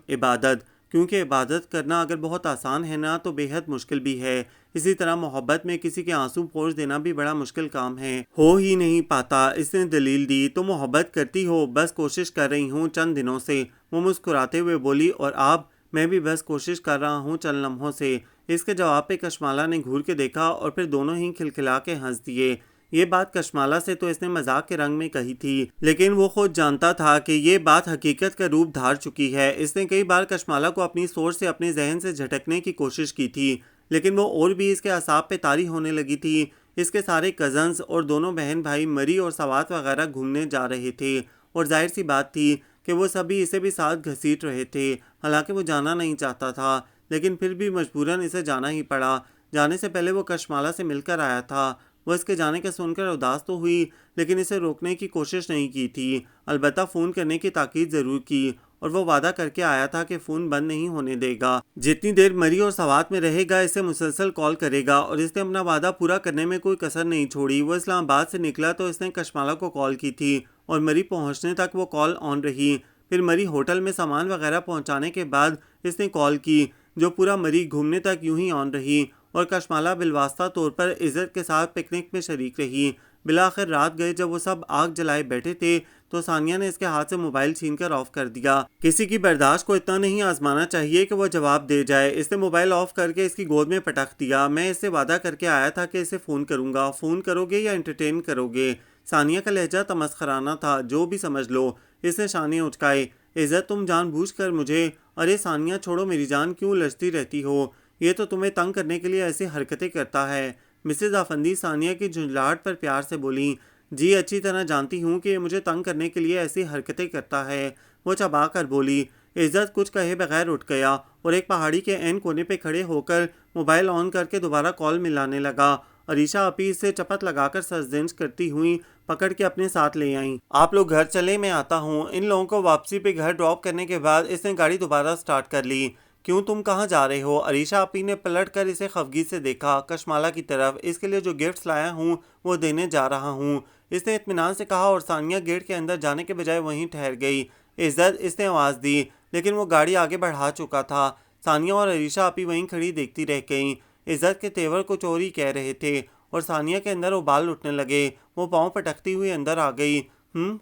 عبادت، کیونکہ عبادت کرنا اگر بہت آسان ہے نا تو بے حد مشکل بھی ہے، اسی طرح محبت میں کسی کے آنسو پوچھ دینا بھی بڑا مشکل کام ہے، ہو ہی نہیں پاتا۔ اس نے دلیل دی۔ تو محبت کرتی ہو؟ بس کوشش کر رہی ہوں چند دنوں سے، وہ مسکراتے ہوئے بولی۔ اور آپ؟ میں بھی بس کوشش کر رہا ہوں چند لمحوں سے۔ اس کے جواب پہ کشمالہ نے گھور کے دیکھا اور پھر دونوں ہی کھلکھلا کے ہنس دیے۔ یہ بات کشمالہ سے تو اس نے مذاق کے رنگ میں کہی تھی، لیکن وہ خود جانتا تھا کہ یہ بات حقیقت کا روپ دھار چکی ہے۔ اس نے کئی بار کشمالہ کو اپنی سوچ سے اپنے ذہن سے جھٹکنے کی کوشش کی تھی، لیکن وہ اور بھی اس کے اعصاب پہ طاری ہونے لگی تھی۔ اس کے سارے کزنز اور دونوں بہن بھائی مری اور سوات وغیرہ گھومنے جا رہے تھے، اور ظاہر سی بات تھی کہ وہ سبھی اسے بھی ساتھ گھسیٹ رہے تھے۔ حالانکہ وہ جانا نہیں چاہتا تھا، لیکن پھر بھی مجبوراً اسے جانا ہی پڑا۔ جانے سے پہلے وہ کشمالہ سے مل کر آیا تھا۔ وہ اس کے جانے کا سن کر اداس تو ہوئی، لیکن اسے روکنے کی کوشش نہیں کی تھی، البتہ فون کرنے کی تاکید ضرور کی، اور وہ وعدہ کر کے آیا تھا کہ فون بند نہیں ہونے دے گا، جتنی دیر مری اور سوات میں رہے گا اسے مسلسل کال کرے گا، اور اس نے اپنا وعدہ پورا کرنے میں کوئی کسر نہیں چھوڑی۔ وہ اسلام آباد سے نکلا تو اس نے کشمالہ کو کال کی تھی، اور مری پہنچنے تک وہ کال آن رہی۔ پھر مری ہوٹل میں سامان وغیرہ پہنچانے کے بعد اس نے کال کی، جو پورا مری گھومنے تک یوں ہی آن رہی، اور کشمالہ بالواسطہ طور پر عزت کے ساتھ پکنک میں شریک رہی۔ بالآخر رات گئے جب وہ سب آگ جلائے بیٹھے تھے تو ثانیہ نے اس کے ہاتھ سے موبائل چھین کر آف کر دیا۔ کسی کی برداشت کو اتنا نہیں آزمانا چاہیے کہ وہ جواب دے جائے۔ اس نے موبائل آف کر کے اس کی گود میں پٹک دیا۔ میں اس سے وعدہ کر کے آیا تھا کہ اسے فون کروں گا، فون کرو گے یا انٹرٹین کرو گے؟ ثانیہ کا لہجہ تمسخرانہ تھا، جو بھی سمجھ لو۔ اس نے شانے اچکائے۔ عزت تم جان بوجھ کر مجھے… ارے ثانیہ چھوڑو میری جان، کیوں لڑتی رہتی ہو؟ یہ تو تمہیں تنگ کرنے کے لیے ایسی حرکتیں کرتا ہے۔ مسز افندی ثانیہ کی جھنجھلاہٹ پر پیار سے بولی۔ جی اچھی طرح جانتی ہوں کہ یہ مجھے تنگ کرنے کے لیے ایسی حرکتیں کرتا ہے، وہ چبا کر بولی۔ عزت کچھ کہے بغیر اٹھ گیا اور ایک پہاڑی کے عین کونے پہ کھڑے ہو کر موبائل آن کر کے دوبارہ کال ملانے لگا۔ عریشہ اپی اسے چپت لگا کر سرزنش کرتی ہوئی پکڑ کے اپنے ساتھ لے آئیں۔ آپ لوگ گھر چلے، میں آتا ہوں۔ ان لوگوں کو واپسی پہ گھر ڈراپ کرنے کے بعد اس نے گاڑی دوبارہ سٹارٹ کر لی۔ کیوں، تم کہاں جا رہے ہو؟ عریشہ اپی نے پلٹ کر اسے خفگی سے دیکھا۔ کشمالہ کی طرف۔ اس کے لیے جو گفٹس لایا ہوں وہ دینے جا رہا ہوں، اس نے اطمینان سے کہا، اور ثانیہ گیٹ کے اندر جانے کے بجائے وہیں ٹھہر گئی۔ عزت، اس نے آواز دی، لیکن وہ گاڑی آگے بڑھا چکا تھا۔ ثانیہ اور عریشہ اپی وہیں کھڑی دیکھتی رہ گئیں۔ عزت کے تیور کچھ اور ہی کہہ رہے تھے اور ثانیہ کے اندر ابال اٹھنے لگے۔ وہ پاؤں پٹکتی ہوئی اندر آ گئی۔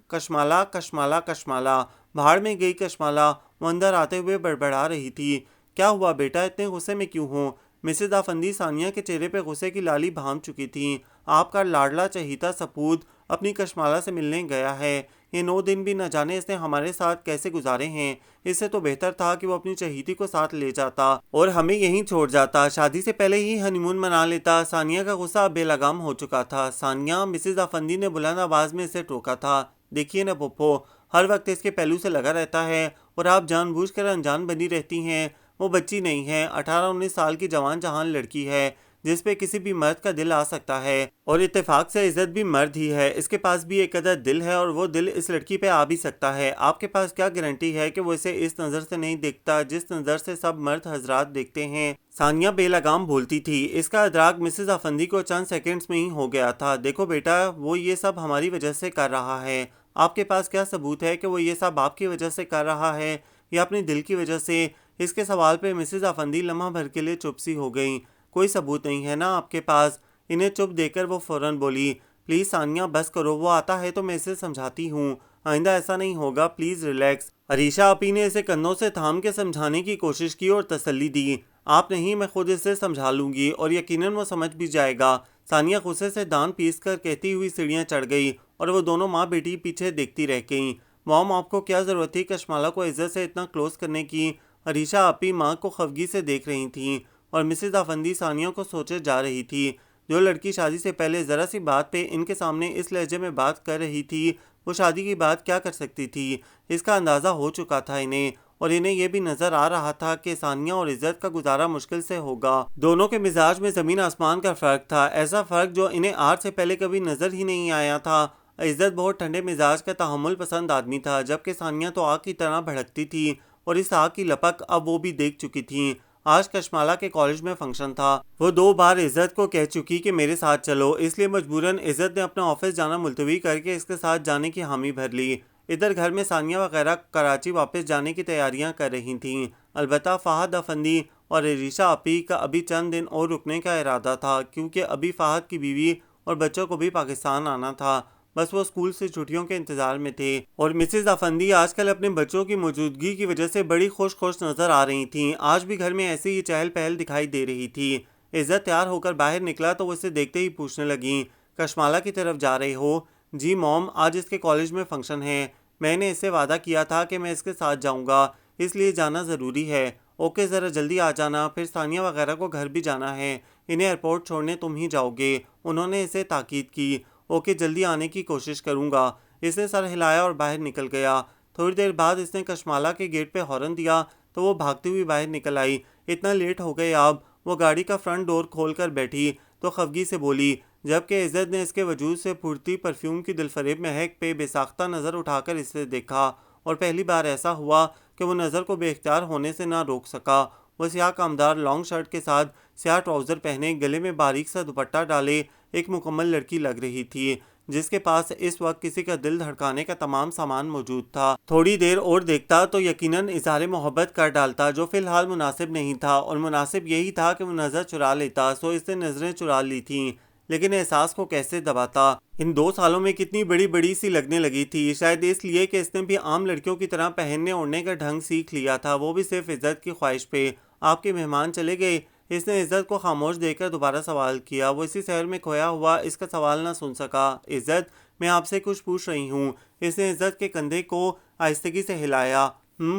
کشمالہ کشمالہ کشمالہ، بھاڑ میں گئی کشمالہ، وہ اندر آتے ہوئے بڑبڑا رہی تھی۔ کیا ہوا بیٹا، اتنے غصے میں کیوں ہو؟ مسز افندی ثانیہ کے چہرے پہ غصے کی لالی بھام چکی تھیں۔ آپ کا لاڈلا چہیتا سپوت اپنی کشمالہ سے ملنے گیا ہے۔ یہ 9 دن بھی نہ جانے اس نے ہمارے ساتھ کیسے گزارے ہیں۔ اس سے تو بہتر تھا کہ وہ اپنی چہیتی کو ساتھ لے جاتا اور ہمیں یہیں چھوڑ جاتا، شادی سے پہلے ہی ہنی مون منا لیتا۔ ثانیہ کا غصہ اب بے لگام ہو چکا تھا۔ ثانیہ، مسز افندی نے بلند آواز میں اسے ٹوکا تھا۔ دیکھیے نا پھپھو، ہر وقت اس کے پہلو سے لگا رہتا ہے اور آپ جان بوجھ کر انجان بنی رہتی ہیں۔ وہ بچی نہیں ہے، 18-19 سال کی جوان جہان لڑکی ہے جس پہ کسی بھی مرد کا دل آ سکتا ہے، اور اتفاق سے عزت بھی مرد ہی ہے۔ اس کے پاس بھی ایک قدر دل ہے اور وہ دل اس لڑکی پہ آ بھی سکتا ہے۔ آپ کے پاس کیا گارنٹی ہے کہ وہ اسے اس نظر سے نہیں دیکھتا جس نظر سے سب مرد حضرات دیکھتے ہیں؟ ثانیہ بے لگام بولتی تھی۔ اس کا ادراک مسز افندی کو چند سیکنڈز میں ہی ہو گیا تھا۔ دیکھو بیٹا، وہ یہ سب ہماری وجہ سے کر رہا ہے۔ آپ کے پاس کیا ثبوت ہے کہ وہ یہ سب آپ کی وجہ سے کر رہا ہے یا اپنے دل کی وجہ سے؟ اس کے سوال پہ مسز افندی لمحہ بھر کے لیے چپ سی ہو گئیں۔ کوئی ثبوت نہیں ہے نا آپ کے پاس؟ انہیں چپ دیکھ کر وہ فوراً بولی، پلیز ثانیہ بس کرو، وہ آتا ہے تو میں اسے سمجھاتی ہوں، آئندہ ایسا نہیں ہوگا، پلیز ریلیکس۔ عریشہ اپی نے اسے کندھوں سے تھام کے سمجھانے کی کوشش کی اور تسلی دی، آپ نہیں، میں خود اسے سمجھا لوں گی اور یقیناً وہ سمجھ بھی جائے گا۔ ثانیہ غصے سے دان پیس کر کہتی ہوئی سیڑھیاں چڑھ گئی اور وہ دونوں ماں بیٹی پیچھے دیکھتی رہ گئیں۔ مام، آپ کو کیا ضرورت تھی کشمالہ کو عزت سے اتنا کلوز کرنے کی؟ عریشہ اپی ماں کو خفگی سے دیکھ رہی تھیں اور مسز افندی ثانیہ کو سوچے جا رہی تھی۔ جو لڑکی شادی سے پہلے ذرا سی بات پہ ان کے سامنے اس لہجے میں بات کر رہی تھی، وہ شادی کی بات کیا کر سکتی تھی؟ اس کا اندازہ ہو چکا تھا انہیں، اور انہیں یہ بھی نظر آ رہا تھا کہ ثانیہ اور عزت کا گزارا مشکل سے ہوگا۔ دونوں کے مزاج میں زمین آسمان کا فرق تھا، ایسا فرق جو انہیں آج سے پہلے کبھی نظر ہی نہیں آیا تھا۔ عزت بہت ٹھنڈے مزاج کا تحمل پسند آدمی تھا، جبکہ ثانیہ تو آگ کی طرح بھڑکتی تھی، اور اس آگ کی لپک اب وہ بھی دیکھ چکی تھیں۔ آج کشمالہ کے کالج میں فنکشن تھا۔ وہ 2 بار عزت کو کہہ چکی کہ میرے ساتھ چلو، اس لیے مجبوراً عزت نے اپنا آفس جانا ملتوی کر کے اس کے ساتھ جانے کی حامی بھر لی۔ ادھر گھر میں ثانیہ وغیرہ کراچی واپس جانے کی تیاریاں کر رہی تھیں۔ البتہ فہد افندی اور عریشہ اپی کا ابھی چند دن اور رکنے کا ارادہ تھا، کیونکہ ابھی فہد کی بیوی اور بچوں کو بھی پاکستان آنا تھا، بس وہ اسکول سے چھٹیوں کے انتظار میں تھے۔ اور مسز افندی آج کل اپنے بچوں کی موجودگی کی وجہ سے بڑی خوش نظر آ رہی تھیں۔ آج بھی گھر میں ایسی ہی چہل پہل دکھائی دے رہی تھی۔ عزت تیار ہو کر باہر نکلا تو وہ اسے دیکھتے ہی پوچھنے لگیں، کشمالہ کی طرف جا رہے ہو؟ جی موم، آج اس کے کالج میں فنکشن ہے، میں نے اس سے وعدہ کیا تھا کہ میں اس کے ساتھ جاؤں گا، اس لیے جانا ضروری ہے۔ اوکے، ذرا جلدی آ جانا، پھر ثانیہ وغیرہ کو گھر بھی جانا ہے، انہیں ایئرپورٹ چھوڑنے تم ہی جاؤ گے، انہوں نے اسے تاکید کی۔ اوکے، جلدی آنے کی کوشش کروں گا۔ اس نے سر ہلایا اور باہر نکل گیا۔ تھوڑی دیر بعد اس نے کشمالہ کے گیٹ پہ ہارن دیا تو وہ بھاگتی ہوئی باہر نکل آئی۔ اتنا لیٹ ہو گئے آپ؟ وہ گاڑی کا فرنٹ ڈور کھول کر بیٹھی تو خفگی سے بولی، جبکہ عزت نے اس کے وجود سے پھوٹتی پرفیوم کی دلفریب مہک پہ بے ساختہ نظر اٹھا کر اسے دیکھا، اور پہلی بار ایسا ہوا کہ وہ نظر کو بے اختیار ہونے سے نہ روک سکا۔ وہ سیاہ کامدار لانگ شرٹ کے ساتھ سیاہ ٹراؤزر پہنے، گلے میں باریک سا دوپٹہ ڈالے ایک مکمل لڑکی لگ رہی تھی، جس کے پاس اس وقت کسی کا دل دھڑکانے کا تمام سامان موجود تھا۔ تھوڑی دیر اور دیکھتا تو یقیناً اظہار محبت کر ڈالتا، جو فی الحال مناسب نہیں تھا، اور مناسب یہی تھا کہ وہ نظر چرا لیتا، سو اس نے نظریں چرا لی تھیں، لیکن احساس کو کیسے دباتا۔ ان 2 سالوں میں کتنی بڑی بڑی سی لگنے لگی تھی، شاید اس لیے کہ اس نے بھی عام لڑکیوں کی طرح پہننے اوڑھنے کا ڈھنگ سیکھ لیا تھا، وہ بھی صرف عزت کی خواہش پہ۔ آپ کے مہمان چلے گئے؟ اس نے عزت کو خاموش دیکھ کر دوبارہ سوال کیا۔ وہ اسی سحر میں کھویا ہوا اس کا سوال نہ سن سکا۔ عزت، میں آپ سے کچھ پوچھ رہی ہوں۔ اس نے عزت کے کندھے کو آہستگی سے ہلایا۔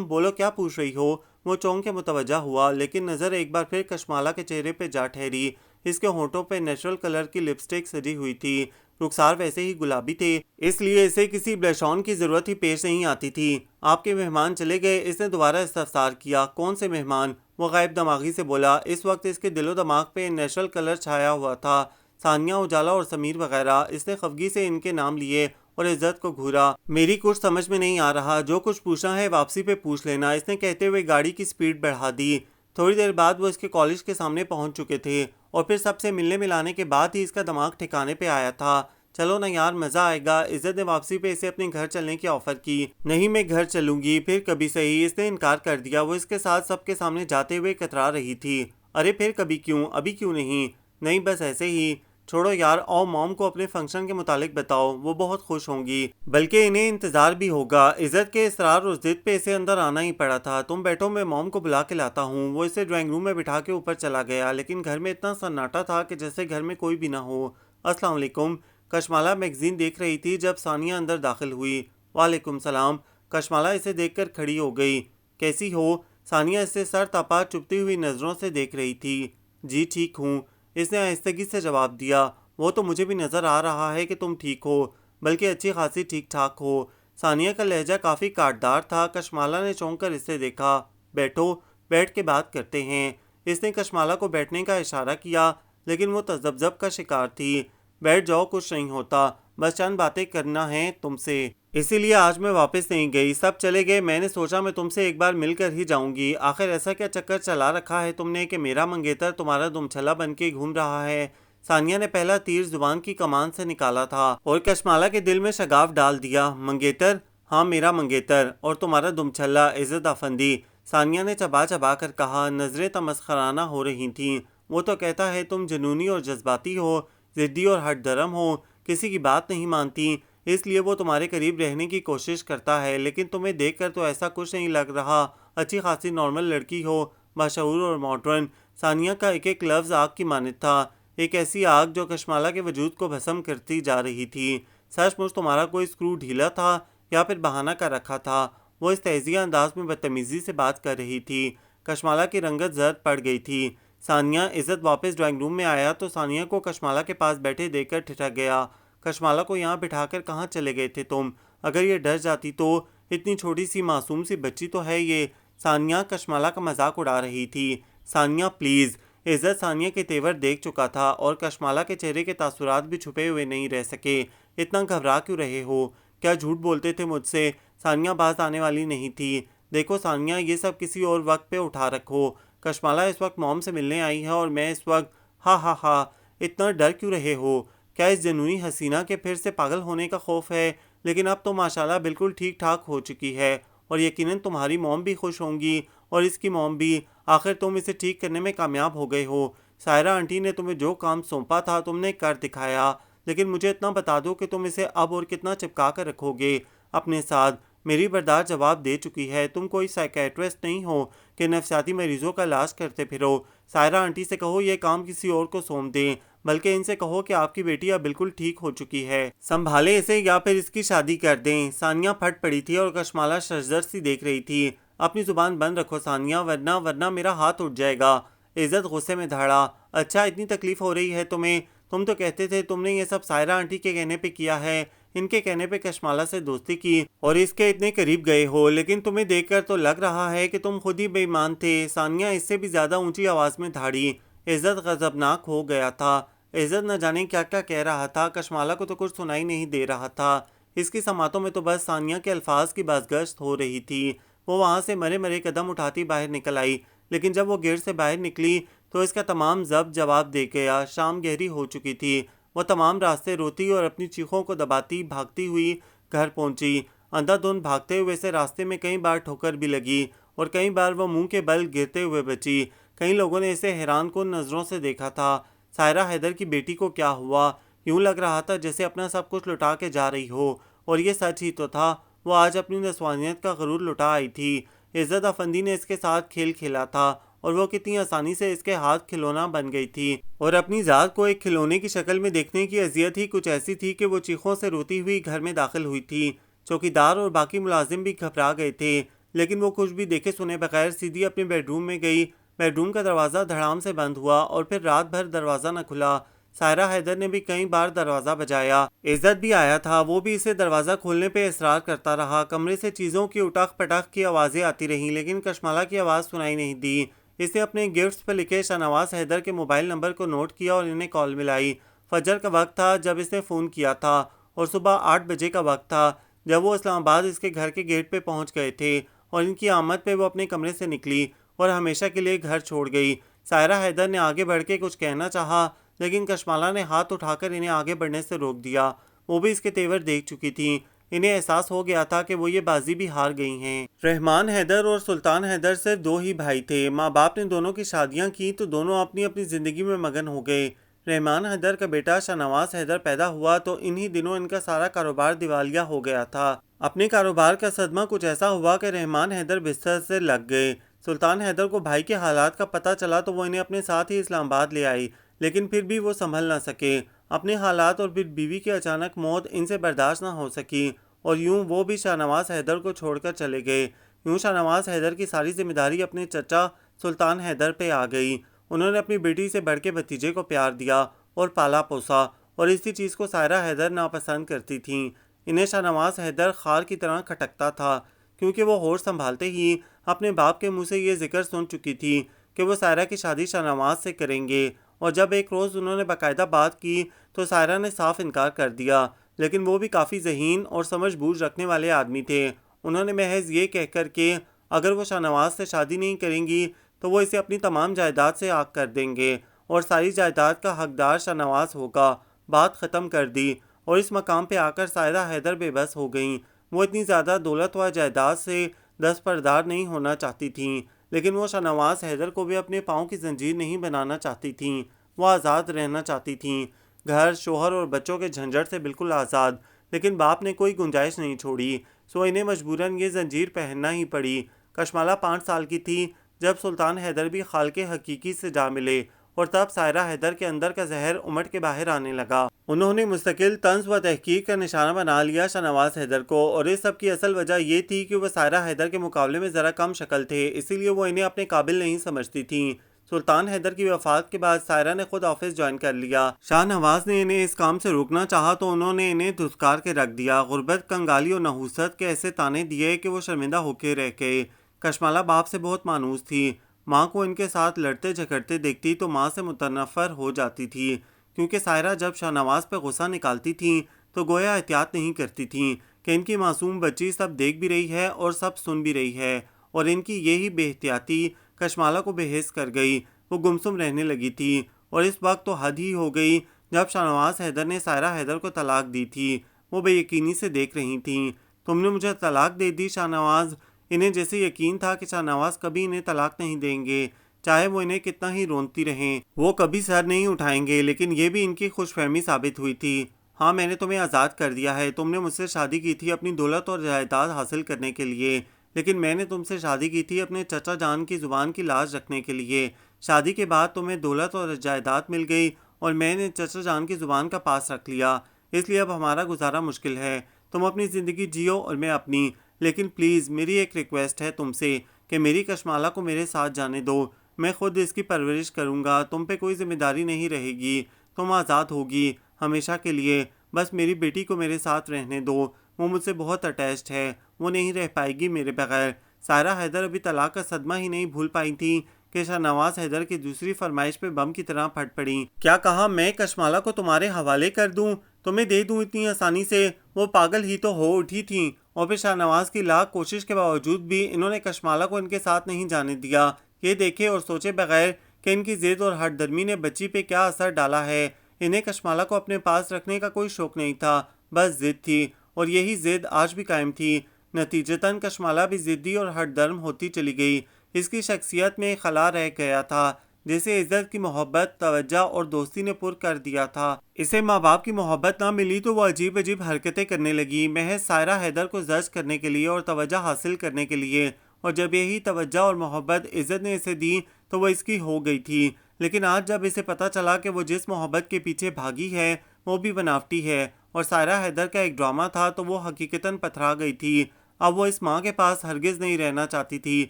بولو، کیا پوچھ رہی ہو؟ وہ چونک کے متوجہ ہوا، لیکن نظر ایک بار پھر کشمالہ کے چہرے پہ جا ٹھہری۔ اس کے ہونٹوں پہ نیچرل کلر کی لپسٹک سجی ہوئی تھی، رخسار ویسے ہی گلابی تھے، اس لیے اسے کسی بلش آن کی ضرورت ہی پیش نہیں آتی تھی۔ آپ کے مہمان چلے گئے؟ اس نے دوبارہ استفسار کیا۔ کون سے مہمان؟ وہ غائب دماغی سے بولا۔ اس وقت اس کے دل و دماغ پہ نیچرل کلر چھایا ہوا تھا، ثانیہ، اجالا اور سمیر وغیرہ۔ اس نے خفگی سے ان کے نام لیے اور عزت کو گھورا۔ میری کچھ سمجھ میں نہیں آ رہا، جو کچھ پوچھنا ہے واپسی پہ پوچھ لینا، اس نے کہتے ہوئے گاڑی کی سپیڈ بڑھا دی۔ تھوڑی دیر بعد وہ اس کے کالج کے سامنے پہنچ چکے تھے، اور پھر سب سے ملنے ملانے کے بعد ہی اس کا دماغ ٹھکانے پہ آیا تھا۔ چلو نا یار، مزہ آئے گا۔ عزت نے واپسی پہ اسے اپنے گھر چلنے کی آفر کی۔ نہیں، میں گھر چلوں گی، پھر کبھی صحیح، اس نے انکار کر دیا۔ وہ اس کے ساتھ سب کے سامنے جاتے ہوئے کترا رہی تھی۔ ارے پھر کبھی کیوں، ابھی کیوں نہیں؟ نہیں، بس ایسے ہی۔ چھوڑو یار، اور موم کو اپنے فنکشن کے متعلق بتاؤ، وہ بہت خوش ہوں گی، بلکہ انہیں انتظار بھی ہوگا۔ عزت کے اصرار اور ضد پہ اسے اندر آنا ہی پڑا تھا۔ تم بیٹھو، میں موم کو بلا کے لاتا ہوں۔ وہ اسے ڈرائنگ روم میں بٹھا کے اوپر چلا گیا، لیکن گھر میں اتنا سناٹا تھا کہ جیسے گھر میں کوئی بھی نہ ہو۔ السلام علیکم۔ کشمالہ میگزین دیکھ رہی تھی جب ثانیہ اندر داخل ہوئی۔ وعلیکم السلام۔ کشمالہ اسے دیکھ کر کھڑی ہو گئی۔ کیسی ہو؟ ثانیہ اسے سر تپا چپتی ہوئی نظروں سے دیکھ رہی تھی۔ جی ٹھیک ہوں، اس نے آہستگی سے جواب دیا۔ وہ تو مجھے بھی نظر آ رہا ہے کہ تم ٹھیک ہو، بلکہ اچھی خاصی ٹھیک ٹھاک ہو۔ ثانیہ کا لہجہ کافی کاٹدار تھا۔ کشمالہ نے چونک کر اسے دیکھا۔ بیٹھو، بیٹھ کے بات کرتے ہیں۔ اس نے کشمالہ کو بیٹھنے کا اشارہ کیا، لیکن وہ تذبذب کا شکار تھی۔ بیٹھ جاؤ، کچھ نہیں ہوتا، بس چند باتیں کرنا ہے تم سے، اسی لیے آج میں واپس نہیں گئی۔ سب چلے گئے، میں نے سوچا میں تم سے ایک بار مل کر ہی جاؤں گی۔ آخر ایسا کیا چکر چلا رکھا ہے تم نے کہ میرا منگیتر تمہارا دمچھلا بن کے گھوم رہا ہے؟ ثانیہ نے پہلا تیر زبان کی کمان سے نکالا تھا اور کشمالہ کے دل میں شگاف ڈال دیا۔ منگیتر؟ ہاں، میرا منگیتر، اور تمہارا دمچھلا عزت افندی، ثانیہ نے چبا چبا کر کہا۔ نظریں تمسخرانہ ہو رہی تھیں۔ وہ تو کہتا ہے تم جنونی اور جذباتی ہو، ضدی اور ہٹ درم ہو، کسی کی بات نہیں مانتی، اس لیے وہ تمہارے قریب رہنے کی کوشش کرتا ہے، لیکن تمہیں دیکھ کر تو ایسا کچھ نہیں لگ رہا۔ اچھی خاصی نارمل لڑکی ہو، باشعور اور ماڈرن۔ ثانیہ کا ایک ایک لفظ آگ کی مانند تھا، ایک ایسی آگ جو کشمالہ کے وجود کو بھسم کرتی جا رہی تھی۔ سچ مچ تمہارا کوئی سکرو ڈھیلا تھا یا پھر بہانہ کر رکھا تھا؟ وہ اس تہزیہ انداز میں بدتمیزی سے بات کر رہی تھی۔ کشمالہ کی رنگت زرد پڑ گئی تھی۔ ثانیہ، عزت واپس ڈرائنگ روم میں آیا تو ثانیہ کو کشمالہ کے پاس بیٹھے دیکھ کر ٹھٹک گیا۔ کشمالہ کو یہاں بٹھا کر کہاں چلے گئے تھے تم؟ اگر یہ ڈر جاتی تو؟ اتنی چھوٹی سی معصوم سی بچی تو ہے یہ۔ ثانیہ کشمالہ کا مذاق اڑا رہی تھی۔ ثانیہ پلیز۔ عزت ثانیہ کے تیور دیکھ چکا تھا اور کشمالہ کے چہرے کے تاثرات بھی چھپے ہوئے نہیں رہ سکے۔ اتنا گھبرا کیوں رہے ہو؟ کیا جھوٹ بولتے تھے مجھ سے؟ ثانیہ باز آنے والی نہیں تھی۔ دیکھو ثانیہ، یہ سب کسی اور وقت پہ اٹھا رکھو۔ کشمالہ اس وقت موم سے ملنے آئی ہے اور میں اس وقت ہاں ہاں ہاں۔ اتنا ڈر کیوں رہے ہو؟ کیا اس جنونی حسینہ کے پھر سے پاگل ہونے کا خوف ہے؟ لیکن اب تو ماشاءاللہ بالکل ٹھیک ٹھاک ہو چکی ہے، اور یقیناً تمہاری موم بھی خوش ہوں گی اور اس کی موم بھی۔ آخر تم اسے ٹھیک کرنے میں کامیاب ہو گئے ہو۔ سائرہ آنٹی نے تمہیں جو کام سونپا تھا تم نے کر دکھایا، لیکن مجھے اتنا بتا دو کہ تم اسے اب اور کتنا چپکا کر رکھو گے اپنے ساتھ؟ میری بردار جواب دے چکی ہے۔ تم کوئی سائیکیٹرسٹ نہیں ہو کہ نفسیاتی مریضوں کا علاج کرتے پھرو۔ سائرہ آنٹی سے کہو یہ کام کسی اور کو سونپ دیں، بلکہ ان سے کہو کہ آپ کی بیٹی اب بالکل ٹھیک ہو چکی ہے، سنبھالے اسے یا پھر اس کی شادی کر دیں۔ ثانیہ پھٹ پڑی تھی اور کشمالہ ششدر سی دیکھ رہی تھی۔ اپنی زبان بند رکھو ثانیہ، ورنہ میرا ہاتھ اٹھ جائے گا۔ عزت غصے میں دھاڑا۔ اچھا، اتنی تکلیف ہو رہی ہے تمہیں؟ تم تو کہتے تھے تم نے یہ سب سائرہ آنٹی کے کہنے پہ کیا ہے، ان کے کہنے پہ کشمالہ سے دوستی کی اور اس کے اتنے قریب گئے ہو، لیکن تمہیں دیکھ کر تو لگ رہا ہے کہ تم خود ہی بے ایمان تھے۔ ثانیہ اس سے بھی زیادہ اونچی آواز میں دھاڑی۔ عزت غضبناک ہو گیا تھا۔ عزت نہ جانے کیا کیا کہہ رہا تھا، کشمالہ کو تو کچھ سنائی نہیں دے رہا تھا۔ اس کی سماعتوں میں تو بس ثانیہ کے الفاظ کی بازگشت ہو رہی تھی۔ وہ وہاں سے مرے مرے قدم اٹھاتی باہر نکل آئی، لیکن جب وہ گیٹ سے باہر نکلی تو اس کا تمام ضبط جواب دے گیا۔ شام گہری ہو چکی تھی۔ وہ تمام راستے روتی اور اپنی چیخوں کو دباتی بھاگتی ہوئی گھر پہنچی۔ اندھا دھند بھاگتے ہوئے سے راستے میں کئی بار ٹھوکر بھی لگی اور کئی بار وہ منہ کے بل گرتے ہوئے بچی۔ کئی لوگوں نے اسے حیران کن نظروں سے دیکھا تھا۔ سائرہ حیدر کی بیٹی کو کیا ہوا؟ یوں لگ رہا تھا جیسے اپنا سب کچھ لٹا کے جا رہی ہو، اور یہ سچ ہی تو تھا۔ وہ آج اپنی نسوانیت کا غرور لٹا آئی تھی۔ عزت افندی نے اس کے ساتھ کھیل کھیلا تھا اور وہ کتنی آسانی سے اس کے ہاتھ کھلونا بن گئی تھی، اور اپنی ذات کو ایک کھلونے کی شکل میں دیکھنے کی اذیت ہی کچھ ایسی تھی کہ وہ چیخوں سے روتی ہوئی گھر میں داخل ہوئی تھی۔ چوکیدار اور باقی ملازم بھی گھبرا گئے تھے، لیکن وہ کچھ بھی دیکھے سنے بغیر سیدھی اپنے بیڈ روم میں گئی۔ بیڈ روم کا دروازہ دھڑام سے بند ہوا اور پھر رات بھر دروازہ نہ کھلا۔ سائرہ حیدر نے بھی کئی بار دروازہ بجایا۔ عزت بھی آیا تھا، وہ بھی اسے دروازہ کھولنے پہ اصرار کرتا رہا۔ کمرے سے چیزوں کی اٹک پٹک کی آوازیں آتی رہیں، لیکن کشمالہ کی آواز سنائی نہیں دی۔ اس نے اپنے گفٹس پہ لکھے شاہ نواز حیدر کے موبائل نمبر کو نوٹ کیا اور انہیں کال ملائی۔ فجر کا وقت تھا جب اس نے فون کیا تھا، اور صبح 8 بجے کا وقت تھا جب وہ اسلام آباد اس کے گھر کے گیٹ پہ پہنچ گئے تھے، اور ان کی آمد پہ وہ اپنے کمرے سے نکلی اور ہمیشہ کے لیے گھر چھوڑ گئی۔ سائرہ حیدر نے آگے بڑھ کے کچھ کہنا چاہا، لیکن کشمالہ نے ہاتھ اٹھا کر انہیں آگے بڑھنے سے روک دیا۔ وہ بھی اس کے تیور دیکھ چکی تھیں۔ انہیں احساس ہو گیا تھا کہ وہ یہ بازی بھی ہار گئی ہیں۔ رحمان حیدر اور سلطان حیدر صرف 2 ہی بھائی تھے۔ ماں باپ نے دونوں کی شادیاں کی تو دونوں اپنی اپنی زندگی میں مگن ہو گئے۔ رحمان حیدر کا بیٹا شاہ نواز حیدر پیدا ہوا تو انہی دنوں ان کا سارا کاروبار دیوالیہ ہو گیا تھا۔ اپنے کاروبار کا صدمہ کچھ ایسا ہوا کہ رحمان حیدر بستر سے لگ گئے۔ سلطان حیدر کو بھائی کے حالات کا پتہ چلا تو وہ انہیں اپنے ساتھ ہی اسلام آباد لے آئی، لیکن پھر بھی وہ سنبھل نہ سکے۔ اپنے حالات اور پھر بیوی کی اچانک موت ان سے برداشت نہ ہو سکی، اور یوں وہ بھی شاہ نواز حیدر کو چھوڑ کر چلے گئے۔ یوں شاہ نواز حیدر کی ساری ذمہ داری اپنے چچا سلطان حیدر پہ آ گئی۔ انہوں نے اپنی بیٹی سے بڑھ کے بھتیجے کو پیار دیا اور پالا پوسا، اور اسی چیز کو سائرہ حیدر ناپسند کرتی تھیں۔ انہیں شاہ نواز حیدر خار کی طرح کھٹکتا تھا، کیونکہ وہ ہوش سنبھالتے ہی اپنے باپ کے منہ سے یہ ذکر سن چکی تھی کہ وہ سائرہ کی شادی شاہ نواز سے کریں گے، اور جب ایک روز انہوں نے باقاعدہ بات کی تو سائرہ نے صاف انکار کر دیا، لیکن وہ بھی کافی ذہین اور سمجھ بوجھ رکھنے والے آدمی تھے۔ انہوں نے محض یہ کہہ کر کہ اگر وہ شاہ نواز سے شادی نہیں کریں گی تو وہ اسے اپنی تمام جائیداد سے عاق کر دیں گے اور ساری جائیداد کا حقدار شاہ نواز ہوگا، بات ختم کر دی۔ اور اس مقام پہ آ کر سائرہ حیدر بے بس ہو گئیں۔ وہ اتنی زیادہ دولت و جائیداد سے دستبردار نہیں ہونا چاہتی تھیں، لیکن وہ شاہ نواز حیدر کو بھی اپنے پاؤں کی زنجیر نہیں بنانا چاہتی تھیں۔ وہ آزاد رہنا چاہتی تھیں، گھر، شوہر اور بچوں کے جھنجھٹ سے بالکل آزاد، لیکن باپ نے کوئی گنجائش نہیں چھوڑی، سو انہیں مجبوراً یہ زنجیر پہننا ہی پڑی۔ کشمالہ 5 سال کی تھی جب سلطان حیدر بھی خالق حقیقی سے جا ملے، اور تب سائرہ حیدر کے اندر کا زہر امٹ کے باہر آنے لگا۔ انہوں نے مستقل طنز و تحقیق کا نشانہ بنا لیا شاہ نواز حیدر کو، اور اس سب کی اصل وجہ یہ تھی کہ وہ سائرہ حیدر کے مقابلے میں ذرا کم شکل تھے، اسی لیے وہ انہیں اپنے قابل نہیں سمجھتی تھیں۔ سلطان حیدر کی وفات کے بعد سائرہ نے خود آفس جوائن کر لیا۔ شاہ نواز نے انہیں اس کام سے روکنا چاہا تو انہوں نے انہیں دھتکار کے رکھ دیا، غربت، کنگالی اور نحوست کے ایسے تانے دیے کہ وہ شرمندہ ہو کے رہ گئے۔ کشمالہ باپ سے بہت مانوس تھی۔ ماں کو ان کے ساتھ لڑتے جھگڑتے دیکھتی تو ماں سے متنفر ہو جاتی تھی، کیونکہ سائرہ جب شاہ نواز پہ غصہ نکالتی تھیں تو گویا احتیاط نہیں کرتی تھیں کہ ان کی معصوم بچی سب دیکھ بھی رہی ہے اور سب سن بھی رہی ہے، اور ان کی یہی بے احتیاطی کشمالہ کو بے حس کر گئی۔ وہ گمسم رہنے لگی تھی، اور اس وقت تو حد ہی ہو گئی جب شاہ نواز حیدر نے سائرہ حیدر کو طلاق دی تھی۔ وہ بے یقینی سے دیکھ رہی تھیں۔ تم نے مجھے طلاق دے دی شاہ نواز؟ انہیں جیسے یقین تھا کہ شاہ نواز کبھی انہیں طلاق نہیں دیں گے، چاہے وہ انہیں کتنا ہی رونتی رہیں، وہ کبھی سر نہیں اٹھائیں گے۔ لیکن یہ بھی ان کی خوش فہمی ثابت ہوئی تھی۔ ہاں، میں نے تمہیں آزاد کر دیا ہے، تم نے مجھ سے شادی کی تھی اپنی دولت اور جائیداد حاصل کرنے کے لیے، لیکن میں نے تم سے شادی کی تھی اپنے چچا جان کی زبان کی لاج رکھنے کے لیے۔ شادی کے بعد تمہیں دولت اور جائیداد مل گئی اور میں نے چچا جان کی زبان کا پاس رکھ لیا، اس لیے اب ہمارا گزارا مشکل ہے۔ تم اپنی زندگی جیو اور میں اپنی، لیکن پلیز میری ایک ریکویسٹ ہے تم سے کہ میری کشمالہ کو میرے ساتھ جانے دو۔ میں خود اس کی پرورش کروں گا، تم پہ کوئی ذمہ داری نہیں رہے گی، تم آزاد ہوگی ہمیشہ کے لیے، بس میری بیٹی کو میرے ساتھ رہنے دو، وہ مجھ سے بہت اٹیچڈ ہے، وہ نہیں رہ پائے گی میرے بغیر۔ سائرہ حیدر ابھی طلاق کا صدمہ ہی نہیں بھول پائی تھی کہ شاہ نواز حیدر کی دوسری فرمائش پہ بم کی طرح پھٹ پڑیں۔ کیا کہا؟ میں کشمالہ کو تمہارے حوالے کر دوں، تمہیں دے دوں اتنی آسانی سے؟ وہ پاگل ہی تو ہو اٹھی تھیں، اور پھر شاہ نواز کی لاکھ کوشش کے باوجود بھی انہوں نے کشمالہ کو ان کے ساتھ نہیں جانے دیا۔ یہ دیکھے اور سوچے بغیر کہ ان کی ضد اور ہٹ درمی نے بچی پہ کیا اثر ڈالا ہے، انہیں کشمالہ کو اپنے پاس رکھنے کا کوئی شوق نہیں تھا، بس ضد تھی، اور یہی ضد آج بھی قائم تھی۔ نتیجتاً کشمالہ بھی ضدی اور ہٹ درم ہوتی چلی گئی۔ اس کی شخصیت میں خلا رہ گیا تھا جسے عزت کی محبت، توجہ اور دوستی نے پر کر دیا تھا۔ اسے ماں باپ کی محبت نہ ملی تو وہ عجیب عجیب حرکتیں کرنے لگی، محض سائرہ حیدر کو زرد کرنے کے لیے اور توجہ حاصل کرنے کے لیے، اور جب یہی توجہ اور محبت عزت نے اسے دی تو وہ اس کی ہو گئی تھی۔ لیکن آج جب اسے پتہ چلا کہ وہ جس محبت کے پیچھے بھاگی ہے وہ بھی بناوٹی ہے اور سائرہ حیدر کا ایک ڈرامہ تھا، تو وہ حقیقتاً پتھرا گئی تھی۔ اب وہ اس ماں کے پاس ہرگز نہیں رہنا چاہتی تھی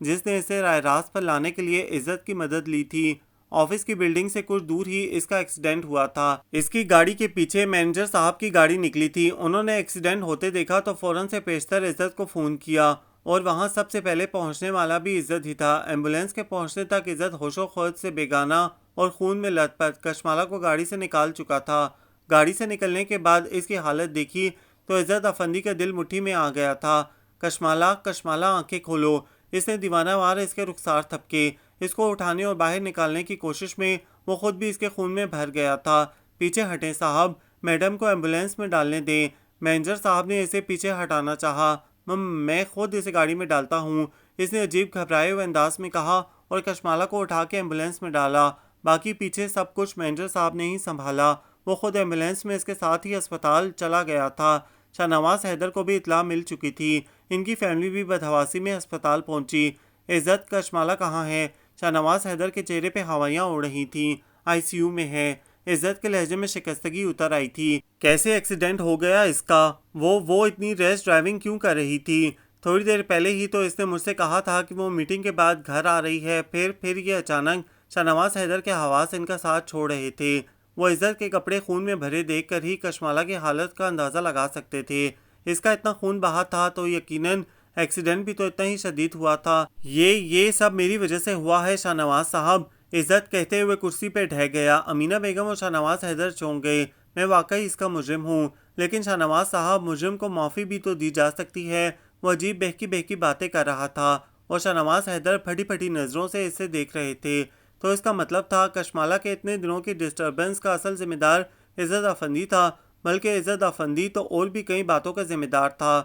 جس نے اسے راہ راست پر لانے کے لیے عزت کی مدد لی تھی۔ آفس کی بلڈنگ سے کچھ دور ہی اس کا ایکسیڈنٹ ہوا تھا۔ اس کی گاڑی کے پیچھے مینیجر صاحب کی گاڑی نکلی تھی۔ انہوں نے ایکسیڈنٹ ہوتے دیکھا تو فوراً سے پیشتر عزت کو فون کیا، اور وہاں سب سے پہلے پہنچنے والا بھی عزت ہی تھا۔ ایمبولینس کے پہنچنے تک عزت ہوش و خود سے بیگانہ اور خون میں لت پت کشمالہ کو گاڑی سے نکال چکا تھا۔ گاڑی سے نکلنے کے بعد اس کی حالت دیکھی تو عزت افندی کا دل مٹھی میں آ گیا تھا۔ کشمالہ، کشمالہ آنکھیں کھولو۔ اس نے دیوانہ وار اس کے رخسار تھپکے۔ اس کو اٹھانے اور باہر نکالنے کی کوشش میں وہ خود بھی اس کے خون میں بھر گیا تھا۔ پیچھے ہٹیں صاحب، میڈم کو ایمبولینس میں ڈالنے دیں۔ مینیجر صاحب نے اسے پیچھے ہٹانا چاہا۔ میں خود اسے گاڑی میں ڈالتا ہوں، اس نے عجیب گھبرائے ہوئے انداز میں کہا، اور کشمالہ کو اٹھا کے ایمبولینس میں ڈالا۔ باقی پیچھے سب کچھ مینیجر صاحب نے ہی سنبھالا۔ وہ خود ایمبولینس میں اس کے ساتھ ہی اسپتال چلا گیا تھا۔ شاہ نواز حیدر کو بھی اطلاع مل چکی تھی۔ ان کی فیملی بھی بدحواسی میں اسپتال پہنچی۔ عزت، کشمالہ کہاں ہے؟ شاہ نواز حیدر کے چہرے پہ ہوائیاں اڑ رہی تھیں۔ آئی سی یو میں ہے۔ عزت کے لہجے میں شکستگی اتر آئی تھی۔ کیسے ایکسیڈنٹ ہو گیا اس کا؟ وہ اتنی ریس ڈرائیونگ کیوں کر رہی تھی؟ تھوڑی دیر پہلے ہی تو اس نے مجھ سے کہا تھا کہ وہ میٹنگ کے بعد گھر آ رہی ہے، پھر یہ اچانک۔ شاہ نواز حیدر کے حواس ان کا ساتھ چھوڑ رہے تھے۔ وہ عزت کے کپڑے خون میں بھرے دیکھ کر ہی کشمالہ کی حالت کا اندازہ لگا سکتے تھے۔ اس کا اتنا خون بہا تھا تو یقیناً ایکسیڈنٹ بھی تو اتنا ہی شدید ہوا تھا۔ یہ سب میری وجہ سے ہوا ہے شاہ نواز صاحب، عزت کہتے ہوئے کرسی پہ ڈھہ گیا۔ امینہ بیگم اور شاہ نواز حیدر چونک گئے۔ میں واقعی اس کا مجرم ہوں، لیکن شاہ نواز صاحب، مجرم کو معافی بھی تو دی جا سکتی ہے۔ وہ عجیب بہکی باتیں کر رہا تھا اور شاہ نواز حیدر پھٹی پھٹی نظروں سے اسے دیکھ رہے تھے۔ تو اس کا مطلب تھا کشمالہ کے اتنے دنوں کی ڈسٹربنس کا اصل ذمہ دار عزت افندی تھا، بلکہ عزت افندی تو اور بھی کئی باتوں کا ذمہ دار تھا۔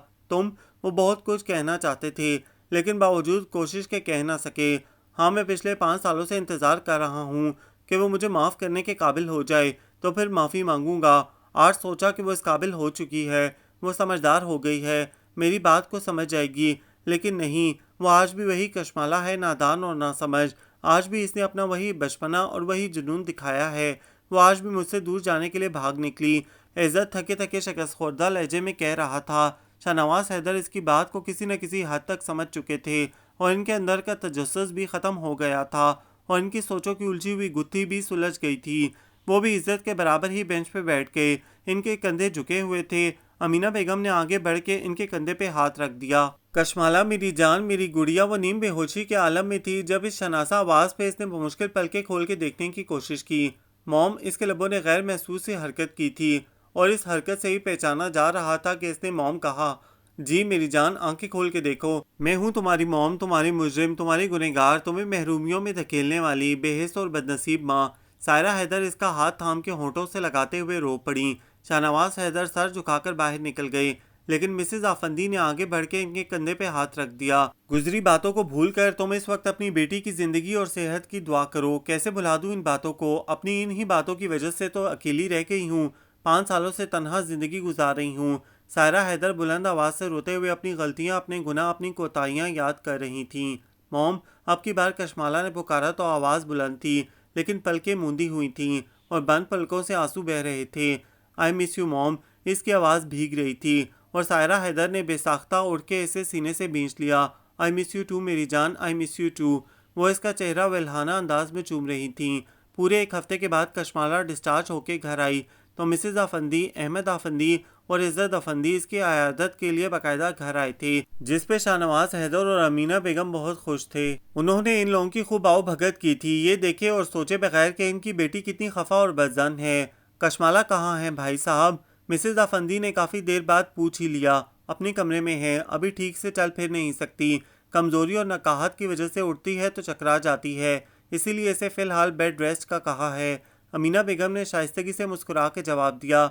وہ بہت کچھ کہنا چاہتے تھے لیکن باوجود کوشش کے کہہ نہ سکے۔ ہاں، میں پچھلے 5 سالوں سے انتظار کر رہا ہوں کہ وہ مجھے معاف کرنے کے قابل ہو جائے تو پھر معافی مانگوں گا۔ آج سوچا کہ وہ اس قابل ہو چکی ہے، وہ سمجھدار ہو گئی ہے، میری بات کو سمجھ جائے گی، لیکن نہیں، وہ آج بھی وہی کشمالہ ہے، نادان اور ناسمجھ۔ آج بھی اس نے اپنا وہی بچپنا اور وہی جنون دکھایا ہے۔ وہ آج بھی مجھ سے دور جانے کے لیے بھاگ نکلی۔ عزت تھکے تھکے شکست خوردہ لہجے میں کہہ رہا تھا۔ شاہ نواز حیدر اس کی بات کو کسی نہ کسی حد تک سمجھ چکے تھے اور ان کے اندر کا تجسس بھی ختم ہو گیا تھا اور ان کی سوچوں کی الجھی ہوئی گتھی بھی سلجھ گئی تھی۔ وہ بھی عزت کے برابر ہی بینچ پہ بیٹھ گئے۔ ان کے کندھے جھکے ہوئے تھے۔ امینہ بیگم نے آگے بڑھ کے ان کے کندھے پہ ہاتھ رکھ دیا۔ کشمالہ میری جان، میری گڑیا، وہ نیم بے ہوشی کے عالم میں تھی جب اس شناسہ آواز پہ اس نے بمشکل پلکیں کھول کے دیکھنے کی کوشش کی۔ موم، اس کے لبوں نے غیر محسوس سی حرکت کی تھی اور اس حرکت سے ہی پہچانا جا رہا تھا کہ اس نے موم کہا۔ جی میری جان، آنکھیں کھول کے دیکھو، میں ہوں تمہاری موم، تمہاری مجرم، تمہاری گنہگار، تمہیں محرومیوں میں دھکیلنے والی بے حس اور بدنصیب ماں۔ سائرہ حیدر اس کا ہاتھ تھام کے ہونٹوں سے لگاتے ہوئے رو پڑیں۔ شاہ نواز حیدر سر جھکا کر باہر نکل گئے، لیکن مسز آفندی نے آگے بڑھ کے ان کے کندھے پہ ہاتھ رکھ دیا۔ گزری باتوں کو بھول کر تم اس وقت اپنی بیٹی کی زندگی اور صحت کی دعا کرو۔ کیسے بھلا دوں ان باتوں کو؟ اپنی ان ہی باتوں کی وجہ سے تو اکیلی رہ گئی ہوں، 5 سالوں سے تنہا زندگی گزار رہی ہوں۔ سائرہ حیدر بلند آواز سے روتے ہوئے اپنی غلطیاں، اپنے گناہ، اپنی کوتاہیاں یاد کر رہی تھیں۔ موم، اب کی بار کشمالہ نے پکارا تو آواز بلند تھی، لیکن پلکیں موندی ہوئی تھیں اور بند پلکوں سے آنسو بہہ رہے تھے۔ آئی مس یو موم، اس کی آواز بھیگ رہی تھی اور سائرہ حیدر نے بے ساختہ اٹھ کے اسے سینے سے بھینچ لیا۔ آئی miss you to marry John, I miss you to. وہ اس کا چہرہ ولہانہ انداز میں چوم رہی تھیں۔ پورے 1 ہفتے کے بعد کشمالہ ڈسچارج ہو کے گھر آئی تو مسز آفندی، احمد آفندی اور عزت افندی اس کی عیادت کے لیے باقاعدہ گھر آئے تھے، جس پہ شاہ نواز حیدر اور امینہ بیگم بہت خوش تھے۔ انہوں نے ان لوگوں کی خوب آؤ بھگت کی تھی، یہ دیکھے اور سوچے بغیر کہ ان کی بیٹی کتنی خفا اور بدظن ہے۔ کشمالہ کہاں ہے بھائی صاحب؟ مسز آفندی نے کافی دیر بعد پوچھ ہی لیا۔ اپنے کمرے میں ہے، ابھی ٹھیک سے چل پھر نہیں سکتی، کمزوری اور نقاہت کی وجہ سے اٹھتی ہے تو چکرا جاتی ہے، اسی لیے اسے فی الحال بیڈ ریسٹ کا کہا ہے۔ امینہ بیگم نے شائستگی سے مسکرا کے جواب دیا،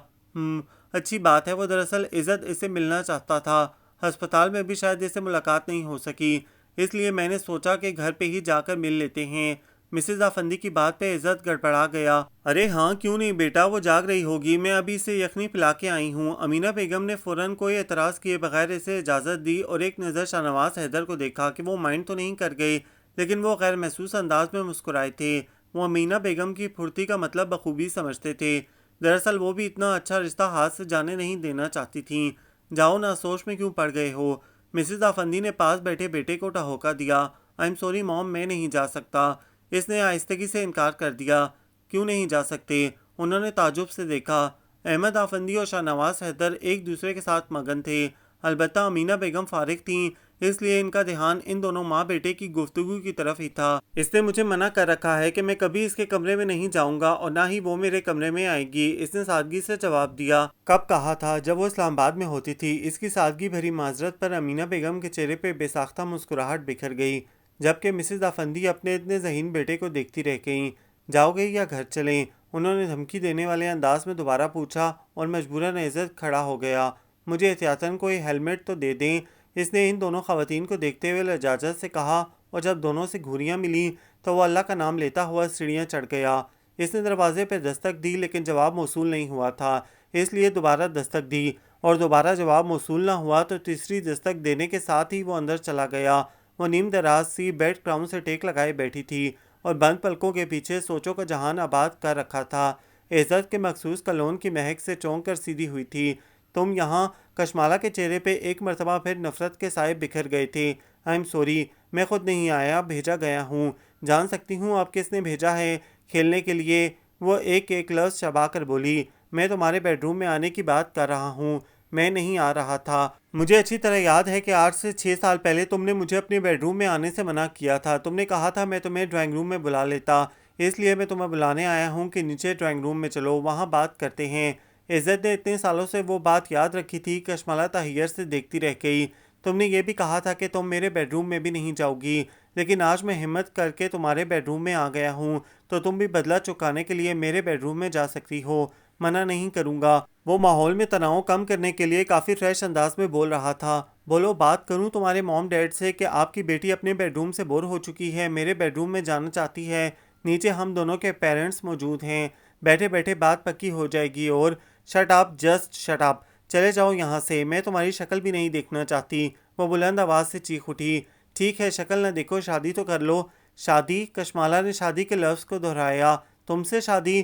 اچھی بات ہے، وہ دراصل عزت اسے ملنا چاہتا تھا، ہسپتال میں بھی شاید اس سے ملاقات نہیں ہو سکی، اس لیے میں نے سوچا کہ گھر پہ ہی جا کر مل لیتے ہیں۔ مسز افندی کی بات پہ عزت گڑبڑا گیا۔ ارے ہاں کیوں نہیں بیٹا، وہ جاگ رہی ہوگی، میں ابھی سے یخنی پلا کے آئی ہوں۔ امینہ بیگم نے فوراً کوئی اعتراض کیے بغیر اسے اجازت دی اور ایک نظر شاہ نواز حیدر کو دیکھا کہ وہ مائنڈ تو نہیں کر گئے، لیکن وہ غیر محسوس انداز میں مسکرائے تھے۔ وہ امینہ بیگم کی پھرتی کا مطلب بخوبی سمجھتے تھے، دراصل وہ بھی اتنا اچھا رشتہ ہاتھ سے جانے نہیں دینا چاہتی تھیں۔ جاؤ نا، سوچ میں کیوں پڑ گئے ہو؟ مسز افندی نے پاس بیٹھے بیٹے کو ٹہوکا دیا۔ آئی ایم سوری موم، میں نہیں جا سکتا۔ اس نے آہستگی سے انکار کر دیا۔ کیوں نہیں جا سکتے؟ انہوں نے تعجب سے دیکھا۔ احمد افندی اور شاہ نواز حیدر ایک دوسرے کے ساتھ مگن تھے، البتہ امینہ بیگم فارغ تھیں، اس لیے ان کا دھیان ان دونوں ماں بیٹے کی گفتگو کی طرف ہی تھا۔ اس نے مجھے منع کر رکھا ہے کہ میں کبھی اس کے کمرے میں نہیں جاؤں گا اور نہ ہی وہ میرے کمرے میں آئے گی، اس نے سادگی سے جواب دیا۔ کب کہا تھا؟ جب وہ اسلام آباد میں ہوتی تھی۔ اس کی سادگی بھری معذرت پر امینہ بیگم کے چہرے پہ بے ساختہ مسکراہٹ بکھر گئی، جبکہ مسز افندی اپنے اتنے ذہین بیٹے کو دیکھتی رہ گئیں۔ جاؤ گے یا گھر چلیں؟ انہوں نے دھمکی دینے والے انداز میں دوبارہ پوچھا اور مجبوراً عزت کھڑا ہو گیا۔ مجھے احتیاطاً کوئی ہیلمٹ تو دے دیں، اس نے ان دونوں خواتین کو دیکھتے ہوئے لجاجت سے کہا، اور جب دونوں سے گھوریاں ملیں تو وہ اللہ کا نام لیتا ہوا سیڑھیاں چڑھ گیا۔ اس نے دروازے پہ دستک دی لیکن جواب موصول نہیں ہوا تھا، اس لیے دوبارہ دستک دی اور دوبارہ جواب موصول نہ ہوا تو تیسری دستک دینے کے ساتھ ہی وہ اندر چلا گیا۔ وہ نیم دراز سی بیڈ کراؤن سے ٹیک لگائے بیٹھی تھی اور بند پلکوں کے پیچھے سوچوں کا جہان آباد کر رکھا تھا۔ عزت کے مخصوص کلون کی مہک سے چونک کر سیدھی ہوئی تھی۔ تم یہاں؟ کشمالہ کے چہرے پہ ایک مرتبہ پھر نفرت کے سائے بکھر گئے تھے۔ آئی ایم سوری، میں خود نہیں آیا، بھیجا گیا ہوں۔ جان سکتی ہوں آپ کس نے بھیجا ہے؟ کھیلنے کے لیے؟ وہ ایک ایک لفظ چبا کر بولی۔ میں تمہارے بیڈ روم میں آنے کی بات کر رہا ہوں، میں نہیں آ رہا تھا۔ مجھے اچھی طرح یاد ہے کہ 8 سے 6 سال پہلے تم نے مجھے اپنے بیڈ روم میں آنے سے منع کیا تھا۔ تم نے کہا تھا میں تمہیں ڈرائنگ روم میں بلا لیتا، اس لیے میں تمہیں بلانے آیا ہوں کہ نیچے ڈرائنگ روم میں چلو، وہاں بات کرتے ہیں۔ عزت نے اتنے سالوں سے وہ بات یاد رکھی تھی۔ کشمالہ تحیر سے دیکھتی رہ گئی۔ تم نے یہ بھی کہا تھا کہ تم میرے بیڈ روم میں بھی نہیں جاؤ گی، لیکن آج میں ہمت کر کے تمہارے بیڈ روم میں آ گیا ہوں تو تم بھی بدلہ چکانے کے لیے میرے بیڈ روم میں جا سکتی ہو، منع نہیں کروں گا۔ وہ ماحول میں تناؤ کم کرنے کے لیے کافی فریش انداز میں بول رہا تھا۔ بولو، بات کروں تمہارے موم ڈیڈ سے کہ آپ کی بیٹی اپنے بیڈ روم سے بور ہو چکی ہے، میرے بیڈ روم میں جانا چاہتی ہے، نیچے ہم دونوں کے پیرنٹس موجود ہیں، بیٹھے بیٹھے بات پکی ہو جائے گی۔ اور shut up, just shut up, چلے جاؤ یہاں سے، میں تمہاری شکل بھی نہیں دیکھنا چاہتی۔ وہ بلند آواز سے چیخ اٹھی۔ ٹھیک ہے، شکل نہ دیکھو، شادی تو کر لو۔ شادی؟ کشمالہ نے شادی کے لفظ کو دہرایا۔ تم سے شادی؟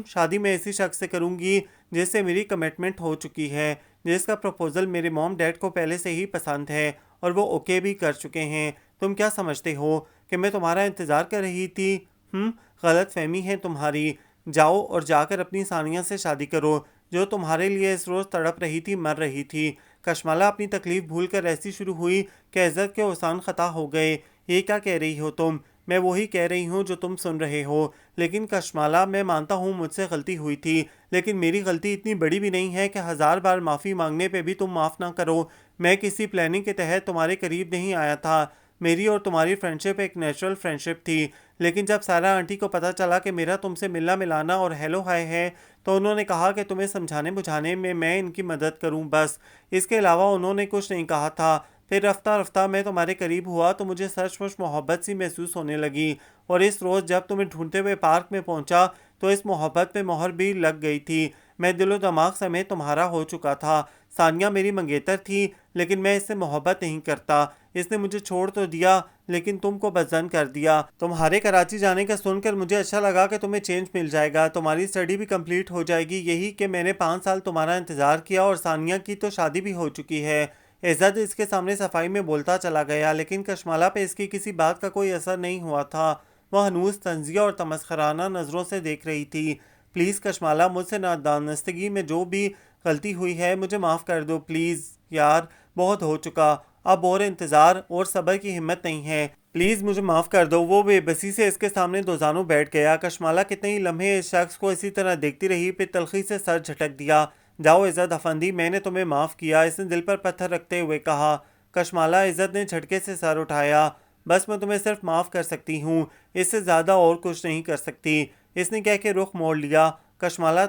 شادی میں اسی شخص سے کروں گی جس سے میری کمٹمنٹ ہو چکی ہے، جس کا پروپوزل میرے موم ڈیڈ کو پہلے سے ہی پسند ہے اور وہ اوکے بھی کر چکے ہیں۔ تم کیا سمجھتے ہو کہ میں تمہارا انتظار کر رہی تھی؟ غلط فہمی ہے تمہاری۔ جاؤ اور جا کر اپنی ثانیہ سے شادی کرو، جو تمہارے لیے اس روز تڑپ رہی تھی، مر رہی تھی۔ کشمالہ اپنی تکلیف بھول کر ایسی شروع ہوئی کہ عزت کے اوسان خطا ہو گئے۔ یہ کیا کہہ رہی ہو تم؟ میں وہی کہہ رہی ہوں جو تم سن رہے ہو۔ لیکن کشمالہ، میں مانتا ہوں مجھ سے غلطی ہوئی تھی، لیکن میری غلطی اتنی بڑی بھی نہیں ہے کہ 1000 بار معافی مانگنے پہ بھی تم معاف نہ کرو۔ میں کسی پلاننگ کے تحت تمہارے قریب نہیں آیا تھا۔ میری اور تمہاری فرینڈشپ ایک نیچرل فرینڈشپ تھی، لیکن جب سارا آنٹی کو پتہ چلا کہ میرا تم سے ملنا ملانا اور ہیلو ہائے ہے تو انہوں نے کہا کہ تمہیں سمجھانے بجھانے میں ان کی مدد کروں، بس اس کے علاوہ انہوں نے کچھ نہیں کہا تھا۔ پھر رفتہ رفتہ میں تمہارے قریب ہوا تو مجھے سچ مچ محبت سی محسوس ہونے لگی، اور اس روز جب تمہیں ڈھونڈتے ہوئے پارک میں پہنچا تو اس محبت پہ مہر بھی لگ گئی تھی۔ میں دل و دماغ سمیت تمہارا ہو چکا تھا۔ ثانیہ میری منگیتر تھی، لیکن میں اس سے محبت نہیں کرتا۔ اس نے مجھے چھوڑ تو دیا لیکن تم کو بدظن کر دیا۔ تمہارے کراچی جانے کا سن کر مجھے اچھا لگا کہ تمہیں چینج مل جائے گا، تمہاری اسٹڈی بھی کمپلیٹ ہو جائے گی، یہی کہ میں نے 5 سال تمہارا انتظار کیا اور ثانیہ کی تو شادی بھی ہو چکی ہے۔ عزت اس کے سامنے صفائی میں بولتا چلا گیا، لیکن کشمالہ پہ اس کی کسی بات کا کوئی اثر نہیں ہوا تھا۔ وہ ہنوز طنزیہ اور تمسخرانہ نظروں سے دیکھ رہی تھی۔ پلیز کشمالہ، مجھ سے نادانستگی میں جو بھی غلطی ہوئی ہے مجھے معاف کر دو پلیز یار، بہت ہو چکا، اب اور انتظار اور صبر کی ہمت نہیں ہے، پلیز مجھے معاف کر دو۔ وہ بے بسی سے اس کے سامنے دوزانوں بیٹھ گیا۔ کشمالہ کتنے ہی لمحے اس شخص کو اسی طرح دیکھتی رہی، پھر تلخی سے سر جھٹک دیا۔ جاؤ عزت افندی، میں نے تمہیں معاف کیا، اس نے دل پر پتھر رکھتے ہوئے کہا۔ کشمالہ، عزت نے جھٹکے سے سر اٹھایا۔ بس میں تمہیں صرف معاف کر سکتی ہوں، اس سے زیادہ اور کچھ نہیں کر سکتی۔ اس نے کہہ کے رخ موڑ لیا۔ کشمالہ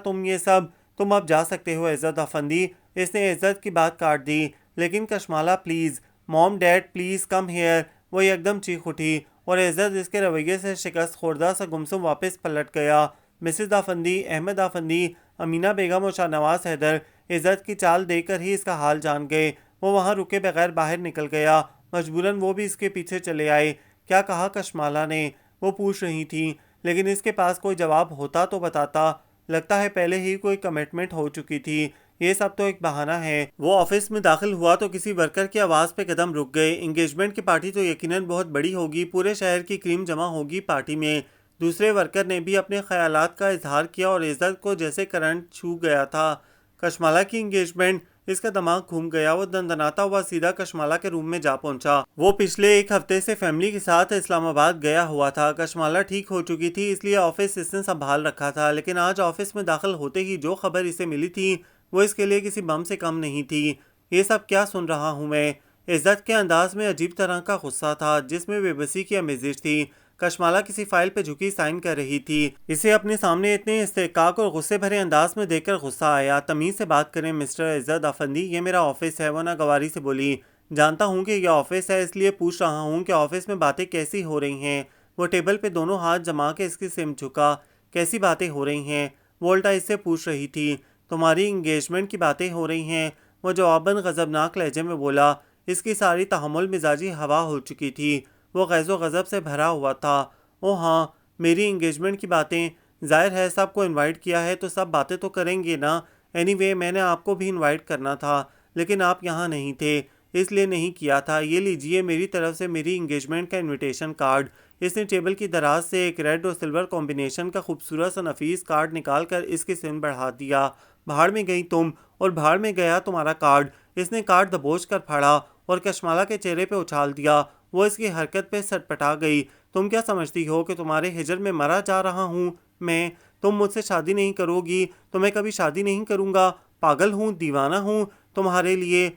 تم اب جا سکتے ہو عزت افندی۔ اس نے عزت کی بات کاٹ دی۔ لیکن Kashmala please, mom dad please come here. وہ یکدم چیخ اٹھی اور عزت اس کے رویے سے شکست خوردہ سا گمسم واپس پلٹ گیا۔ مسز افندی، احمد افندی، امینہ بیگم اور شاہ نواز حیدر عزت کی چال دیکھ کر ہی اس کا حال جان گئے۔ وہ وہاں رکے بغیر باہر نکل گیا۔ مجبوراً وہ بھی اس کے پیچھے چلے آئے۔ کیا کہا کشمالہ نے؟ وہ پوچھ رہی تھی، لیکن اس کے پاس کوئی جواب ہوتا تو بتاتا۔ لگتا ہے پہلے ہی کوئی کمٹمنٹ ہو چکی تھی۔ یہ سب تو ایک بہانہ ہے۔ وہ آفس میں داخل ہوا تو کسی ورکر کی آواز پہ قدم رک گئے۔ انگیجمنٹ کی پارٹی تو یقیناً بہت بڑی ہوگی، پورے شہر کی کریم جمع ہوگی پارٹی میں۔ دوسرے ورکر نے بھی اپنے خیالات کا اظہار کیا اور عزت کو جیسے کرنٹ چھو گیا تھا۔ کشمالہ کی انگیجمنٹ! اس کا دماغ گھوم گیا۔ وہ دندناتا ہوا سیدھا کشمالہ کے روم میں جا پہنچا۔ وہ پچھلے ایک ہفتے سے فیملی کے ساتھ اسلام آباد گیا ہوا تھا۔ کشمالہ ٹھیک ہو چکی تھی، اس لیے آفس اس نے سنبھال رکھا تھا، لیکن آج آفس میں داخل ہوتے ہی جو خبر اسے ملی تھی وہ اس کے لیے کسی بم سے کم نہیں تھی۔ یہ سب کیا سن رہا ہوں میں؟ عزت کے انداز میں عجیب طرح کا غصہ تھا جس میں بے بسی کی آمیزش تھی۔ کشمالہ کسی فائل پہ جھکی سائن کر رہی تھی۔ اسے اپنے سامنے اتنے استحقاق اور غصے بھرے انداز میں دیکھ کر غصہ آیا۔ تمیز سے بات کریں مسٹر عزت افندی، یہ میرا آفس ہے۔ وہ ناگواری سے بولی۔ جانتا ہوں کہ یہ آفس ہے، اس لیے پوچھ رہا ہوں کہ آفس میں باتیں کیسی ہو رہی ہیں؟ وہ ٹیبل پہ دونوں ہاتھ جما کے اس کی سمت جھکا۔ کیسی باتیں ہو رہی ہیں؟ وہ الٹا اس سے پوچھ رہی تھی۔ تمہاری انگیجمنٹ کی باتیں ہو رہی ہیں، وہ جواباً غضبناک لہجے میں بولا۔ اس کی ساری تحمل مزاجی ہوا ہو چکی تھی۔ وہ غیظ و غضب سے بھرا ہوا تھا۔ او ہاں، میری انگیجمنٹ کی باتیں؟ ظاہر ہے سب کو انوائٹ کیا ہے تو سب باتیں تو کریں گے نا۔ اینی وے میں نے آپ کو بھی انوائٹ کرنا تھا، لیکن آپ یہاں نہیں تھے، اس لیے نہیں کیا تھا۔ یہ لیجئے میری طرف سے میری انگیجمنٹ کا انویٹیشن کارڈ۔ اس نے ٹیبل کی دراز سے ایک ریڈ اور سلور کمبینیشن کا خوبصورت سا نفیس کارڈ نکال کر اس کی سن بڑھا دیا۔ بھاڑ میں گئی تم، اور بھاڑ میں گیا تمہارا کارڈ۔ اس نے کارڈ دبوچ کر پھاڑا اور کشمالہ کے چہرے پہ اچھال دیا۔ وہ اس کی حرکت پہ سٹپٹا گئی۔ تم کیا سمجھتی ہو کہ تمہارے ہجر میں مرا جا رہا ہوں میں؟ تم مجھ سے شادی نہیں کرو گی تو میں کبھی شادی نہیں کروں گا۔ پاگل ہوں، دیوانہ ہوں تمہارے لیے؟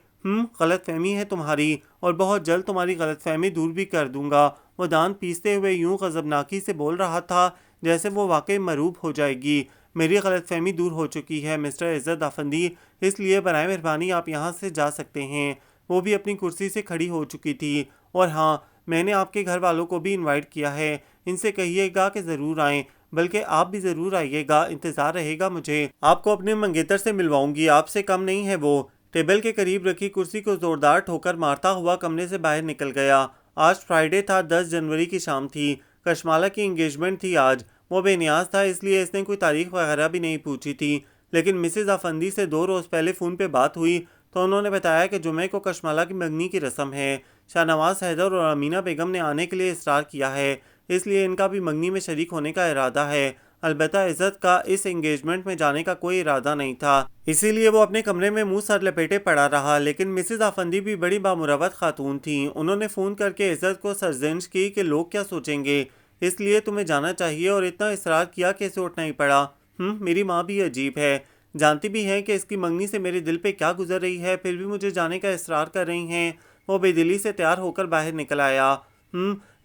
غلط فہمی ہے تمہاری، اور بہت جلد تمہاری غلط فہمی دور بھی کر دوں گا۔ وہ دانت پیستے ہوئے یوں غضبناکی سے بول رہا تھا جیسے وہ واقعی مروب ہو جائے گی۔ میری غلط فہمی دور ہو چکی ہے مسٹر عزت افندی، اس لیے برائے مہربانی آپ یہاں سے جا سکتے ہیں۔ وہ بھی اپنی کرسی سے کھڑی ہو چکی تھی۔ اور ہاں، میں نے آپ کے گھر والوں کو بھی انوائٹ کیا ہے، ان سے کہیے گا کہ ضرور آئیں، بلکہ آپ بھی ضرور آئیے گا، انتظار رہے گا مجھے۔ آپ کو اپنے منگیتر سے ملواؤں گی، آپ سے کم نہیں ہے وہ۔ ٹیبل کے قریب رکھی کرسی کو زوردار ٹھوکر مارتا ہوا کمرے سے باہر نکل گیا۔ آج فرائیڈے تھا، 10 جنوری کی شام تھی۔ کشمالہ کی انگیجمنٹ تھی آج۔ وہ بے نیاز تھا، اس لیے اس نے کوئی تاریخ وغیرہ بھی نہیں پوچھی تھی، لیکن مسز افندی سے 2 روز پہلے فون پہ بات ہوئی تو انہوں نے بتایا کہ جمعے کو کشمالہ کی منگنی کی رسم ہے۔ شاہ نواز حیدر اور امینہ بیگم نے آنے کے لیے اصرار کیا ہے، اس لیے ان کا بھی منگنی میں شریک ہونے کا ارادہ ہے۔ البتہ عزت کا اس انگیجمنٹ میں جانے کا کوئی ارادہ نہیں تھا، اسی لیے وہ اپنے کمرے میں منہ سر لپیٹے پڑا رہا۔ لیکن مسز افندی بھی بڑی بامروت خاتون تھیں۔ انہوں نے فون کر کے عزت کو سرزنش کی کہ لوگ کیا سوچیں گے، اس لیے تمہیں جانا چاہیے، اور اتنا اصرار کیا کہ اسے اٹھنا ہی پڑا۔ میری ماں بھی عجیب ہے، جانتی بھی ہیں کہ اس کی منگنی سے میرے دل پہ کیا گزر رہی ہے، پھر بھی مجھے جانے کا اصرار کر رہی ہیں۔ وہ بے دلی سے تیار ہو کر باہر نکل آیا۔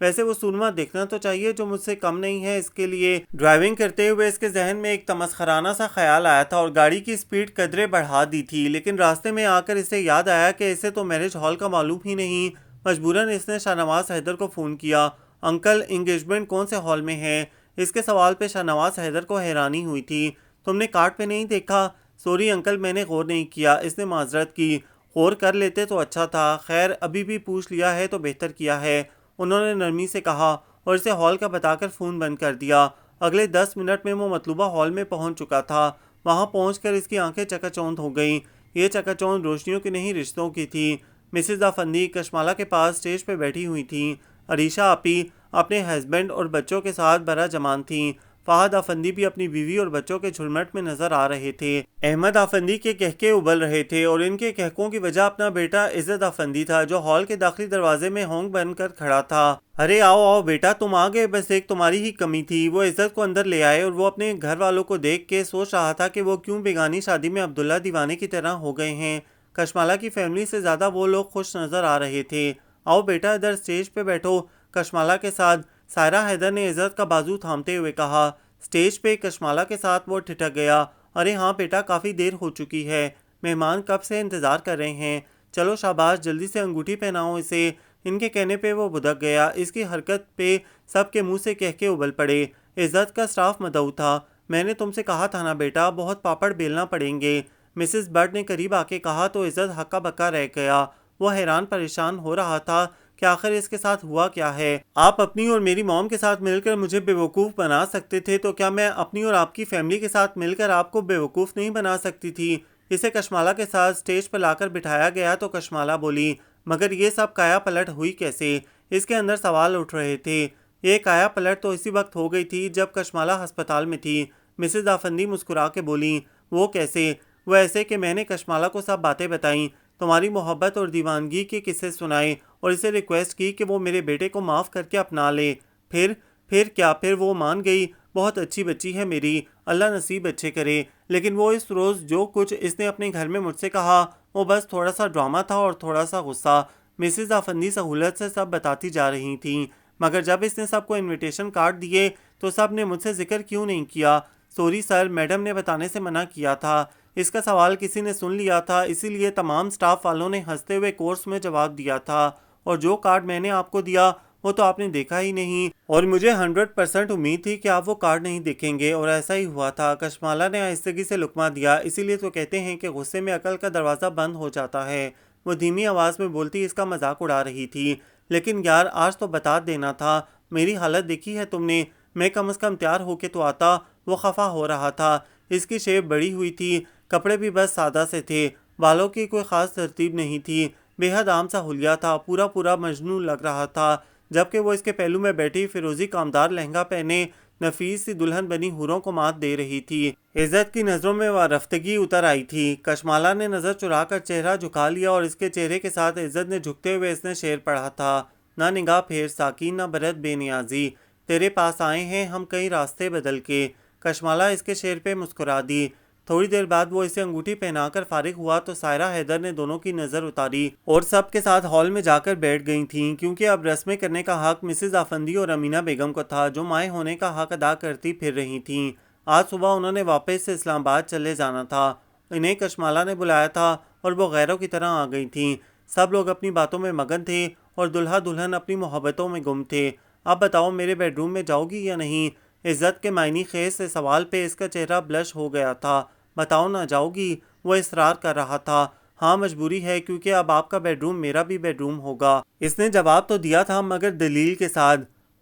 ویسے وہ سونما دیکھنا تو چاہیے جو مجھ سے کم نہیں ہے اس کے لیے۔ ڈرائیونگ کرتے ہوئے اس کے ذہن میں ایک تمسخرانہ سا خیال آیا تھا اور گاڑی کی سپیڈ قدرے بڑھا دی تھی، لیکن راستے میں آ کر اسے یاد آیا کہ اسے تو میرج ہال کا معلوم ہی نہیں۔ مجبوراً اس نے شاہ نواز حیدر کو فون کیا۔ انکل، انگیجمنٹ کون سے ہال میں ہے؟ اس کے سوال پہ شاہ نواز حیدر کو حیرانی ہوئی تھی۔ تم نے کارڈ پہ نہیں دیکھا؟ سوری انکل، میں نے غور نہیں کیا، اس نے معذرت کی۔ غور کر لیتے تو اچھا تھا، خیر ابھی بھی پوچھ لیا ہے تو بہتر کیا ہے، انہوں نے نرمی سے کہا اور اسے ہال کا بتا کر فون بند کر دیا۔ اگلے 10 منٹ میں وہ مطلوبہ ہال میں پہنچ چکا تھا۔ وہاں پہنچ کر اس کی آنکھیں چکا چوند ہو گئیں۔ یہ چکا چوند روشنیوں کی نہیں رشتوں کی تھی۔ مسز افندی کشمالہ کے پاس اسٹیج پہ بیٹھی ہوئی تھیں۔ عریشہ آپی اپنے ہسبینڈ اور بچوں کے ساتھ برا جمان تھیں۔ فہد افندی بھی اپنی بیوی اور بچوں کے جھرمٹ میں نظر آ رہے تھے۔ احمد افندی کے کہکے ابل رہے تھے اور ان کے کہکوں کی وجہ اپنا بیٹا عزت افندی تھا جو ہال کے داخلی دروازے میں ہونگ بن کر کھڑا تھا۔ ارے آؤ آؤ بیٹا، تم آ گئے، بس ایک تمہاری ہی کمی تھی۔ وہ عزت کو اندر لے آئے اور وہ اپنے گھر والوں کو دیکھ کے سوچ رہا تھا کہ وہ کیوں بیگانی شادی میں عبداللہ دیوانے کی طرح ہو گئے ہیں۔ کشمالہ کی فیملی سے زیادہ وہ لوگ خوش نظر آ رہے تھے۔ آؤ بیٹا ادھر اسٹیج پہ بیٹھو کشمالہ کے ساتھ، سائرہ حیدر نے عزت کا بازو تھامتے ہوئے کہا۔ اسٹیج پہ کشمالہ کے ساتھ وہ ٹھٹک گیا۔ ارے ہاں بیٹا، کافی دیر ہو چکی ہے، مہمان کب سے انتظار کر رہے ہیں، چلو شاباش جلدی سے انگوٹھی پہناؤ اسے۔ ان کے کہنے پہ وہ بھدک گیا۔ اس کی حرکت پہ سب کے منہ سے کہکے ابل پڑے۔ عزت کا اسٹاف مدعو تھا۔ میں نے تم سے کہا تھا نا بیٹا، بہت پاپڑ بیلنا پڑیں گے۔ مسز بٹ نے قریب آ کے کہا تو عزت ہکا بکا رہ گیا۔ وہ حیران پریشان ہو رہا تھا کہ آخر اس کے ساتھ ہوا کیا ہے۔ آپ اپنی اور میری موم کے ساتھ مل کر مجھے بے وقوف بنا سکتے تھے، تو کیا میں اپنی اور آپ کی فیملی کے ساتھ مل کر آپ کو بے وقوف نہیں بنا سکتی تھی؟ اسے کشمالہ کے ساتھ اسٹیج پر لا کر بٹھایا گیا تو کشمالہ بولی، مگر یہ سب کایا پلٹ ہوئی کیسے؟ اس کے اندر سوال اٹھ رہے تھے۔ یہ کایا پلٹ تو اسی وقت ہو گئی تھی جب کشمالہ ہسپتال میں تھی۔ مسز آفندی مسکرا کے بولیں، وہ کیسے؟ وہ ایسے کہ میں نے کشمالہ کو سب باتیں بتائیں، تمہاری محبت اور دیوانگی کے قصے سنائے اور اسے ریکویسٹ کی کہ وہ میرے بیٹے کو معاف کر کے اپنا لے۔ پھر کیا؟ پھر وہ مان گئی۔ بہت اچھی بچی ہے میری، اللہ نصیب اچھے کرے۔ لیکن وہ اس روز جو کچھ اس نے اپنے گھر میں مجھ سے کہا، وہ بس تھوڑا سا ڈرامہ تھا اور تھوڑا سا غصہ۔ مسز آفندی سہولت سے سب بتاتی جا رہی تھیں، مگر جب اس نے سب کو انویٹیشن کارڈ دیے تو سب نے مجھ سے ذکر کیوں نہیں کیا؟ سوری سر، میڈم نے بتانے سے منع کیا تھا۔ اس کا سوال کسی نے سن لیا تھا، اسی لیے تمام سٹاف والوں نے ہنستے ہوئے کورس میں جواب دیا تھا، اور جو کارڈ میں نے آپ کو دیا وہ تو آپ نے دیکھا ہی نہیں، اور مجھے 100% امید تھی کہ آپ وہ کارڈ نہیں دیکھیں گے، اور ایسا ہی ہوا تھا۔ کشمالہ نے آہستگی سے لقمہ دیا۔ اسی لیے تو کہتے ہیں کہ غصے میں عقل کا دروازہ بند ہو جاتا ہے۔ وہ دھیمی آواز میں بولتی اس کا مذاق اڑا رہی تھی۔ لیکن یار، آج تو بتا دینا تھا، میری حالت دیکھی ہے تم نے، میں کم از کم تیار ہو کے تو آتا۔ وہ خفا ہو رہا تھا۔ اس کی شیپ بڑی ہوئی تھی، کپڑے بھی بس سادہ سے تھے، بالوں کی کوئی خاص ترتیب نہیں تھی، بے حد عام سا حلیہ تھا، پورا مجنون لگ رہا تھا، جبکہ وہ اس کے پہلو میں بیٹھی فیروزی کامدار لہنگا پہنے نفیس سی دلہن بنی حوروں کو مات دے رہی تھی۔ عزت کی نظروں میں وارفتگی اتر آئی تھی۔ کشمالہ نے نظر چرا کر چہرہ جھکا لیا، اور اس کے چہرے کے ساتھ عزت نے جھکتے ہوئے اس نے شعر پڑھا تھا، نہ نگاہ پھیر ساکی، نہ برت بے نیازی، تیرے پاس آئے ہیں ہم کئی راستے بدل کے۔ کشمالہ اس کے شعر پہ مسکرا دی۔ تھوڑی دیر بعد وہ اسے انگوٹھی پہنا کر فارغ ہوا تو سائرہ حیدر نے دونوں کی نظر اتاری اور سب کے ساتھ ہال میں جا کر بیٹھ گئی تھیں، کیونکہ اب رسمیں کرنے کا حق مسز آفندی اور امینہ بیگم کو تھا، جو مائیں ہونے کا حق ادا کرتی پھر رہی تھیں۔ آج صبح انہوں نے واپس سے اسلام آباد چلے جانا تھا۔ انہیں کشمالہ نے بلایا تھا اور وہ غیروں کی طرح آ گئی تھیں۔ سب لوگ اپنی باتوں میں مگن تھے اور دلہا دلہن اپنی محبتوں میں گم تھے۔ اب بتاؤ میرے بیڈ روم میں جاؤ گی یا نہیں؟ عزت کے معنی خیز سے سوال پہ اس کا چہرہ بلش ہو گیا تھا۔ بتاؤ نہ جاؤ گی؟ وہ اصرار کر رہا تھا۔ ہاں مجبوری ہے، کیونکہ اب آپ کا بیڈ روم میرا بھی بیڈ روم ہوگا۔ اس نے جواب تو دیا تھا، مگر دلیل کے ساتھ۔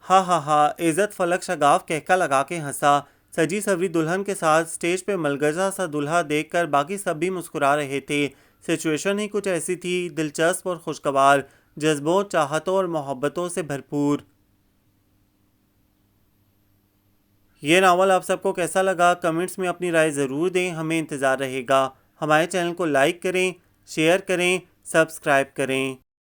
ہاں۔ عزت فلک شگاف کہکا لگا کے ہنسا۔ سجی سوری دلہن کے ساتھ سٹیج پہ ملگزہ سا دلہا دیکھ کر باقی سب بھی مسکرا رہے تھے۔ سچویشن ہی کچھ ایسی تھی، دلچسپ اور خوشگوار، جذبوں، چاہتوں اور محبتوں سے بھرپور۔ یہ ناول آپ سب کو کیسا لگا؟ کمنٹس میں اپنی رائے ضرور دیں، ہمیں انتظار رہے گا۔ ہمارے چینل کو لائک کریں، شیئر کریں، سبسکرائب کریں۔